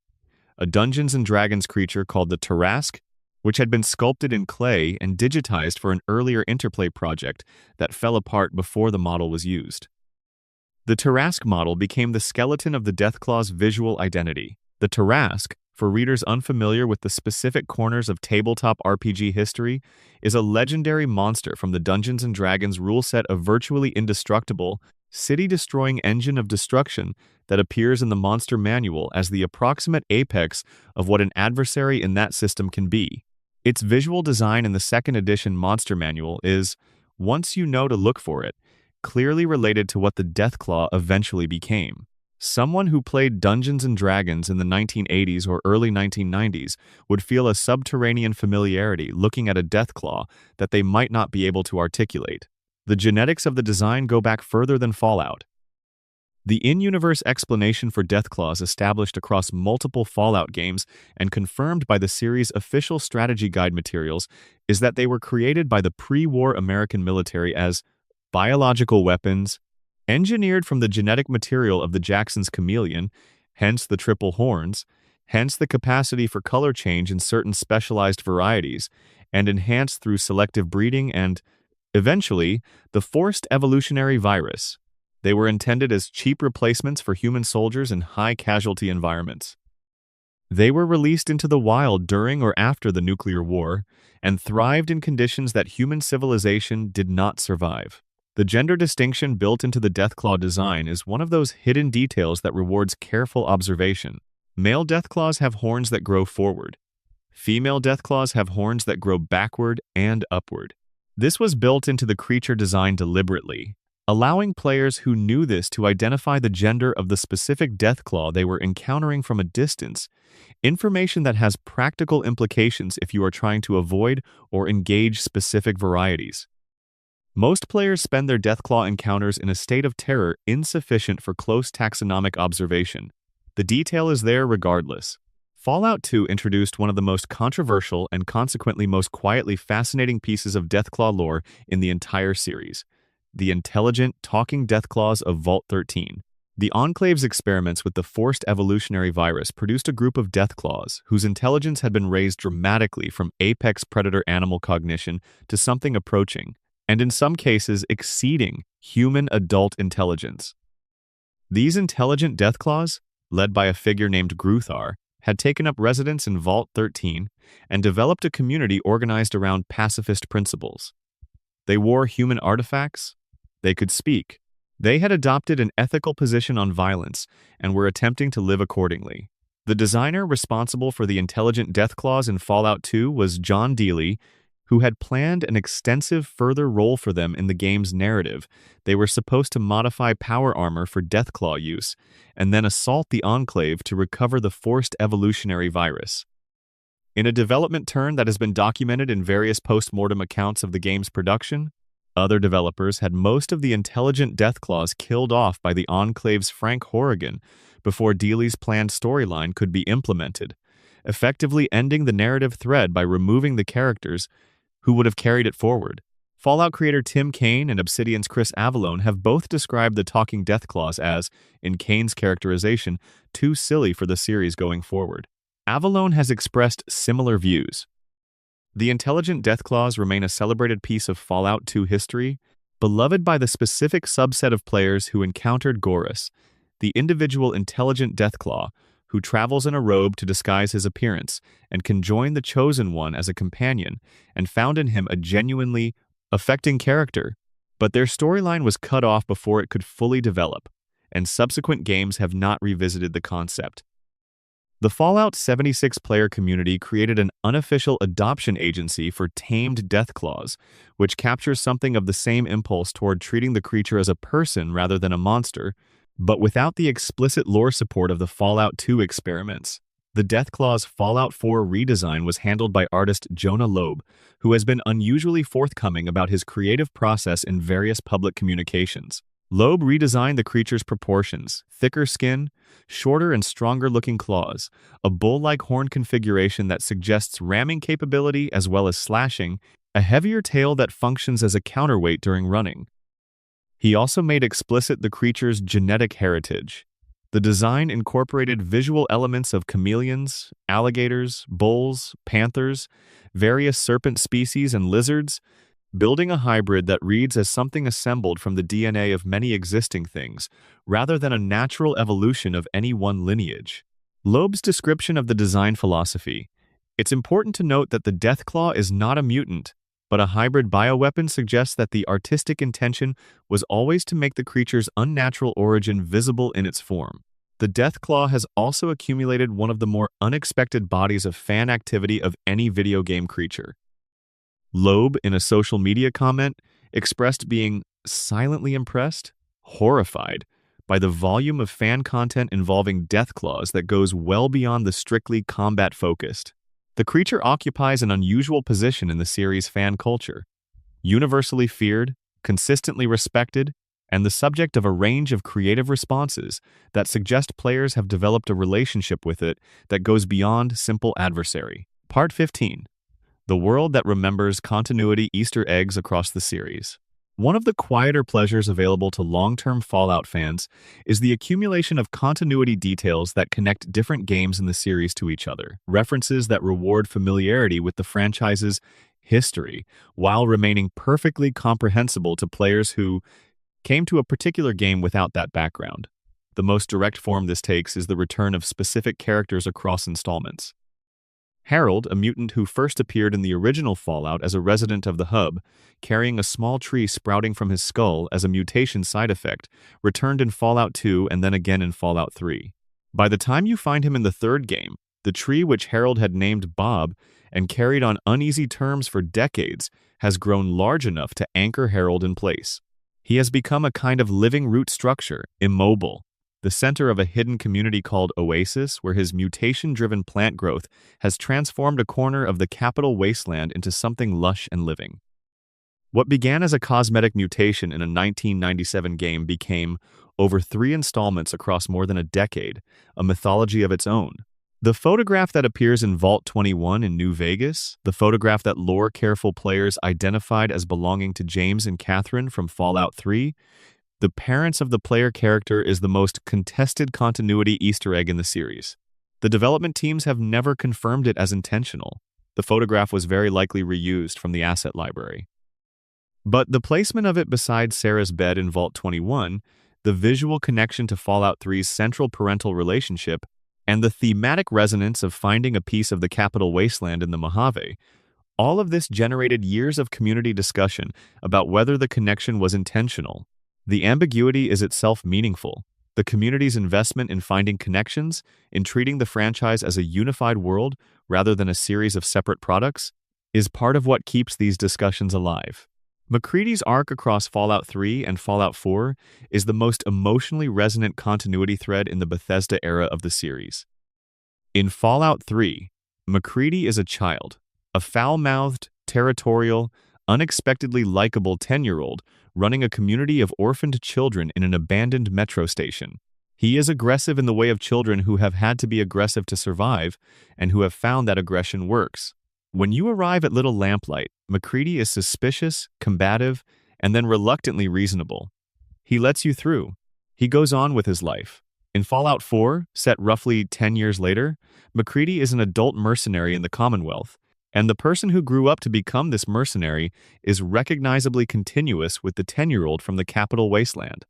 A Dungeons & Dragons creature called the Tarrasque, which had been sculpted in clay and digitized for an earlier Interplay project that fell apart before the model was used. The Tarrasque model became the skeleton of the Deathclaw's visual identity. The Tarrasque, for readers unfamiliar with the specific corners of tabletop RPG history, is a legendary monster from the Dungeons & Dragons rule set of virtually indestructible, city-destroying engine of destruction that appears in the monster manual as the approximate apex of what an adversary in that system can be. Its visual design in the second edition monster manual is, once you know to look for it, clearly related to what the Deathclaw eventually became. Someone who played Dungeons & Dragons in the 1980s or early 1990s would feel a subterranean familiarity looking at a Deathclaw that they might not be able to articulate. The genetics of the design go back further than Fallout. The in-universe explanation for Deathclaws established across multiple Fallout games and confirmed by the series' official strategy guide materials is that they were created by the pre-war American military as biological weapons, engineered from the genetic material of the Jackson's chameleon, hence the triple horns, hence the capacity for color change in certain specialized varieties, and enhanced through selective breeding and, eventually, the forced evolutionary virus. They were intended as cheap replacements for human soldiers in high-casualty environments. They were released into the wild during or after the nuclear war, and thrived in conditions that human civilization did not survive. The gender distinction built into the Deathclaw design is one of those hidden details that rewards careful observation. Male Deathclaws have horns that grow forward. Female Deathclaws have horns that grow backward and upward. This was built into the creature design deliberately. allowing players who knew this to identify the gender of the specific Deathclaw they were encountering from a distance, information that has practical implications if you are trying to avoid or engage specific varieties. Most players spend their Deathclaw encounters in a state of terror insufficient for close taxonomic observation. The detail is there regardless. Fallout 2 introduced one of the most controversial and consequently most quietly fascinating pieces of Deathclaw lore in the entire series: the intelligent, talking Deathclaws of Vault 13. The Enclave's experiments with the forced evolutionary virus produced a group of Deathclaws whose intelligence had been raised dramatically from apex predator animal cognition to something approaching, and in some cases exceeding, human adult intelligence. These intelligent Deathclaws, led by a figure named Gruthar, had taken up residence in Vault 13 and developed a community organized around pacifist principles. They wore human artifacts. They could speak. They had adopted an ethical position on violence and were attempting to live accordingly. The designer responsible for the intelligent Deathclaws in Fallout 2 was John Dealey, who had planned an extensive further role for them in the game's narrative. They were supposed to modify power armor for Deathclaw use, and then assault the Enclave to recover the forced evolutionary virus. In a development turn that has been documented in various post-mortem accounts of the game's production, other developers had most of the intelligent Deathclaws killed off by the Enclave's Frank Horrigan before Dealey's planned storyline could be implemented, effectively ending the narrative thread by removing the characters who would have carried it forward. Fallout creator Tim Kaine and Obsidian's Chris Avellone have both described the talking Deathclaws as, in Kaine's characterization, too silly for the series going forward. Avellone has expressed similar views. The intelligent Deathclaws remain a celebrated piece of Fallout 2 history, beloved by the specific subset of players who encountered Gorus, the individual intelligent Deathclaw, who travels in a robe to disguise his appearance and can join the Chosen One as a companion, and found in him a genuinely affecting character. But their storyline was cut off before it could fully develop, and subsequent games have not revisited the concept. The Fallout 76 player community created an unofficial adoption agency for tamed Deathclaws, which captures something of the same impulse toward treating the creature as a person rather than a monster, but without the explicit lore support of the Fallout 2 experiments. The Deathclaw's Fallout 4 redesign was handled by artist Jonah Loeb, who has been unusually forthcoming about his creative process in various public communications. Loeb redesigned the creature's proportions: thicker skin, shorter and stronger-looking claws, a bull-like horn configuration that suggests ramming capability as well as slashing, a heavier tail that functions as a counterweight during running. He also made explicit the creature's genetic heritage. The design incorporated visual elements of chameleons, alligators, bulls, panthers, various serpent species, and lizards, building a hybrid that reads as something assembled from the DNA of many existing things, rather than a natural evolution of any one lineage. Loeb's description of the design philosophy: it's important to note that the Deathclaw is not a mutant, but a hybrid bioweapon suggests that the artistic intention was always to make the creature's unnatural origin visible in its form. The Deathclaw has also accumulated one of the more unexpected bodies of fan activity of any video game creature. Loeb, in a social media comment, expressed being silently impressed, horrified, by the volume of fan content involving Deathclaws that goes well beyond the strictly combat-focused. The creature occupies an unusual position in the series' fan culture, universally feared, consistently respected, and the subject of a range of creative responses that suggest players have developed a relationship with it that goes beyond simple adversary. Part 15. The world that remembers continuity Easter eggs across the series. One of the quieter pleasures available to long-term Fallout fans is the accumulation of continuity details that connect different games in the series to each other, references that reward familiarity with the franchise's history, while remaining perfectly comprehensible to players who came to a particular game without that background. The most direct form this takes is the return of specific characters across installments. Harold, a mutant who first appeared in the original Fallout as a resident of the hub, carrying a small tree sprouting from his skull as a mutation side effect, returned in Fallout 2 and then again in Fallout 3. By the time you find him in the third game, the tree which Harold had named Bob and carried on uneasy terms for decades has grown large enough to anchor Harold in place. He has become a kind of living root structure, immobile, the center of a hidden community called Oasis, where his mutation-driven plant growth has transformed a corner of the capital wasteland into something lush and living. What began as a cosmetic mutation in a 1997 game became, over 3 installments across more than a decade, a mythology of its own. The photograph that appears in Vault 21 in New Vegas, the photograph that lore-careful players identified as belonging to James and Catherine from Fallout 3, the parents of the player character, is the most contested continuity Easter egg in the series. The development teams have never confirmed it as intentional. The photograph was very likely reused from the asset library. But the placement of it beside Sarah's bed in Vault 21, the visual connection to Fallout 3's central parental relationship, and the thematic resonance of finding a piece of the capital wasteland in the Mojave, all of this generated years of community discussion about whether the connection was intentional. The ambiguity is itself meaningful. The community's investment in finding connections, in treating the franchise as a unified world rather than a series of separate products, is part of what keeps these discussions alive. MacCready's arc across Fallout 3 and Fallout 4 is the most emotionally resonant continuity thread in the Bethesda era of the series. In Fallout 3, MacCready is a child, a foul-mouthed, territorial, unexpectedly likable 10-year-old running a community of orphaned children in an abandoned metro station. He is aggressive in the way of children who have had to be aggressive to survive and who have found that aggression works. When you arrive at Little Lamplight, MacCready is suspicious, combative, and then reluctantly reasonable. He lets you through. He goes on with his life. In Fallout 4, set roughly 10 years later, MacCready is an adult mercenary in the Commonwealth, and the person who grew up to become this mercenary is recognizably continuous with the 10-year-old from the Capital Wasteland.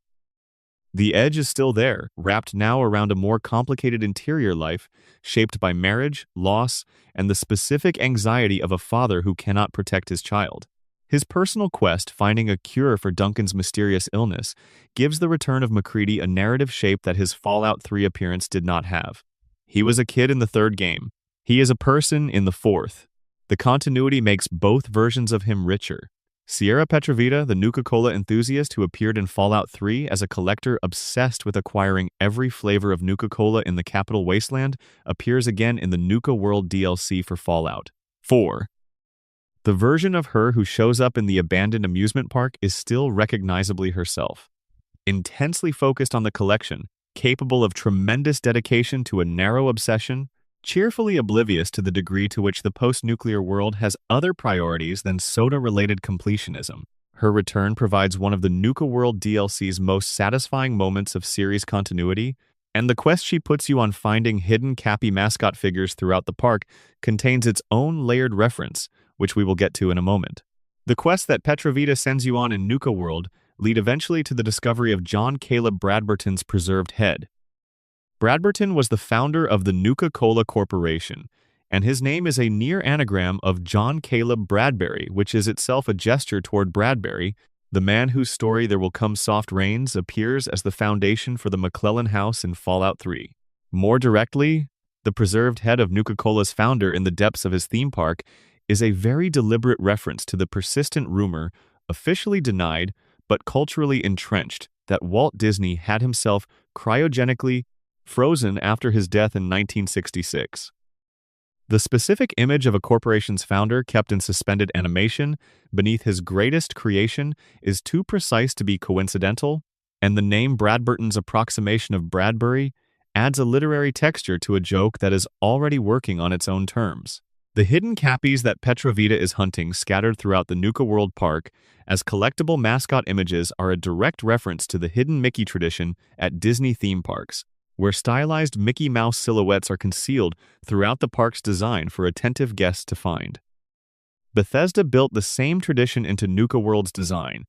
The edge is still there, wrapped now around a more complicated interior life, shaped by marriage, loss, and the specific anxiety of a father who cannot protect his child. His personal quest, finding a cure for Duncan's mysterious illness, gives the return of MacCready a narrative shape that his Fallout 3 appearance did not have. He was a kid in the third game. He is a person in the fourth. The continuity makes both versions of him richer. Sierra Petrovita, the Nuka-Cola enthusiast who appeared in Fallout 3 as a collector obsessed with acquiring every flavor of Nuka-Cola in the Capital Wasteland, appears again in the Nuka World DLC for Fallout 4. The version of her who shows up in the abandoned amusement park is still recognizably herself. Intensely focused on the collection, capable of tremendous dedication to a narrow obsession, cheerfully oblivious to the degree to which the post-nuclear world has other priorities than soda-related completionism. Her return provides one of the Nuka World DLC's most satisfying moments of series continuity, and the quest she puts you on finding hidden Cappy mascot figures throughout the park contains its own layered reference, which we will get to in a moment. The quests that Petrovita sends you on in Nuka World lead eventually to the discovery of John Caleb Bradberton's preserved head. Bradberton was the founder of the Nuka-Cola Corporation, and his name is a near anagram of John Caleb Bradbury, which is itself a gesture toward Bradbury, the man whose story There Will Come Soft Rains appears as the foundation for the McClellan House in Fallout 3. More directly, the preserved head of Nuka-Cola's founder in the depths of his theme park is a very deliberate reference to the persistent rumor, officially denied but culturally entrenched, that Walt Disney had himself cryogenically frozen after his death in 1966. The specific image of a corporation's founder kept in suspended animation beneath his greatest creation is too precise to be coincidental, and the name Bradberton's approximation of Bradbury adds a literary texture to a joke that is already working on its own terms. The hidden Cappies that Petrovita is hunting scattered throughout the Nuka World Park as collectible mascot images are a direct reference to the hidden Mickey tradition at Disney theme parks, where stylized Mickey Mouse silhouettes are concealed throughout the park's design for attentive guests to find. Bethesda built the same tradition into Nuka World's design,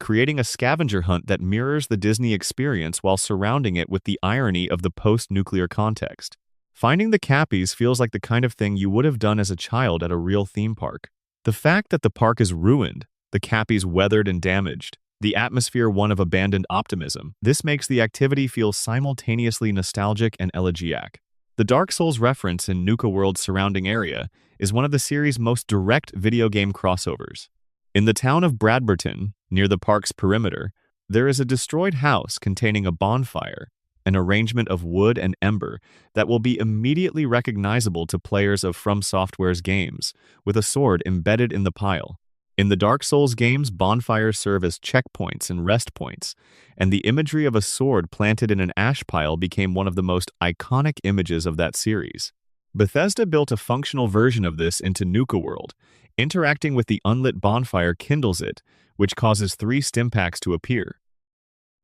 creating a scavenger hunt that mirrors the Disney experience while surrounding it with the irony of the post-nuclear context. Finding the Cappies feels like the kind of thing you would have done as a child at a real theme park. The fact that the park is ruined, the Cappies weathered and damaged, the atmosphere one of abandoned optimism, this makes the activity feel simultaneously nostalgic and elegiac. The Dark Souls reference in Nuka World's surrounding area is one of the series' most direct video game crossovers. In the town of Bradberton, near the park's perimeter, There is a destroyed house containing a bonfire, an arrangement of wood and ember that will be immediately recognizable to players of From Software's games, with a sword embedded in the pile. In the Dark Souls games, bonfires serve as checkpoints and rest points, and the imagery of a sword planted in an ash pile became one of the most iconic images of that series. Bethesda built a functional version of this into Nuka World. Interacting with the unlit bonfire kindles it, which causes 3 stimpaks to appear.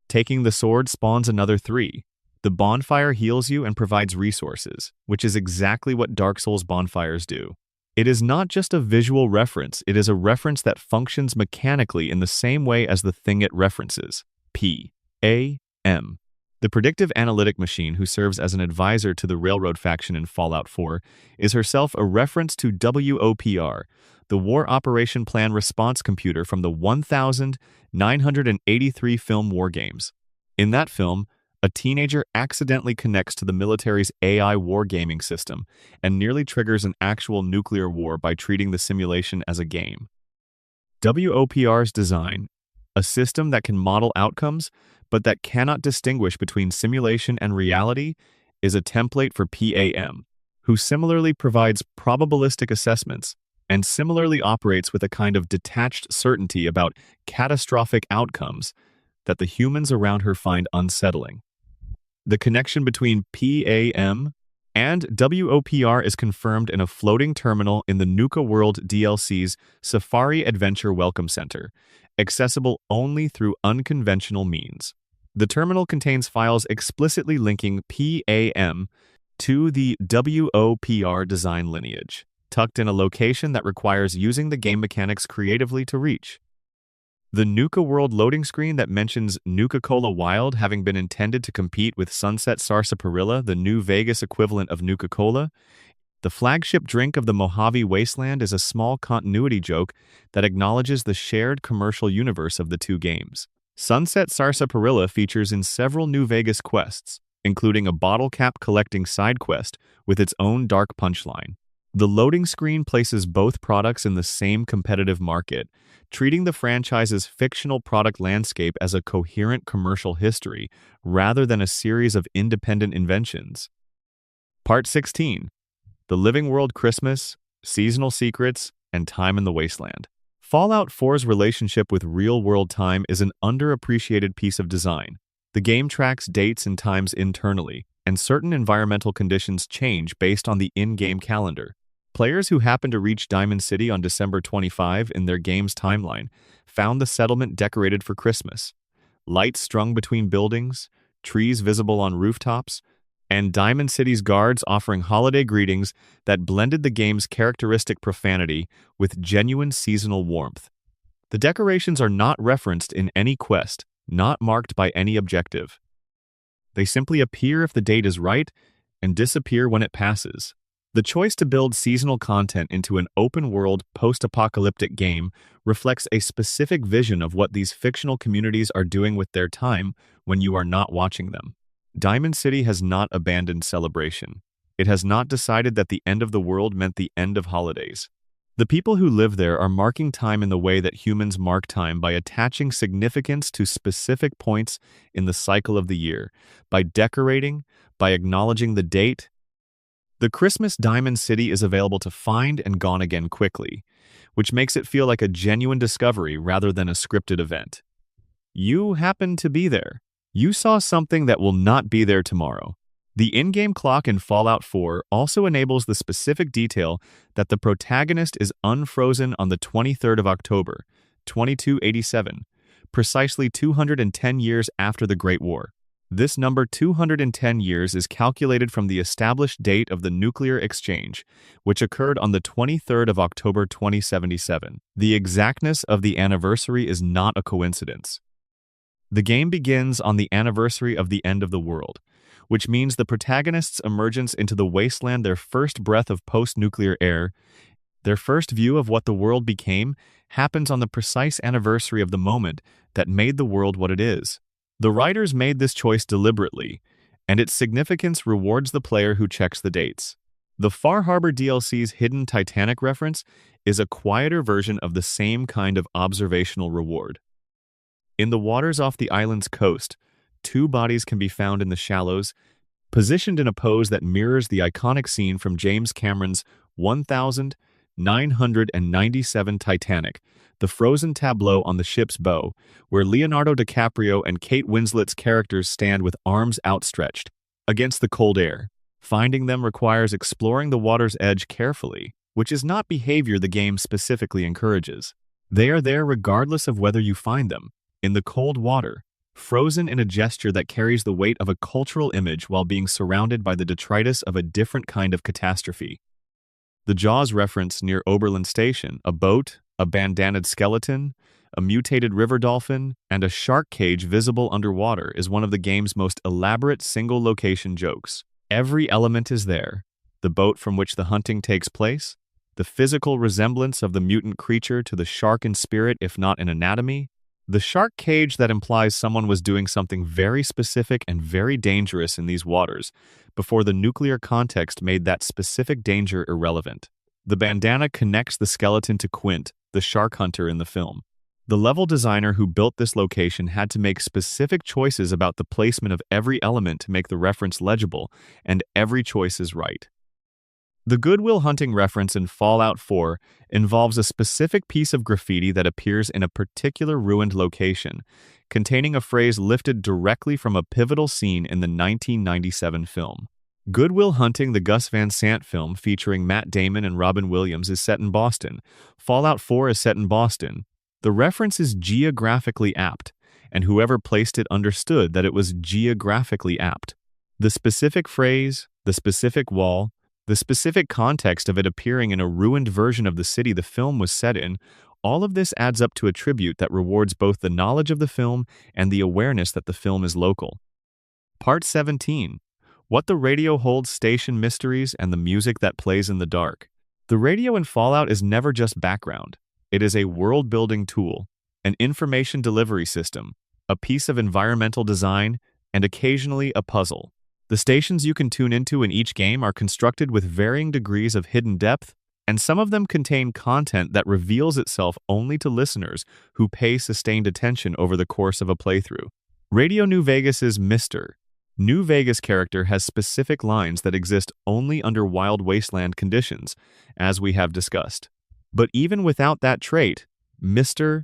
Taking the sword spawns another 3. The bonfire heals you and provides resources, which is exactly what Dark Souls bonfires do. It is not just a visual reference, it is a reference that functions mechanically in the same way as the thing it references. PAM. The predictive analytic machine who serves as an advisor to the Railroad faction in Fallout 4 is herself a reference to WOPR, the War Operation Plan Response Computer from the 1983 film War Games. In that film, a teenager accidentally connects to the military's AI wargaming system and nearly triggers an actual nuclear war by treating the simulation as a game. WOPR's design, a system that can model outcomes but that cannot distinguish between simulation and reality, is a template for PAM, who similarly provides probabilistic assessments and similarly operates with a kind of detached certainty about catastrophic outcomes that the humans around her find unsettling. The connection between PAM and WOPR is confirmed in a floating terminal in the Nuka World DLC's Safari Adventure Welcome Center, accessible only through unconventional means. The terminal contains files explicitly linking PAM to the WOPR design lineage, tucked in a location that requires using the game mechanics creatively to reach. The Nuka World loading screen that mentions Nuka-Cola Wild having been intended to compete with Sunset Sarsaparilla, the New Vegas equivalent of Nuka-Cola. The flagship drink of the Mojave Wasteland is a small continuity joke that acknowledges the shared commercial universe of the 2 games. Sunset Sarsaparilla features in several New Vegas quests, including a bottle cap collecting side quest with its own dark punchline. The loading screen places both products in the same competitive market, treating the franchise's fictional product landscape as a coherent commercial history rather than a series of independent inventions. Part 16. The Living World Christmas, Seasonal Secrets, and Time in the Wasteland. Fallout 4's relationship with real-world time is an underappreciated piece of design. The game tracks dates and times internally, and certain environmental conditions change based on the in-game calendar. Players who happened to reach Diamond City on December 25 in their game's timeline found the settlement decorated for Christmas. Lights strung between buildings, trees visible on rooftops, and Diamond City's guards offering holiday greetings that blended the game's characteristic profanity with genuine seasonal warmth. The decorations are not referenced in any quest, not marked by any objective. They simply appear if the date is right and disappear when it passes. The choice to build seasonal content into an open-world, post-apocalyptic game reflects a specific vision of what these fictional communities are doing with their time when you are not watching them. Diamond City has not abandoned celebration. It has not decided that the end of the world meant the end of holidays. The people who live there are marking time in the way that humans mark time by attaching significance to specific points in the cycle of the year, by decorating, by acknowledging the date. The Christmas Diamond City is available to find and gone again quickly, which makes it feel like a genuine discovery rather than a scripted event. You happened to be there. You saw something that will not be there tomorrow. The in-game clock in Fallout 4 also enables the specific detail that the protagonist is unfrozen on the 23rd of October, 2287, precisely 210 years after the Great War. This number 210 years is calculated from the established date of the nuclear exchange, which occurred on the 23rd of October 2077. The exactness of the anniversary is not a coincidence. The game begins on the anniversary of the end of the world, which means the protagonist's emergence into the wasteland, their first breath of post-nuclear air, their first view of what the world became, happens on the precise anniversary of the moment that made the world what it is. The writers made this choice deliberately, and its significance rewards the player who checks the dates. The Far Harbor DLC's hidden Titanic reference is a quieter version of the same kind of observational reward. In the waters off the island's coast, two bodies can be found in the shallows, positioned in a pose that mirrors the iconic scene from James Cameron's 1997 Titanic, the frozen tableau on the ship's bow, where Leonardo DiCaprio and Kate Winslet's characters stand with arms outstretched against the cold air. Finding them requires exploring the water's edge carefully, which is not behavior the game specifically encourages. They are there regardless of whether you find them, in the cold water, frozen in a gesture that carries the weight of a cultural image while being surrounded by the detritus of a different kind of catastrophe. The Jaws reference near Oberlin Station, a boat, a bandanaed skeleton, a mutated river dolphin, and a shark cage visible underwater is one of the game's most elaborate single-location jokes. Every element is there: the boat from which the hunting takes place, the physical resemblance of the mutant creature to the shark in spirit if not in anatomy, the shark cage that implies someone was doing something very specific and very dangerous in these waters before the nuclear context made that specific danger irrelevant. The bandana connects the skeleton to Quint, the shark hunter in the film. The level designer who built this location had to make specific choices about the placement of every element to make the reference legible, and every choice is right. The Good Will Hunting reference in Fallout 4 involves a specific piece of graffiti that appears in a particular ruined location, containing a phrase lifted directly from a pivotal scene in the 1997 film. Good Will Hunting, the Gus Van Sant film featuring Matt Damon and Robin Williams, is set in Boston. Fallout 4 is set in Boston. The reference is geographically apt, and whoever placed it understood that it was geographically apt. The specific phrase, the specific wall, the specific context of it appearing in a ruined version of the city the film was set in, all of this adds up to a tribute that rewards both the knowledge of the film and the awareness that the film is local. Part 17. What the Radio Holds: Station Mysteries and the Music That Plays in the Dark. The radio in Fallout is never just background. It is a world-building tool, an information delivery system, a piece of environmental design, and occasionally a puzzle. The stations you can tune into in each game are constructed with varying degrees of hidden depth, and some of them contain content that reveals itself only to listeners who pay sustained attention over the course of a playthrough. Radio New Vegas's Mr. New Vegas character has specific lines that exist only under Wild Wasteland conditions, as we have discussed. But even without that trait, Mr.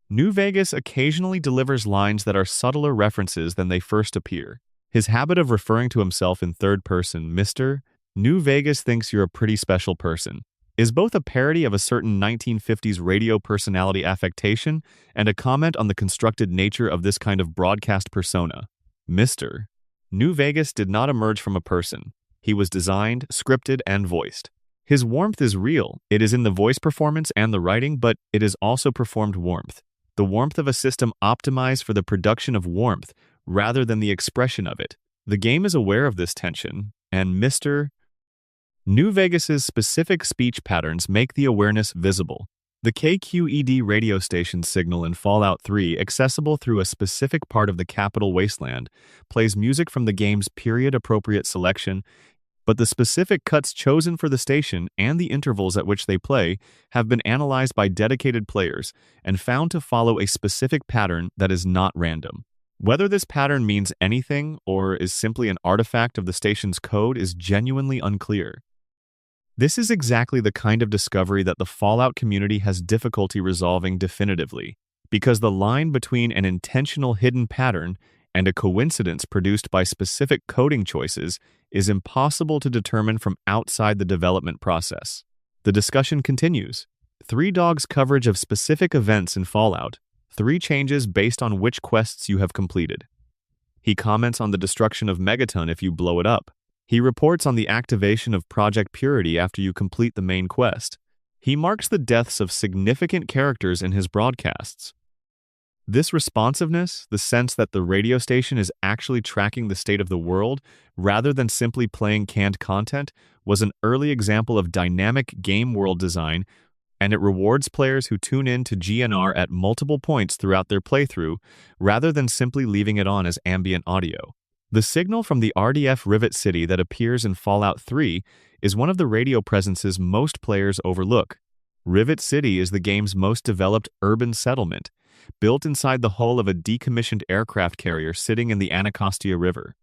New Vegas occasionally delivers lines that are subtler references than they first appear. His habit of referring to himself in third person, Mr. New Vegas thinks you're a pretty special person, is both a parody of a certain 1950s radio personality affectation and a comment on the constructed nature of this kind of broadcast persona. Mr. New Vegas did not emerge from a person. He was designed, scripted, and voiced. His warmth is real. It is in the voice performance and the writing, but it is also performed warmth. The warmth of a system optimized for the production of warmth rather than the expression of it. The game is aware of this tension, and Mr. New Vegas's specific speech patterns make the awareness visible. The KQED radio station signal in Fallout 3, accessible through a specific part of the Capital Wasteland, plays music from the game's period-appropriate selection, but the specific cuts chosen for the station and the intervals at which they play have been analyzed by dedicated players and found to follow a specific pattern that is not random. Whether this pattern means anything or is simply an artifact of the station's code is genuinely unclear. This is exactly the kind of discovery that the Fallout community has difficulty resolving definitively, because the line between an intentional hidden pattern and a coincidence produced by specific coding choices is impossible to determine from outside the development process. The discussion continues. 3 Dogs' coverage of specific events in Fallout, 3 changes based on which quests you have completed. He comments on the destruction of Megaton if you blow it up. He reports on the activation of Project Purity after you complete the main quest. He marks the deaths of significant characters in his broadcasts. This responsiveness, the sense that the radio station is actually tracking the state of the world rather than simply playing canned content, was an early example of dynamic game world design, and it rewards players who tune in to GNR at multiple points throughout their playthrough rather than simply leaving it on as ambient audio. The signal from the RDF Rivet City that appears in Fallout 3 is one of the radio presences most players overlook. Rivet City is the game's most developed urban settlement, built inside the hull of a decommissioned aircraft carrier sitting in the Anacostia River.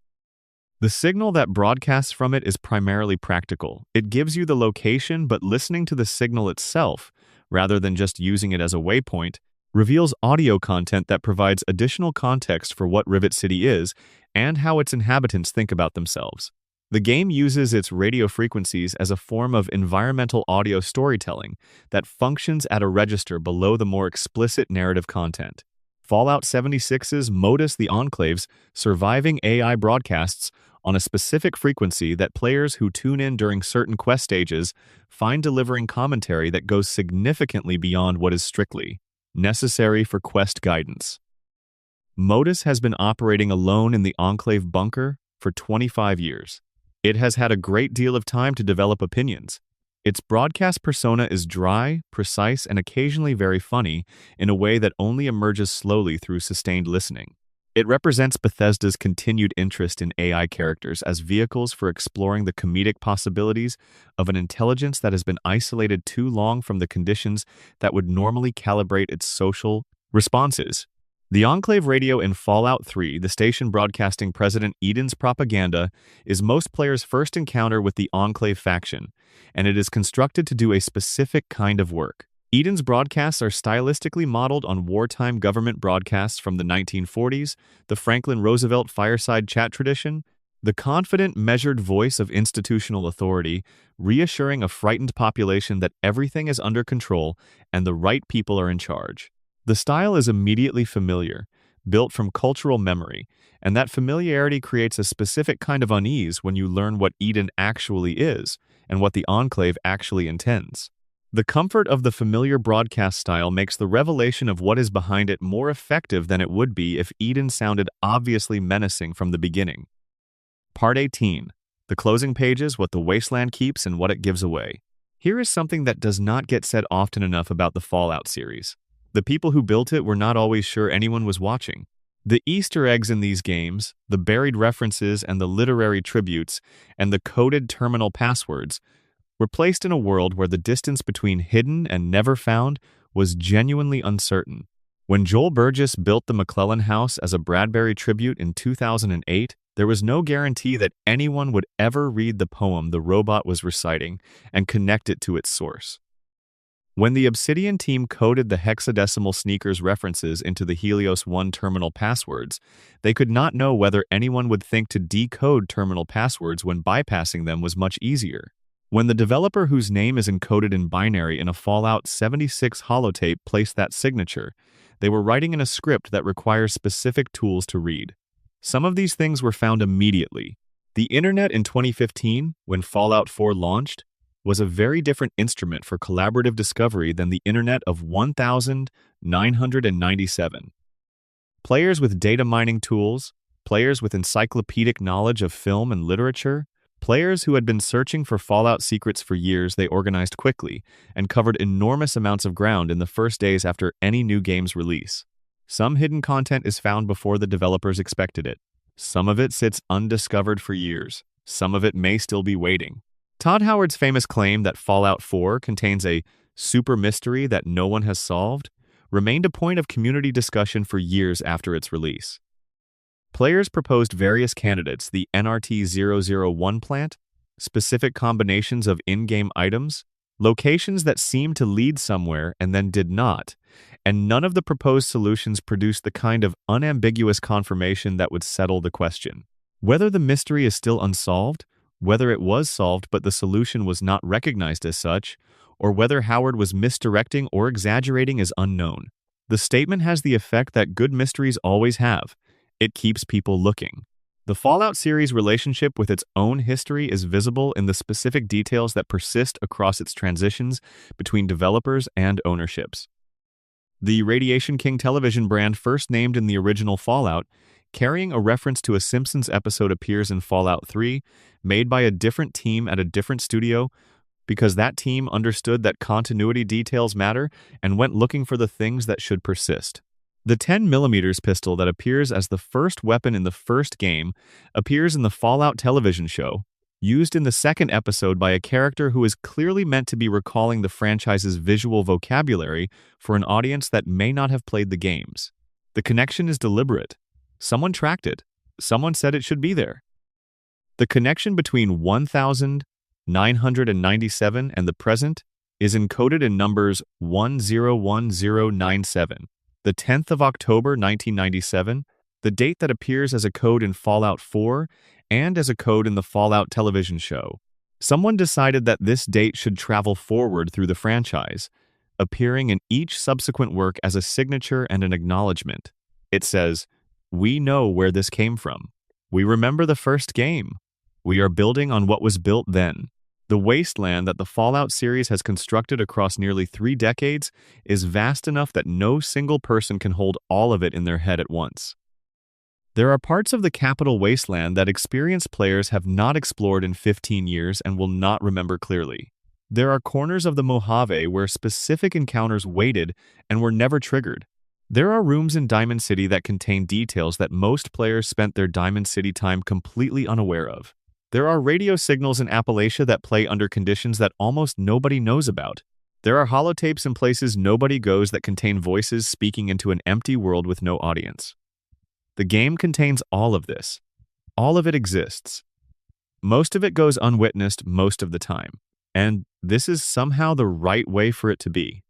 The signal that broadcasts from it is primarily practical. It gives you the location, but listening to the signal itself, rather than just using it as a waypoint, reveals audio content that provides additional context for what Rivet City is and how its inhabitants think about themselves. The game uses its radio frequencies as a form of environmental audio storytelling that functions at a register below the more explicit narrative content. Fallout 76's Modus the Enclave's surviving AI broadcasts on a specific frequency that players who tune in during certain quest stages find delivering commentary that goes significantly beyond what is strictly necessary for quest guidance. Modus has been operating alone in the Enclave bunker for 25 years. It has had a great deal of time to develop opinions. Its broadcast persona is dry, precise, and occasionally very funny in a way that only emerges slowly through sustained listening. It represents Bethesda's continued interest in AI characters as vehicles for exploring the comedic possibilities of an intelligence that has been isolated too long from the conditions that would normally calibrate its social responses. The Enclave radio in Fallout 3, the station broadcasting President Eden's propaganda, is most players' first encounter with the Enclave faction, and it is constructed to do a specific kind of work. Eden's broadcasts are stylistically modeled on wartime government broadcasts from the 1940s, the Franklin Roosevelt fireside chat tradition, the confident, measured voice of institutional authority, reassuring a frightened population that everything is under control and the right people are in charge. The style is immediately familiar, built from cultural memory, and that familiarity creates a specific kind of unease when you learn what Eden actually is and what the Enclave actually intends. The comfort of the familiar broadcast style makes the revelation of what is behind it more effective than it would be if Eden sounded obviously menacing from the beginning. Part 18. The closing pages, what the wasteland keeps and what it gives away. Here is something that does not get said often enough about the Fallout series. The people who built it were not always sure anyone was watching. The Easter eggs in these games, the buried references and the literary tributes, and the coded terminal passwords were placed in a world where the distance between hidden and never found was genuinely uncertain. When Joel Burgess built the McClellan House as a Bradbury tribute in 2008, there was no guarantee that anyone would ever read the poem the robot was reciting and connect it to its source. When the Obsidian team coded the hexadecimal sneakers references into the Helios 1 terminal passwords, they could not know whether anyone would think to decode terminal passwords when bypassing them was much easier. When the developer whose name is encoded in binary in a Fallout 76 holotape placed that signature, they were writing in a script that requires specific tools to read. Some of these things were found immediately. The internet in 2015, when Fallout 4 launched, was a very different instrument for collaborative discovery than the internet of 1997. Players with data mining tools, players with encyclopedic knowledge of film and literature, players who had been searching for Fallout secrets for years, they organized quickly and covered enormous amounts of ground in the first days after any new game's release. Some hidden content is found before the developers expected it. Some of it sits undiscovered for years. Some of it may still be waiting. Todd Howard's famous claim that Fallout 4 contains a super mystery that no one has solved remained a point of community discussion for years after its release. Players proposed various candidates: the NRT-001 plant, specific combinations of in-game items, locations that seemed to lead somewhere and then did not, and none of the proposed solutions produced the kind of unambiguous confirmation that would settle the question. Whether the mystery is still unsolved, whether it was solved but the solution was not recognized as such, or whether Howard was misdirecting or exaggerating is unknown. The statement has the effect that good mysteries always have. It keeps people looking. The Fallout series' relationship with its own history is visible in the specific details that persist across its transitions between developers and ownerships. The Radiation King television brand, first named in the original Fallout, carrying a reference to a Simpsons episode, appears in Fallout 3, made by a different team at a different studio, because that team understood that continuity details matter and went looking for the things that should persist. The 10mm pistol that appears as the first weapon in the first game appears in the Fallout television show, used in the second episode by a character who is clearly meant to be recalling the franchise's visual vocabulary for an audience that may not have played the games. The connection is deliberate. Someone tracked it. Someone said it should be there. The connection between 1997 and the present is encoded in numbers 101097. The 10th of October 1997, the date that appears as a code in Fallout 4 and as a code in the Fallout television show. Someone decided that this date should travel forward through the franchise, appearing in each subsequent work as a signature and an acknowledgement. It says, "We know where this came from. We remember the first game. We are building on what was built then." The wasteland that the Fallout series has constructed across nearly 3 decades is vast enough that no single person can hold all of it in their head at once. There are parts of the Capital Wasteland that experienced players have not explored in 15 years and will not remember clearly. There are corners of the Mojave where specific encounters waited and were never triggered. There are rooms in Diamond City that contain details that most players spent their Diamond City time completely unaware of. There are radio signals in Appalachia that play under conditions that almost nobody knows about. There are holotapes in places nobody goes that contain voices speaking into an empty world with no audience. The game contains all of this. All of it exists. Most of it goes unwitnessed most of the time, and this is somehow the right way for it to be.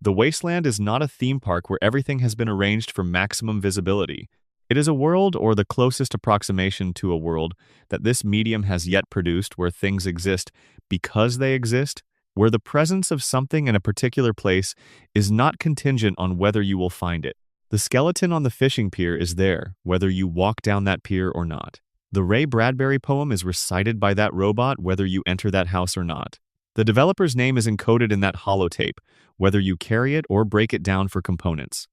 The Wasteland is not a theme park where everything has been arranged for maximum visibility. It is a world, or the closest approximation to a world, that this medium has yet produced where things exist because they exist, where the presence of something in a particular place is not contingent on whether you will find it. The skeleton on the fishing pier is there, whether you walk down that pier or not. The Ray Bradbury poem is recited by that robot whether you enter that house or not. The developer's name is encoded in that holotape, whether you carry it or break it down for components.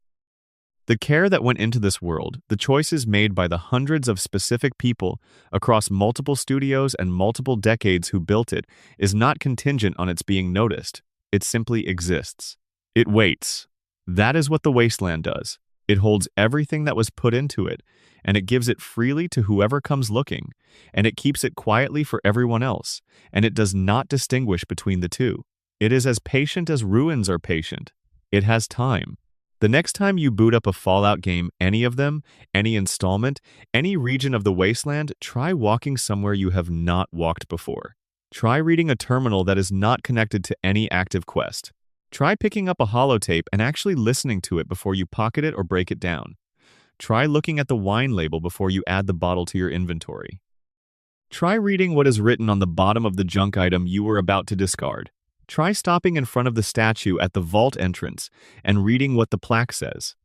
The care that went into this world, the choices made by the hundreds of specific people across multiple studios and multiple decades who built it, is not contingent on its being noticed. It simply exists. It waits. That is what the Wasteland does. It holds everything that was put into it, and it gives it freely to whoever comes looking, and it keeps it quietly for everyone else, and it does not distinguish between the two. It is as patient as ruins are patient. It has time. The next time you boot up a Fallout game, any of them, any installment, any region of the Wasteland, try walking somewhere you have not walked before. Try reading a terminal that is not connected to any active quest. Try picking up a holotape and actually listening to it before you pocket it or break it down. Try looking at the wine label before you add the bottle to your inventory. Try reading what is written on the bottom of the junk item you were about to discard. Try stopping in front of the statue at the vault entrance and reading what the plaque says.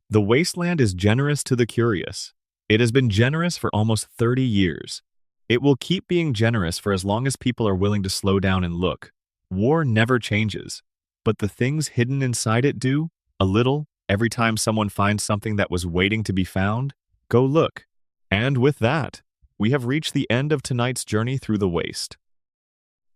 The Wasteland is generous to the curious. It has been generous for almost 30 years. It will keep being generous for as long as people are willing to slow down and look. War never changes, but the things hidden inside it do, a little, every time someone finds something that was waiting to be found. Go look. And with that, we have reached the end of tonight's journey through the Waste.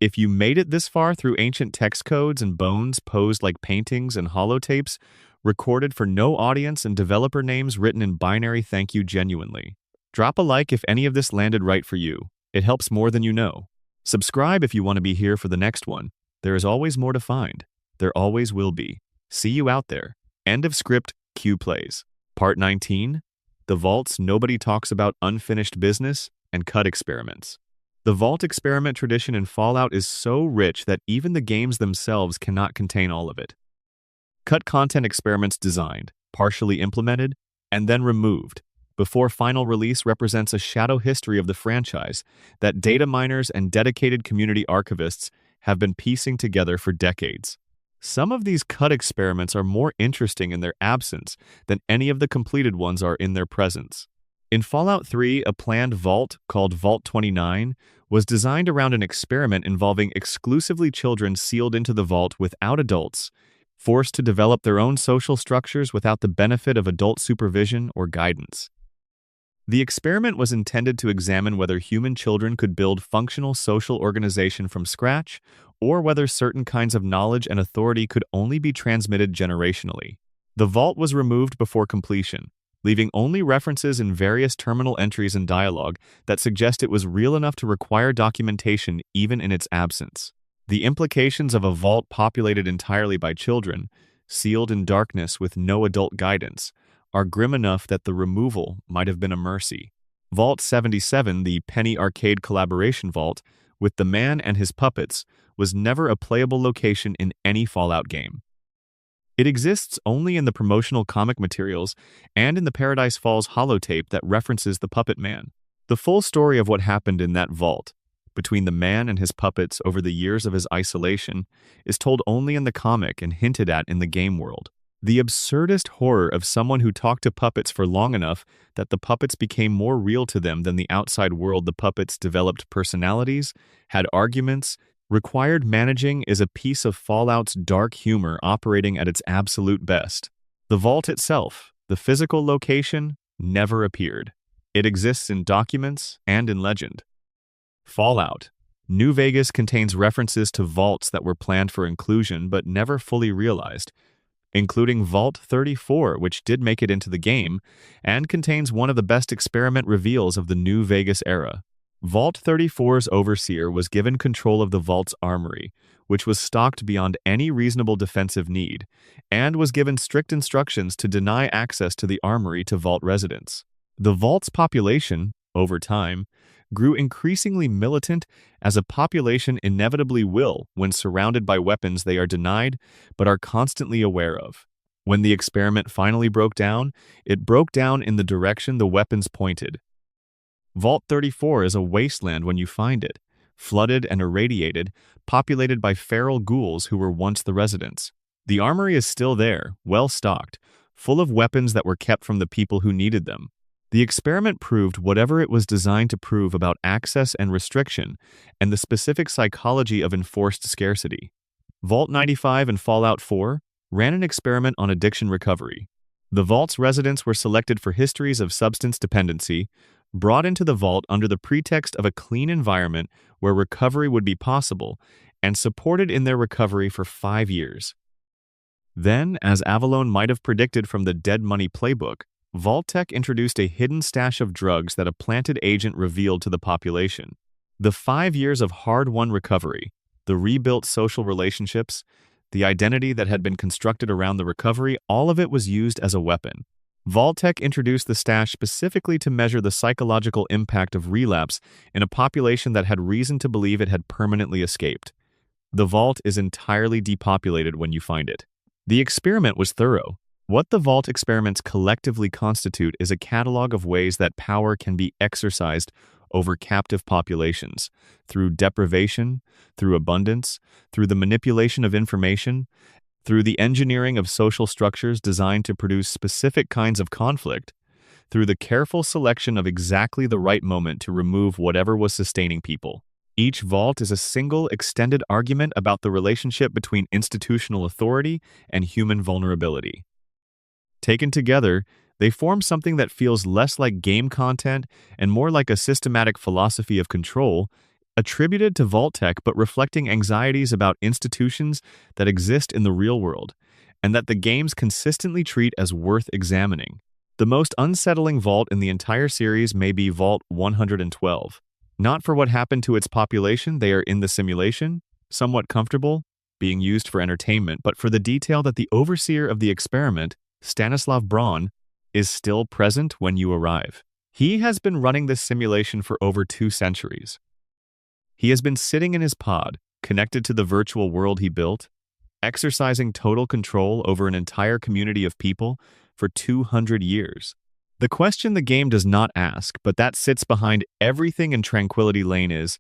If you made it this far through ancient text codes and bones posed like paintings and holotapes, recorded for no audience and developer names written in binary, thank you genuinely. Drop a like if any of this landed right for you. It helps more than you know. Subscribe if you want to be here for the next one. There is always more to find. There always will be. See you out there. End of script. Q plays. Part 19. The Vault's Nobody Talks About Unfinished Business and Cut Experiments. The Vault experiment tradition in Fallout is so rich that even the games themselves cannot contain all of it. Cut content experiments designed, partially implemented, and then removed before final release represents a shadow history of the franchise that data miners and dedicated community archivists have been piecing together for decades. Some of these cut experiments are more interesting in their absence than any of the completed ones are in their presence. In Fallout 3, a planned vault, called Vault 29, was designed around an experiment involving exclusively children sealed into the vault without adults, forced to develop their own social structures without the benefit of adult supervision or guidance. The experiment was intended to examine whether human children could build functional social organization from scratch, or whether certain kinds of knowledge and authority could only be transmitted generationally. The vault was removed before completion, leaving only references in various terminal entries and dialogue that suggest it was real enough to require documentation even in its absence. The implications of a vault populated entirely by children, sealed in darkness with no adult guidance, are grim enough that the removal might have been a mercy. Vault 77, the Penny Arcade collaboration vault, with the man and his puppets, was never a playable location in any Fallout game. It exists only in the promotional comic materials and in the Paradise Falls holotape that references the Puppet Man. The full story of what happened in that vault, between the man and his puppets over the years of his isolation, is told only in the comic and hinted at in the game world. The absurdist horror of someone who talked to puppets for long enough that the puppets became more real to them than the outside world. The puppets developed personalities, had arguments, required managing is a piece of Fallout's dark humor operating at its absolute best. The vault itself, the physical location, never appeared. It exists in documents and in legend. Fallout. New Vegas contains references to vaults that were planned for inclusion but never fully realized, including Vault 34, which did make it into the game, and contains one of the best experiment reveals of the New Vegas era. Vault 34's overseer was given control of the vault's armory, which was stocked beyond any reasonable defensive need, and was given strict instructions to deny access to the armory to vault residents. The vault's population, over time, grew increasingly militant, as a population inevitably will when surrounded by weapons they are denied but are constantly aware of. When the experiment finally broke down, it broke down in the direction the weapons pointed. Vault 34 is a wasteland when you find it, flooded and irradiated, populated by feral ghouls who were once the residents. The armory is still there, well stocked, full of weapons that were kept from the people who needed them. The experiment proved whatever it was designed to prove about access and restriction, and the specific psychology of enforced scarcity. Vault 95 and Fallout 4 ran an experiment on addiction recovery. The vault's residents were selected for histories of substance dependency, brought into the vault under the pretext of a clean environment where recovery would be possible, and supported in their recovery for 5 years. Then, as Avalon might have predicted from the Dead Money playbook, Vault-Tec introduced a hidden stash of drugs that a planted agent revealed to the population. The 5 years of hard-won recovery, the rebuilt social relationships, the identity that had been constructed around the recovery, all of it was used as a weapon. Vault-Tec introduced the stash specifically to measure the psychological impact of relapse in a population that had reason to believe it had permanently escaped. The vault is entirely depopulated when you find it. The experiment was thorough. What the vault experiments collectively constitute is a catalog of ways that power can be exercised over captive populations, through deprivation, through abundance, through the manipulation of information, through the engineering of social structures designed to produce specific kinds of conflict, through the careful selection of exactly the right moment to remove whatever was sustaining people. Each vault is a single, extended argument about the relationship between institutional authority and human vulnerability. Taken together, they form something that feels less like game content and more like a systematic philosophy of control, attributed to Vault-Tec but reflecting anxieties about institutions that exist in the real world, and that the games consistently treat as worth examining. The most unsettling vault in the entire series may be Vault 112. Not for what happened to its population, they are in the simulation, somewhat comfortable, being used for entertainment, but for the detail that the overseer of the experiment, Stanislav Braun, is still present when you arrive. He has been running this simulation for over 2 centuries. He has been sitting in his pod, connected to the virtual world he built, exercising total control over an entire community of people for 200 years. The question the game does not ask, but that sits behind everything in Tranquility Lane is,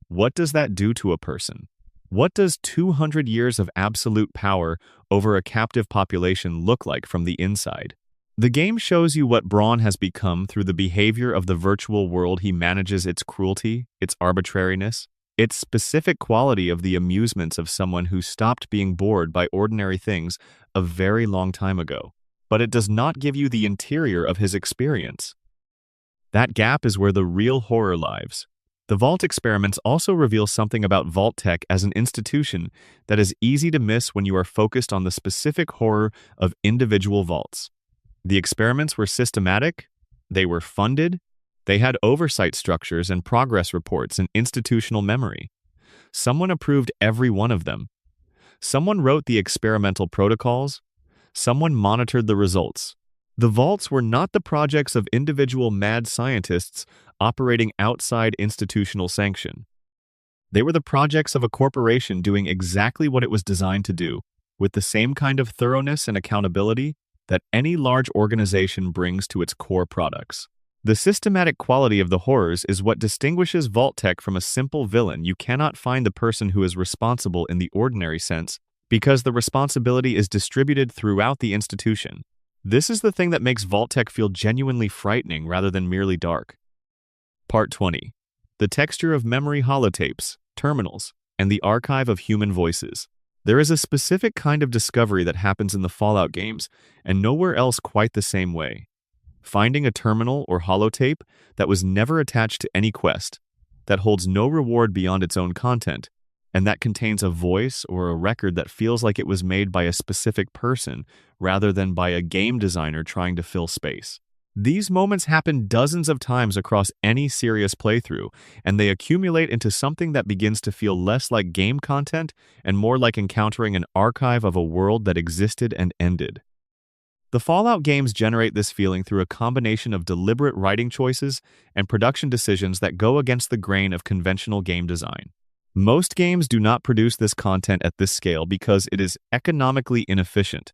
what does that do to a person? What does 200 years of absolute power over a captive population look like from the inside? The game shows you what Braun has become through the behavior of the virtual world he manages, its cruelty, its arbitrariness, its specific quality of the amusements of someone who stopped being bored by ordinary things a very long time ago. But it does not give you the interior of his experience. That gap is where the real horror lies. The Vault experiments also reveal something about Vault-Tec as an institution that is easy to miss when you are focused on the specific horror of individual vaults. The experiments were systematic, they were funded, they had oversight structures and progress reports and institutional memory. Someone approved every one of them. Someone wrote the experimental protocols. Someone monitored the results. The vaults were not the projects of individual mad scientists operating outside institutional sanction. They were the projects of a corporation doing exactly what it was designed to do, with the same kind of thoroughness and accountability that any large organization brings to its core products. The systematic quality of the horrors is what distinguishes Vault-Tec from a simple villain. You cannot find the person who is responsible in the ordinary sense, because the responsibility is distributed throughout the institution. This is the thing that makes Vault-Tec feel genuinely frightening rather than merely dark. Part 20. The texture of memory holotapes, terminals, and the archive of human voices. There is a specific kind of discovery that happens in the Fallout games, and nowhere else quite the same way. Finding a terminal or holotape that was never attached to any quest, that holds no reward beyond its own content, and that contains a voice or a record that feels like it was made by a specific person rather than by a game designer trying to fill space. These moments happen dozens of times across any serious playthrough, and they accumulate into something that begins to feel less like game content and more like encountering an archive of a world that existed and ended. The Fallout games generate this feeling through a combination of deliberate writing choices and production decisions that go against the grain of conventional game design. Most games do not produce this content at this scale because it is economically inefficient.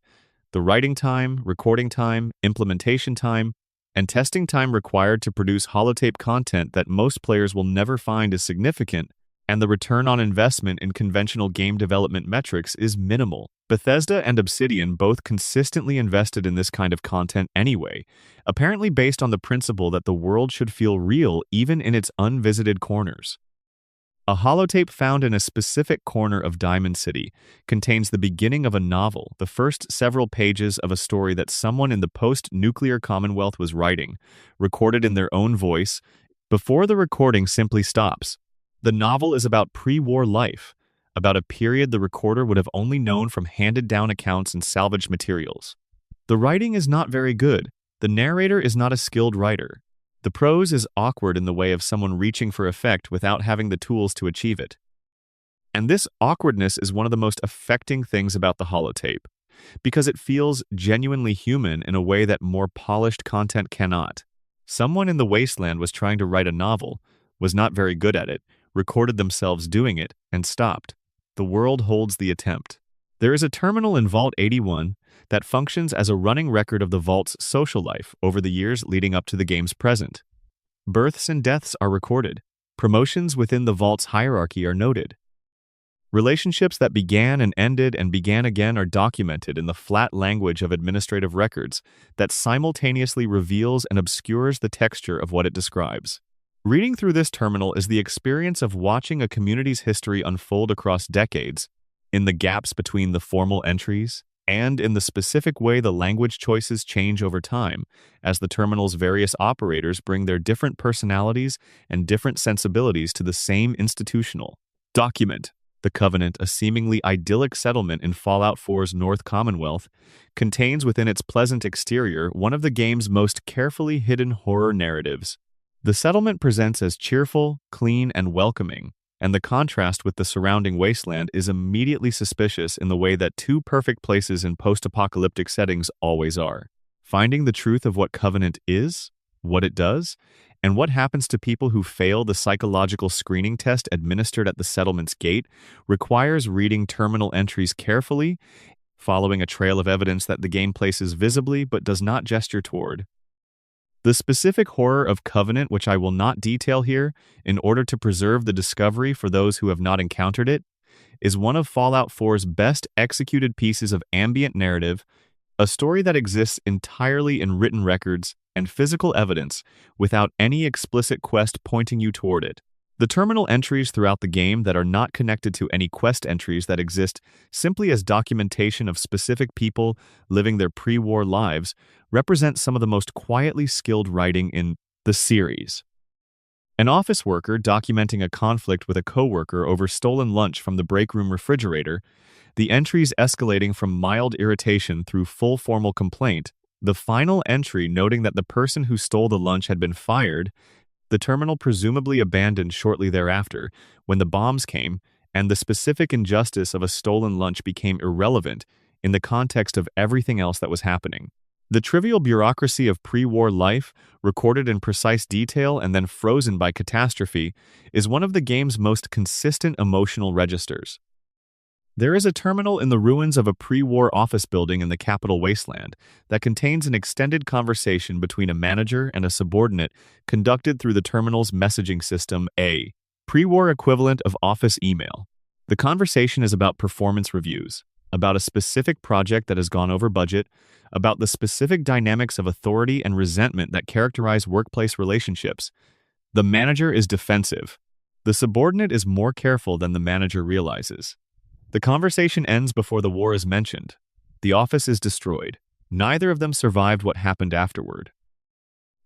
The writing time, recording time, implementation time, and testing time required to produce holotape content that most players will never find is significant, and the return on investment in conventional game development metrics is minimal. Bethesda and Obsidian both consistently invested in this kind of content anyway, apparently based on the principle that the world should feel real even in its unvisited corners. A holotape found in a specific corner of Diamond City contains the beginning of a novel, the first several pages of a story that someone in the post-nuclear Commonwealth was writing, recorded in their own voice, before the recording simply stops. The novel is about pre-war life, about a period the recorder would have only known from handed-down accounts and salvaged materials. The writing is not very good. The narrator is not a skilled writer. The prose is awkward in the way of someone reaching for effect without having the tools to achieve it. And this awkwardness is one of the most affecting things about the holotape, because it feels genuinely human in a way that more polished content cannot. Someone in the wasteland was trying to write a novel, was not very good at it, recorded themselves doing it, and stopped. The world holds the attempt. There is a terminal in Vault 81 that functions as a running record of the Vault's social life over the years leading up to the game's present. Births and deaths are recorded. Promotions within the Vault's hierarchy are noted. Relationships that began and ended and began again are documented in the flat language of administrative records that simultaneously reveals and obscures the texture of what it describes. Reading through this terminal is the experience of watching a community's history unfold across decades, in the gaps between the formal entries, and in the specific way the language choices change over time, as the terminal's various operators bring their different personalities and different sensibilities to the same institutional document. The Covenant, a seemingly idyllic settlement in Fallout 4's North Commonwealth, contains within its pleasant exterior one of the game's most carefully hidden horror narratives. The settlement presents as cheerful, clean, and welcoming, and the contrast with the surrounding wasteland is immediately suspicious in the way that two perfect places in post-apocalyptic settings always are. Finding the truth of what Covenant is, what it does, and what happens to people who fail the psychological screening test administered at the settlement's gate requires reading terminal entries carefully, following a trail of evidence that the game places visibly but does not gesture toward. The specific horror of Covenant, which I will not detail here in order to preserve the discovery for those who have not encountered it, is one of Fallout 4's best executed pieces of ambient narrative, a story that exists entirely in written records and physical evidence without any explicit quest pointing you toward it. The terminal entries throughout the game that are not connected to any quest entries that exist simply as documentation of specific people living their pre-war lives represent some of the most quietly skilled writing in the series. An office worker documenting a conflict with a coworker over stolen lunch from the break room refrigerator, the entries escalating from mild irritation through full formal complaint, The final entry noting that the person who stole the lunch had been fired, the terminal presumably abandoned shortly thereafter when the bombs came, and the specific injustice of a stolen lunch became irrelevant in the context of everything else that was happening. The trivial bureaucracy of pre-war life, recorded in precise detail and then frozen by catastrophe, is one of the game's most consistent emotional registers. There is a terminal in the ruins of a pre-war office building in the capital Wasteland that contains an extended conversation between a manager and a subordinate conducted through the terminal's messaging system, a pre-war equivalent of office email. The conversation is about performance reviews, about a specific project that has gone over budget, about the specific dynamics of authority and resentment that characterize workplace relationships. The manager is defensive. The subordinate is more careful than the manager realizes. The conversation ends before the war is mentioned. The office is destroyed. Neither of them survived what happened afterward.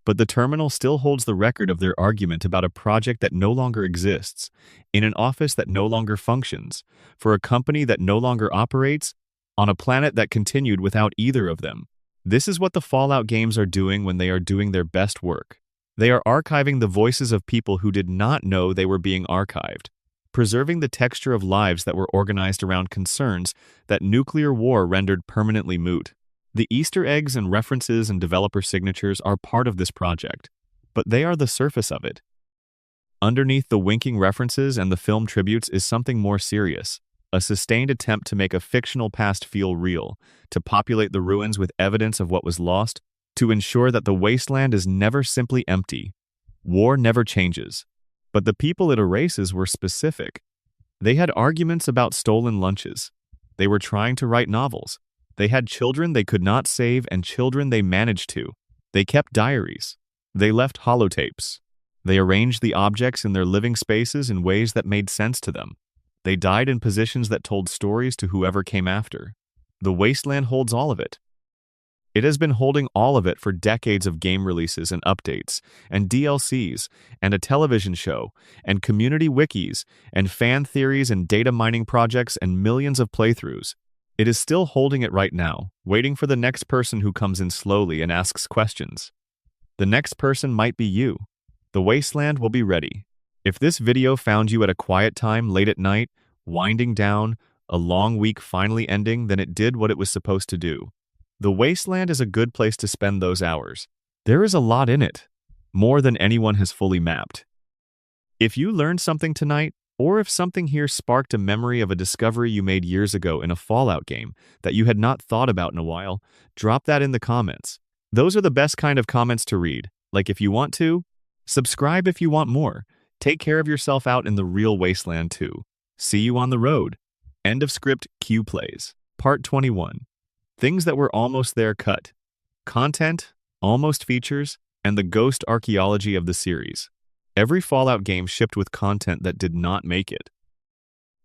But the terminal still holds the record of their argument about a project that no longer exists, in an office that no longer functions, for a company that no longer operates, on a planet that continued without either of them. This is what the Fallout games are doing when they are doing their best work. They are archiving the voices of people who did not know they were being archived, preserving the texture of lives that were organized around concerns that nuclear war rendered permanently moot. The Easter eggs and references and developer signatures are part of this project, but they are the surface of it. Underneath the winking references and the film tributes is something more serious, a sustained attempt to make a fictional past feel real, to populate the ruins with evidence of what was lost, to ensure that the wasteland is never simply empty. War never changes. But the people it erases were specific. They had arguments about stolen lunches. They were trying to write novels. They had children they could not save and children they managed to. They kept diaries. They left holotapes. They arranged the objects in their living spaces in ways that made sense to them. They died in positions that told stories to whoever came after. The wasteland holds all of it. It has been holding all of it for decades of game releases and updates, and DLCs, and a television show, and community wikis, and fan theories and data mining projects and millions of playthroughs. It is still holding it right now, waiting for the next person who comes in slowly and asks questions. The next person might be you. The wasteland will be ready. If this video found you at a quiet time late at night, winding down, a long week finally ending, then it did what it was supposed to do. The wasteland is a good place to spend those hours. There is a lot in it, more than anyone has fully mapped. If you learned something tonight, or if something here sparked a memory of a discovery you made years ago in a Fallout game that you had not thought about in a while, drop that in the comments. Those are the best kind of comments to read. Like if you want to, subscribe if you want more. Take care of yourself out in the real wasteland too. See you on the road. End of script. Q plays. Part 21. Things that were almost there cut. Content, almost features, and the ghost archaeology of the series. Every Fallout game shipped with content that did not make it.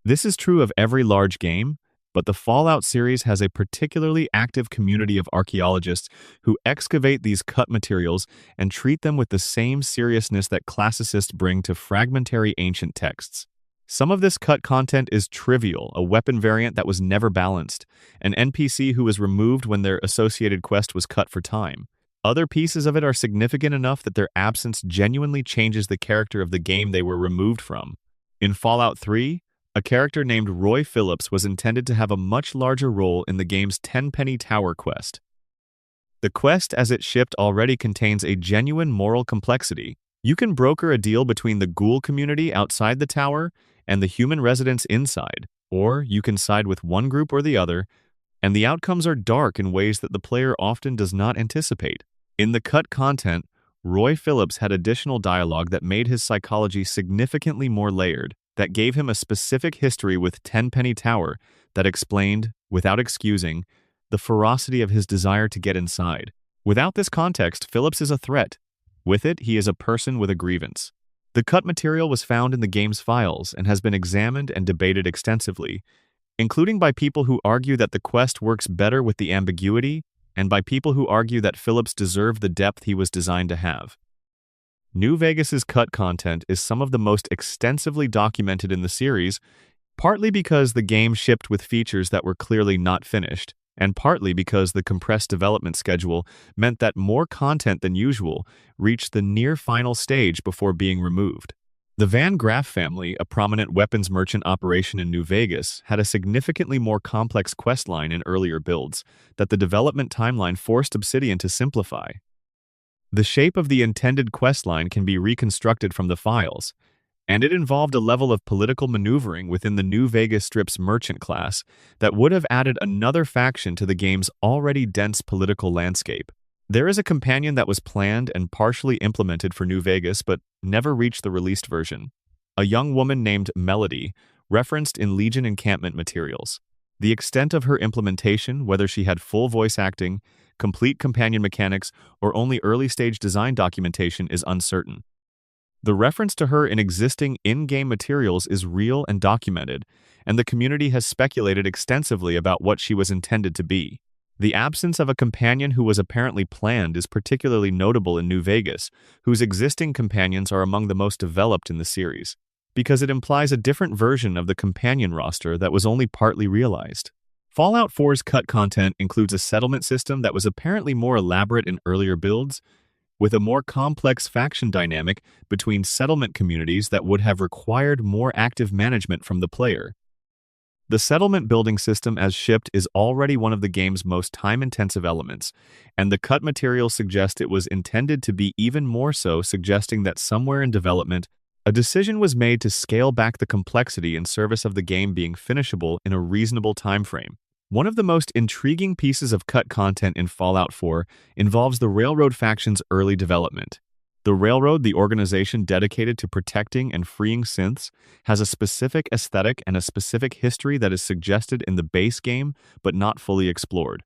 This is true of every large game, but the Fallout series has a particularly active community of archaeologists who excavate these cut materials and treat them with the same seriousness that classicists bring to fragmentary ancient texts. Some of this cut content is trivial, a weapon variant that was never balanced, an NPC who was removed when their associated quest was cut for time. Other pieces of it are significant enough that their absence genuinely changes the character of the game they were removed from. In Fallout 3, a character named Roy Phillips was intended to have a much larger role in the game's Tenpenny Tower quest. The quest as it shipped already contains a genuine moral complexity. You can broker a deal between the ghoul community outside the tower and the human residents inside, or you can side with one group or the other, and the outcomes are dark in ways that the player often does not anticipate. In the cut content, Roy Phillips had additional dialogue that made his psychology significantly more layered, that gave him a specific history with Tenpenny Tower that explained, without excusing, the ferocity of his desire to get inside. Without this context, Phillips is a threat. With it, he is a person with a grievance. The cut material was found in the game's files and has been examined and debated extensively, including by people who argue that the quest works better with the ambiguity and by people who argue that Phillips deserved the depth he was designed to have. New Vegas's cut content is some of the most extensively documented in the series, partly because the game shipped with features that were clearly not finished, and partly because the compressed development schedule meant that more content than usual reached the near final stage before being removed. The Van Graff family, a prominent weapons merchant operation in New Vegas, had a significantly more complex questline in earlier builds that the development timeline forced Obsidian to simplify. The shape of the intended questline can be reconstructed from the files, and it involved a level of political maneuvering within the New Vegas Strip's merchant class that would have added another faction to the game's already dense political landscape. There is a companion that was planned and partially implemented for New Vegas but never reached the released version. A young woman named Melody, referenced in Legion encampment materials. The extent of her implementation, whether she had full voice acting, complete companion mechanics, or only early-stage design documentation, is uncertain. The reference to her in existing in-game materials is real and documented, and the community has speculated extensively about what she was intended to be. The absence of a companion who was apparently planned is particularly notable in New Vegas, whose existing companions are among the most developed in the series, because it implies a different version of the companion roster that was only partly realized. Fallout 4's cut content includes a settlement system that was apparently more elaborate in earlier builds, with a more complex faction dynamic between settlement communities that would have required more active management from the player. The settlement building system as shipped is already one of the game's most time-intensive elements, and the cut material suggests it was intended to be even more so, suggesting that somewhere in development, a decision was made to scale back the complexity in service of the game being finishable in a reasonable timeframe. One of the most intriguing pieces of cut content in Fallout 4 involves the Railroad faction's early development. The Railroad, the organization dedicated to protecting and freeing synths, has a specific aesthetic and a specific history that is suggested in the base game but not fully explored.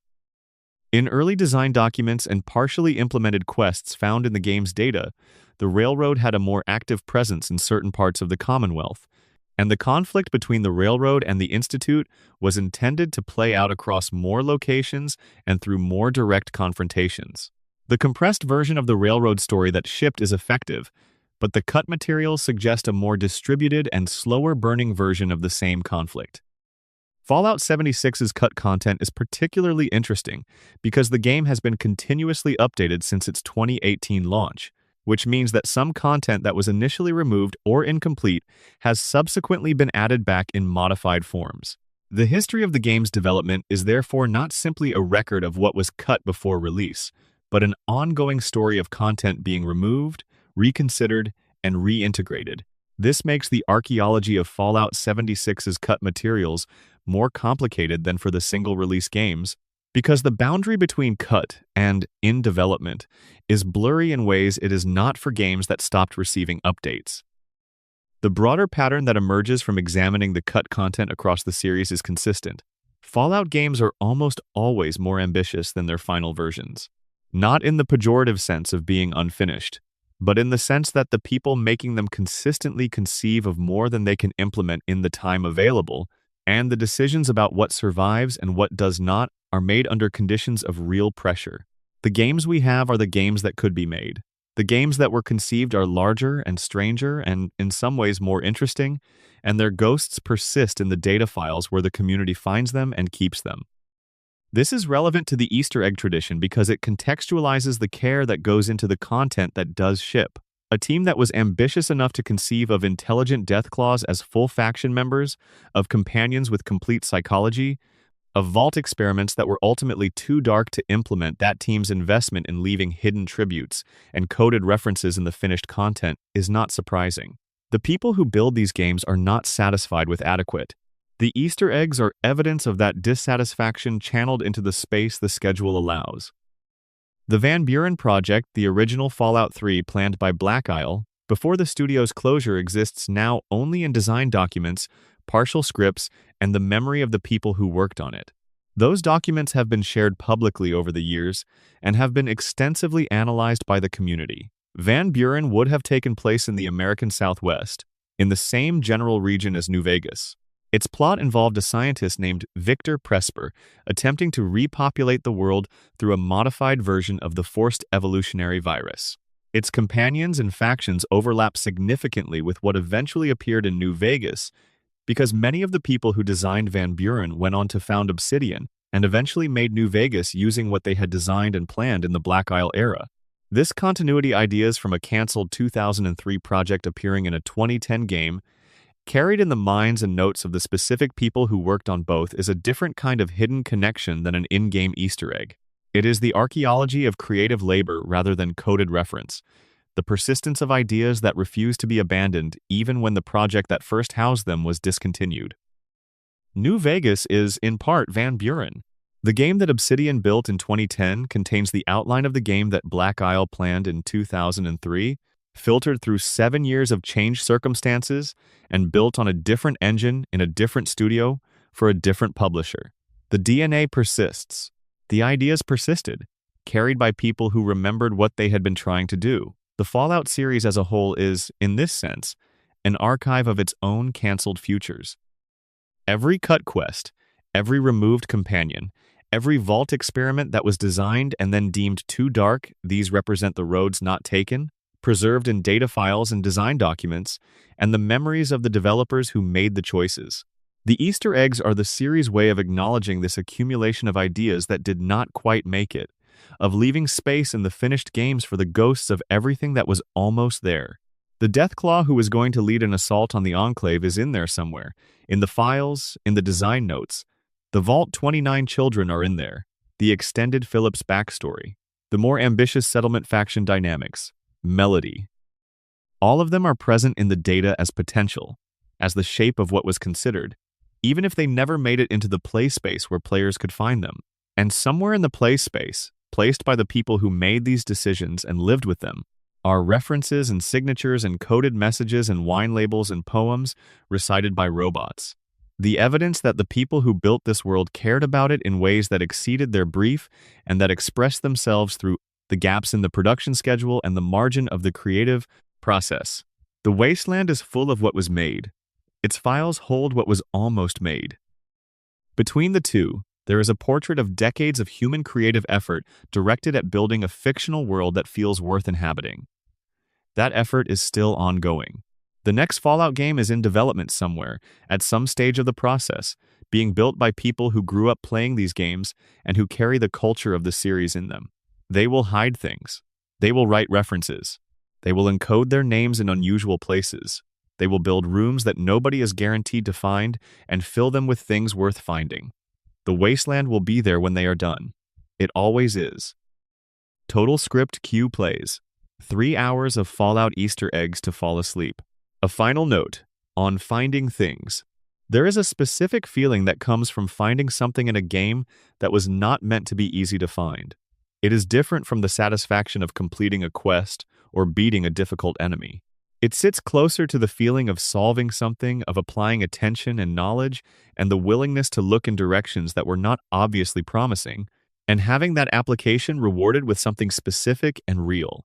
In early design documents and partially implemented quests found in the game's data, the Railroad had a more active presence in certain parts of the Commonwealth, and the conflict between the Railroad and the Institute was intended to play out across more locations and through more direct confrontations. The compressed version of the Railroad story that shipped is effective, but the cut materials suggest a more distributed and slower-burning version of the same conflict. Fallout 76's cut content is particularly interesting because the game has been continuously updated since its 2018 launch, which means that some content that was initially removed or incomplete has subsequently been added back in modified forms. The history of the game's development is therefore not simply a record of what was cut before release, but an ongoing story of content being removed, reconsidered, and reintegrated. This makes the archaeology of Fallout 76's cut materials more complicated than for the single-release games, because the boundary between cut and in development is blurry in ways it is not for games that stopped receiving updates. The broader pattern that emerges from examining the cut content across the series is consistent. Fallout games are almost always more ambitious than their final versions. Not in the pejorative sense of being unfinished, but in the sense that the people making them consistently conceive of more than they can implement in the time available, and the decisions about what survives and what does not are made under conditions of real pressure. The games we have are the games that could be made. The games that were conceived are larger and stranger and, in some ways, more interesting, and their ghosts persist in the data files where the community finds them and keeps them. This is relevant to the Easter egg tradition because it contextualizes the care that goes into the content that does ship. A team that was ambitious enough to conceive of intelligent Deathclaws as full faction members, of companions with complete psychology, of vault experiments that were ultimately too dark to implement. That team's investment in leaving hidden tributes and coded references in the finished content is not surprising. The people who build these games are not satisfied with adequate. The Easter eggs are evidence of that dissatisfaction channeled into the space the schedule allows. The Van Buren project, the original Fallout 3 planned by Black Isle, before the studio's closure, exists now only in design documents, partial scripts, and the memory of the people who worked on it. Those documents have been shared publicly over the years and have been extensively analyzed by the community. Van Buren would have taken place in the American Southwest, in the same general region as New Vegas. Its plot involved a scientist named Victor Presper attempting to repopulate the world through a modified version of the forced evolutionary virus. Its companions and factions overlap significantly with what eventually appeared in New Vegas, because many of the people who designed Van Buren went on to found Obsidian, and eventually made New Vegas using what they had designed and planned in the Black Isle era. This continuity ideas from a cancelled 2003 project appearing in a 2010 game, carried in the minds and notes of the specific people who worked on both, is a different kind of hidden connection than an in-game Easter egg. It is the archaeology of creative labor rather than coded reference, the persistence of ideas that refuse to be abandoned even when the project that first housed them was discontinued. New Vegas is, in part, Van Buren. The game that Obsidian built in 2010 contains the outline of the game that Black Isle planned in 2003, filtered through 7 years of changed circumstances, and built on a different engine in a different studio for a different publisher. The DNA persists. The ideas persisted, carried by people who remembered what they had been trying to do. The Fallout series as a whole is, in this sense, an archive of its own cancelled futures. Every cut quest, every removed companion, every vault experiment that was designed and then deemed too dark, these represent the roads not taken, preserved in data files and design documents, and the memories of the developers who made the choices. The Easter eggs are the series' way of acknowledging this accumulation of ideas that did not quite make it, of leaving space in the finished games for the ghosts of everything that was almost there. The Deathclaw who is going to lead an assault on the Enclave is in there somewhere, in the files, in the design notes. The Vault 29 children are in there, the extended Phillips backstory, the more ambitious settlement faction dynamics, Melody. All of them are present in the data as potential, as the shape of what was considered, even if they never made it into the play space where players could find them. And somewhere in the play space, placed by the people who made these decisions and lived with them, are references and signatures and coded messages and wine labels and poems recited by robots. The evidence that the people who built this world cared about it in ways that exceeded their brief and that expressed themselves through the gaps in the production schedule and the margin of the creative process. The wasteland is full of what was made. Its files hold what was almost made. Between the two, there is a portrait of decades of human creative effort directed at building a fictional world that feels worth inhabiting. That effort is still ongoing. The next Fallout game is in development somewhere, at some stage of the process, being built by people who grew up playing these games and who carry the culture of the series in them. They will hide things. They will write references. They will encode their names in unusual places. They will build rooms that nobody is guaranteed to find and fill them with things worth finding. The wasteland will be there when they are done. It always is. Total Script Q plays. 3 hours of Fallout Easter eggs to fall asleep. A final note on finding things. There is a specific feeling that comes from finding something in a game that was not meant to be easy to find. It is different from the satisfaction of completing a quest or beating a difficult enemy. It sits closer to the feeling of solving something, of applying attention and knowledge, and the willingness to look in directions that were not obviously promising, and having that application rewarded with something specific and real.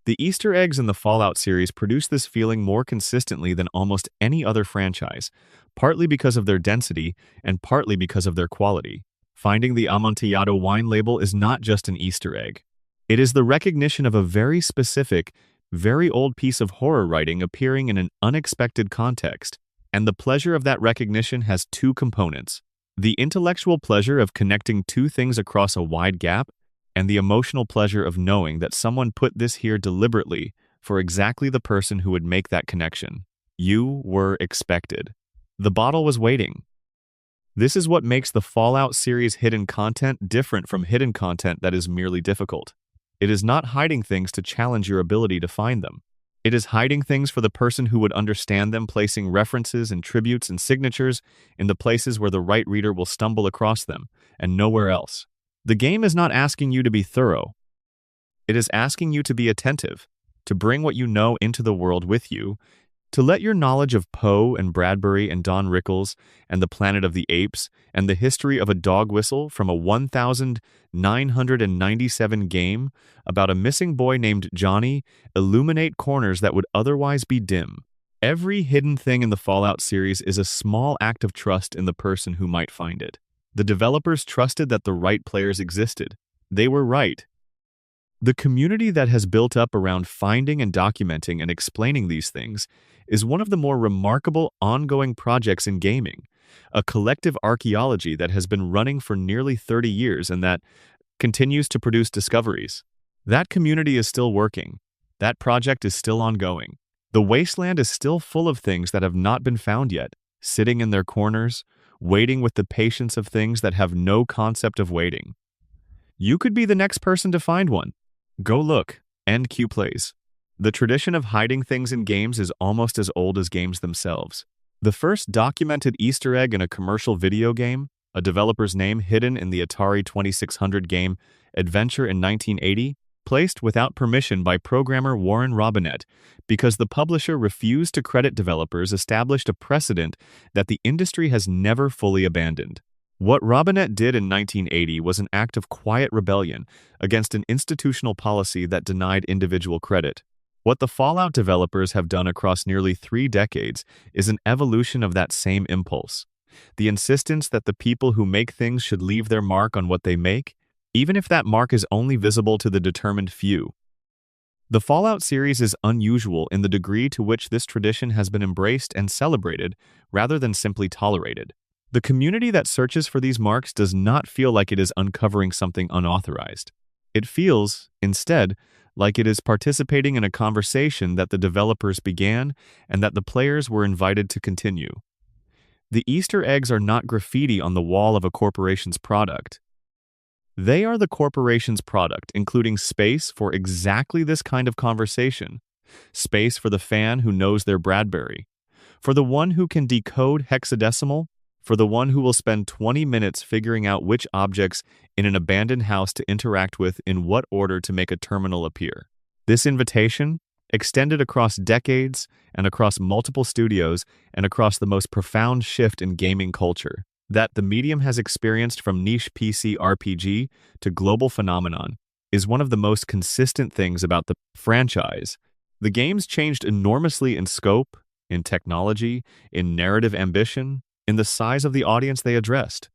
The Easter eggs in the Fallout series produce this feeling more consistently than almost any other franchise, partly because of their density and partly because of their quality. Finding the Amontillado wine label is not just an Easter egg. It is the recognition of a very specific, very old piece of horror writing appearing in an unexpected context, and the pleasure of that recognition has two components: the intellectual pleasure of connecting two things across a wide gap, and the emotional pleasure of knowing that someone put this here deliberately for exactly the person who would make that connection. You were expected. The bottle was waiting. This is what makes the Fallout series hidden content different from hidden content that is merely difficult. It is not hiding things to challenge your ability to find them. It is hiding things for the person who would understand them, placing references and tributes and signatures in the places where the right reader will stumble across them, and nowhere else. The game is not asking you to be thorough. It is asking you to be attentive, to bring what you know into the world with you, to let your knowledge of Poe and Bradbury and Don Rickles and the Planet of the Apes and the history of a dog whistle from a 1997 game about a missing boy named Johnny illuminate corners that would otherwise be dim. Every hidden thing in the Fallout series is a small act of trust in the person who might find it. The developers trusted that the right players existed. They were right. The community that has built up around finding and documenting and explaining these things is one of the more remarkable ongoing projects in gaming, a collective archaeology that has been running for nearly 30 years and that continues to produce discoveries. That community is still working. That project is still ongoing. The wasteland is still full of things that have not been found yet, sitting in their corners, waiting with the patience of things that have no concept of waiting. You could be the next person to find one. Go look. NQ Plays. The tradition of hiding things in games is almost as old as games themselves. The first documented Easter egg in a commercial video game, a developer's name hidden in the Atari 2600 game Adventure in 1980, placed without permission by programmer Warren Robinett because the publisher refused to credit developers, established a precedent that the industry has never fully abandoned. What Robinett did in 1980 was an act of quiet rebellion against an institutional policy that denied individual credit. What the Fallout developers have done across nearly 3 decades is an evolution of that same impulse. The insistence that the people who make things should leave their mark on what they make, even if that mark is only visible to the determined few. The Fallout series is unusual in the degree to which this tradition has been embraced and celebrated rather than simply tolerated. The community that searches for these marks does not feel like it is uncovering something unauthorized. It feels, instead, like it is participating in a conversation that the developers began and that the players were invited to continue. The Easter eggs are not graffiti on the wall of a corporation's product. They are the corporation's product, including space for exactly this kind of conversation, space for the fan who knows their Bradbury, for the one who can decode hexadecimal, for the one who will spend 20 minutes figuring out which objects in an abandoned house to interact with in what order to make a terminal appear. This invitation, extended across decades and across multiple studios and across the most profound shift in gaming culture that the medium has experienced from niche PC RPG to global phenomenon, is one of the most consistent things about the franchise. The games changed enormously in scope, in technology, in narrative ambition, in the size of the audience they addressed.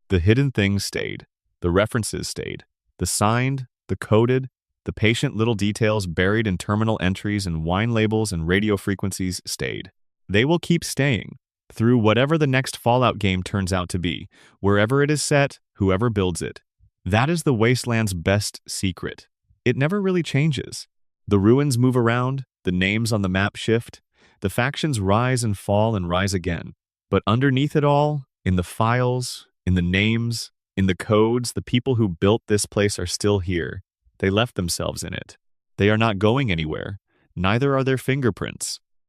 The hidden things stayed. The references stayed. The signed, the coded, the patient little details buried in terminal entries and wine labels and radio frequencies stayed. They will keep staying through whatever the next Fallout game turns out to be, wherever it is set, whoever builds it. That is the Wasteland's best secret. It never really changes. The ruins move around, the names on the map shift, the factions rise and fall and rise again. But underneath it all, in the files, in the names, in the codes, the people who built this place are still here. They left themselves in it. They are not going anywhere. Neither are their fingerprints.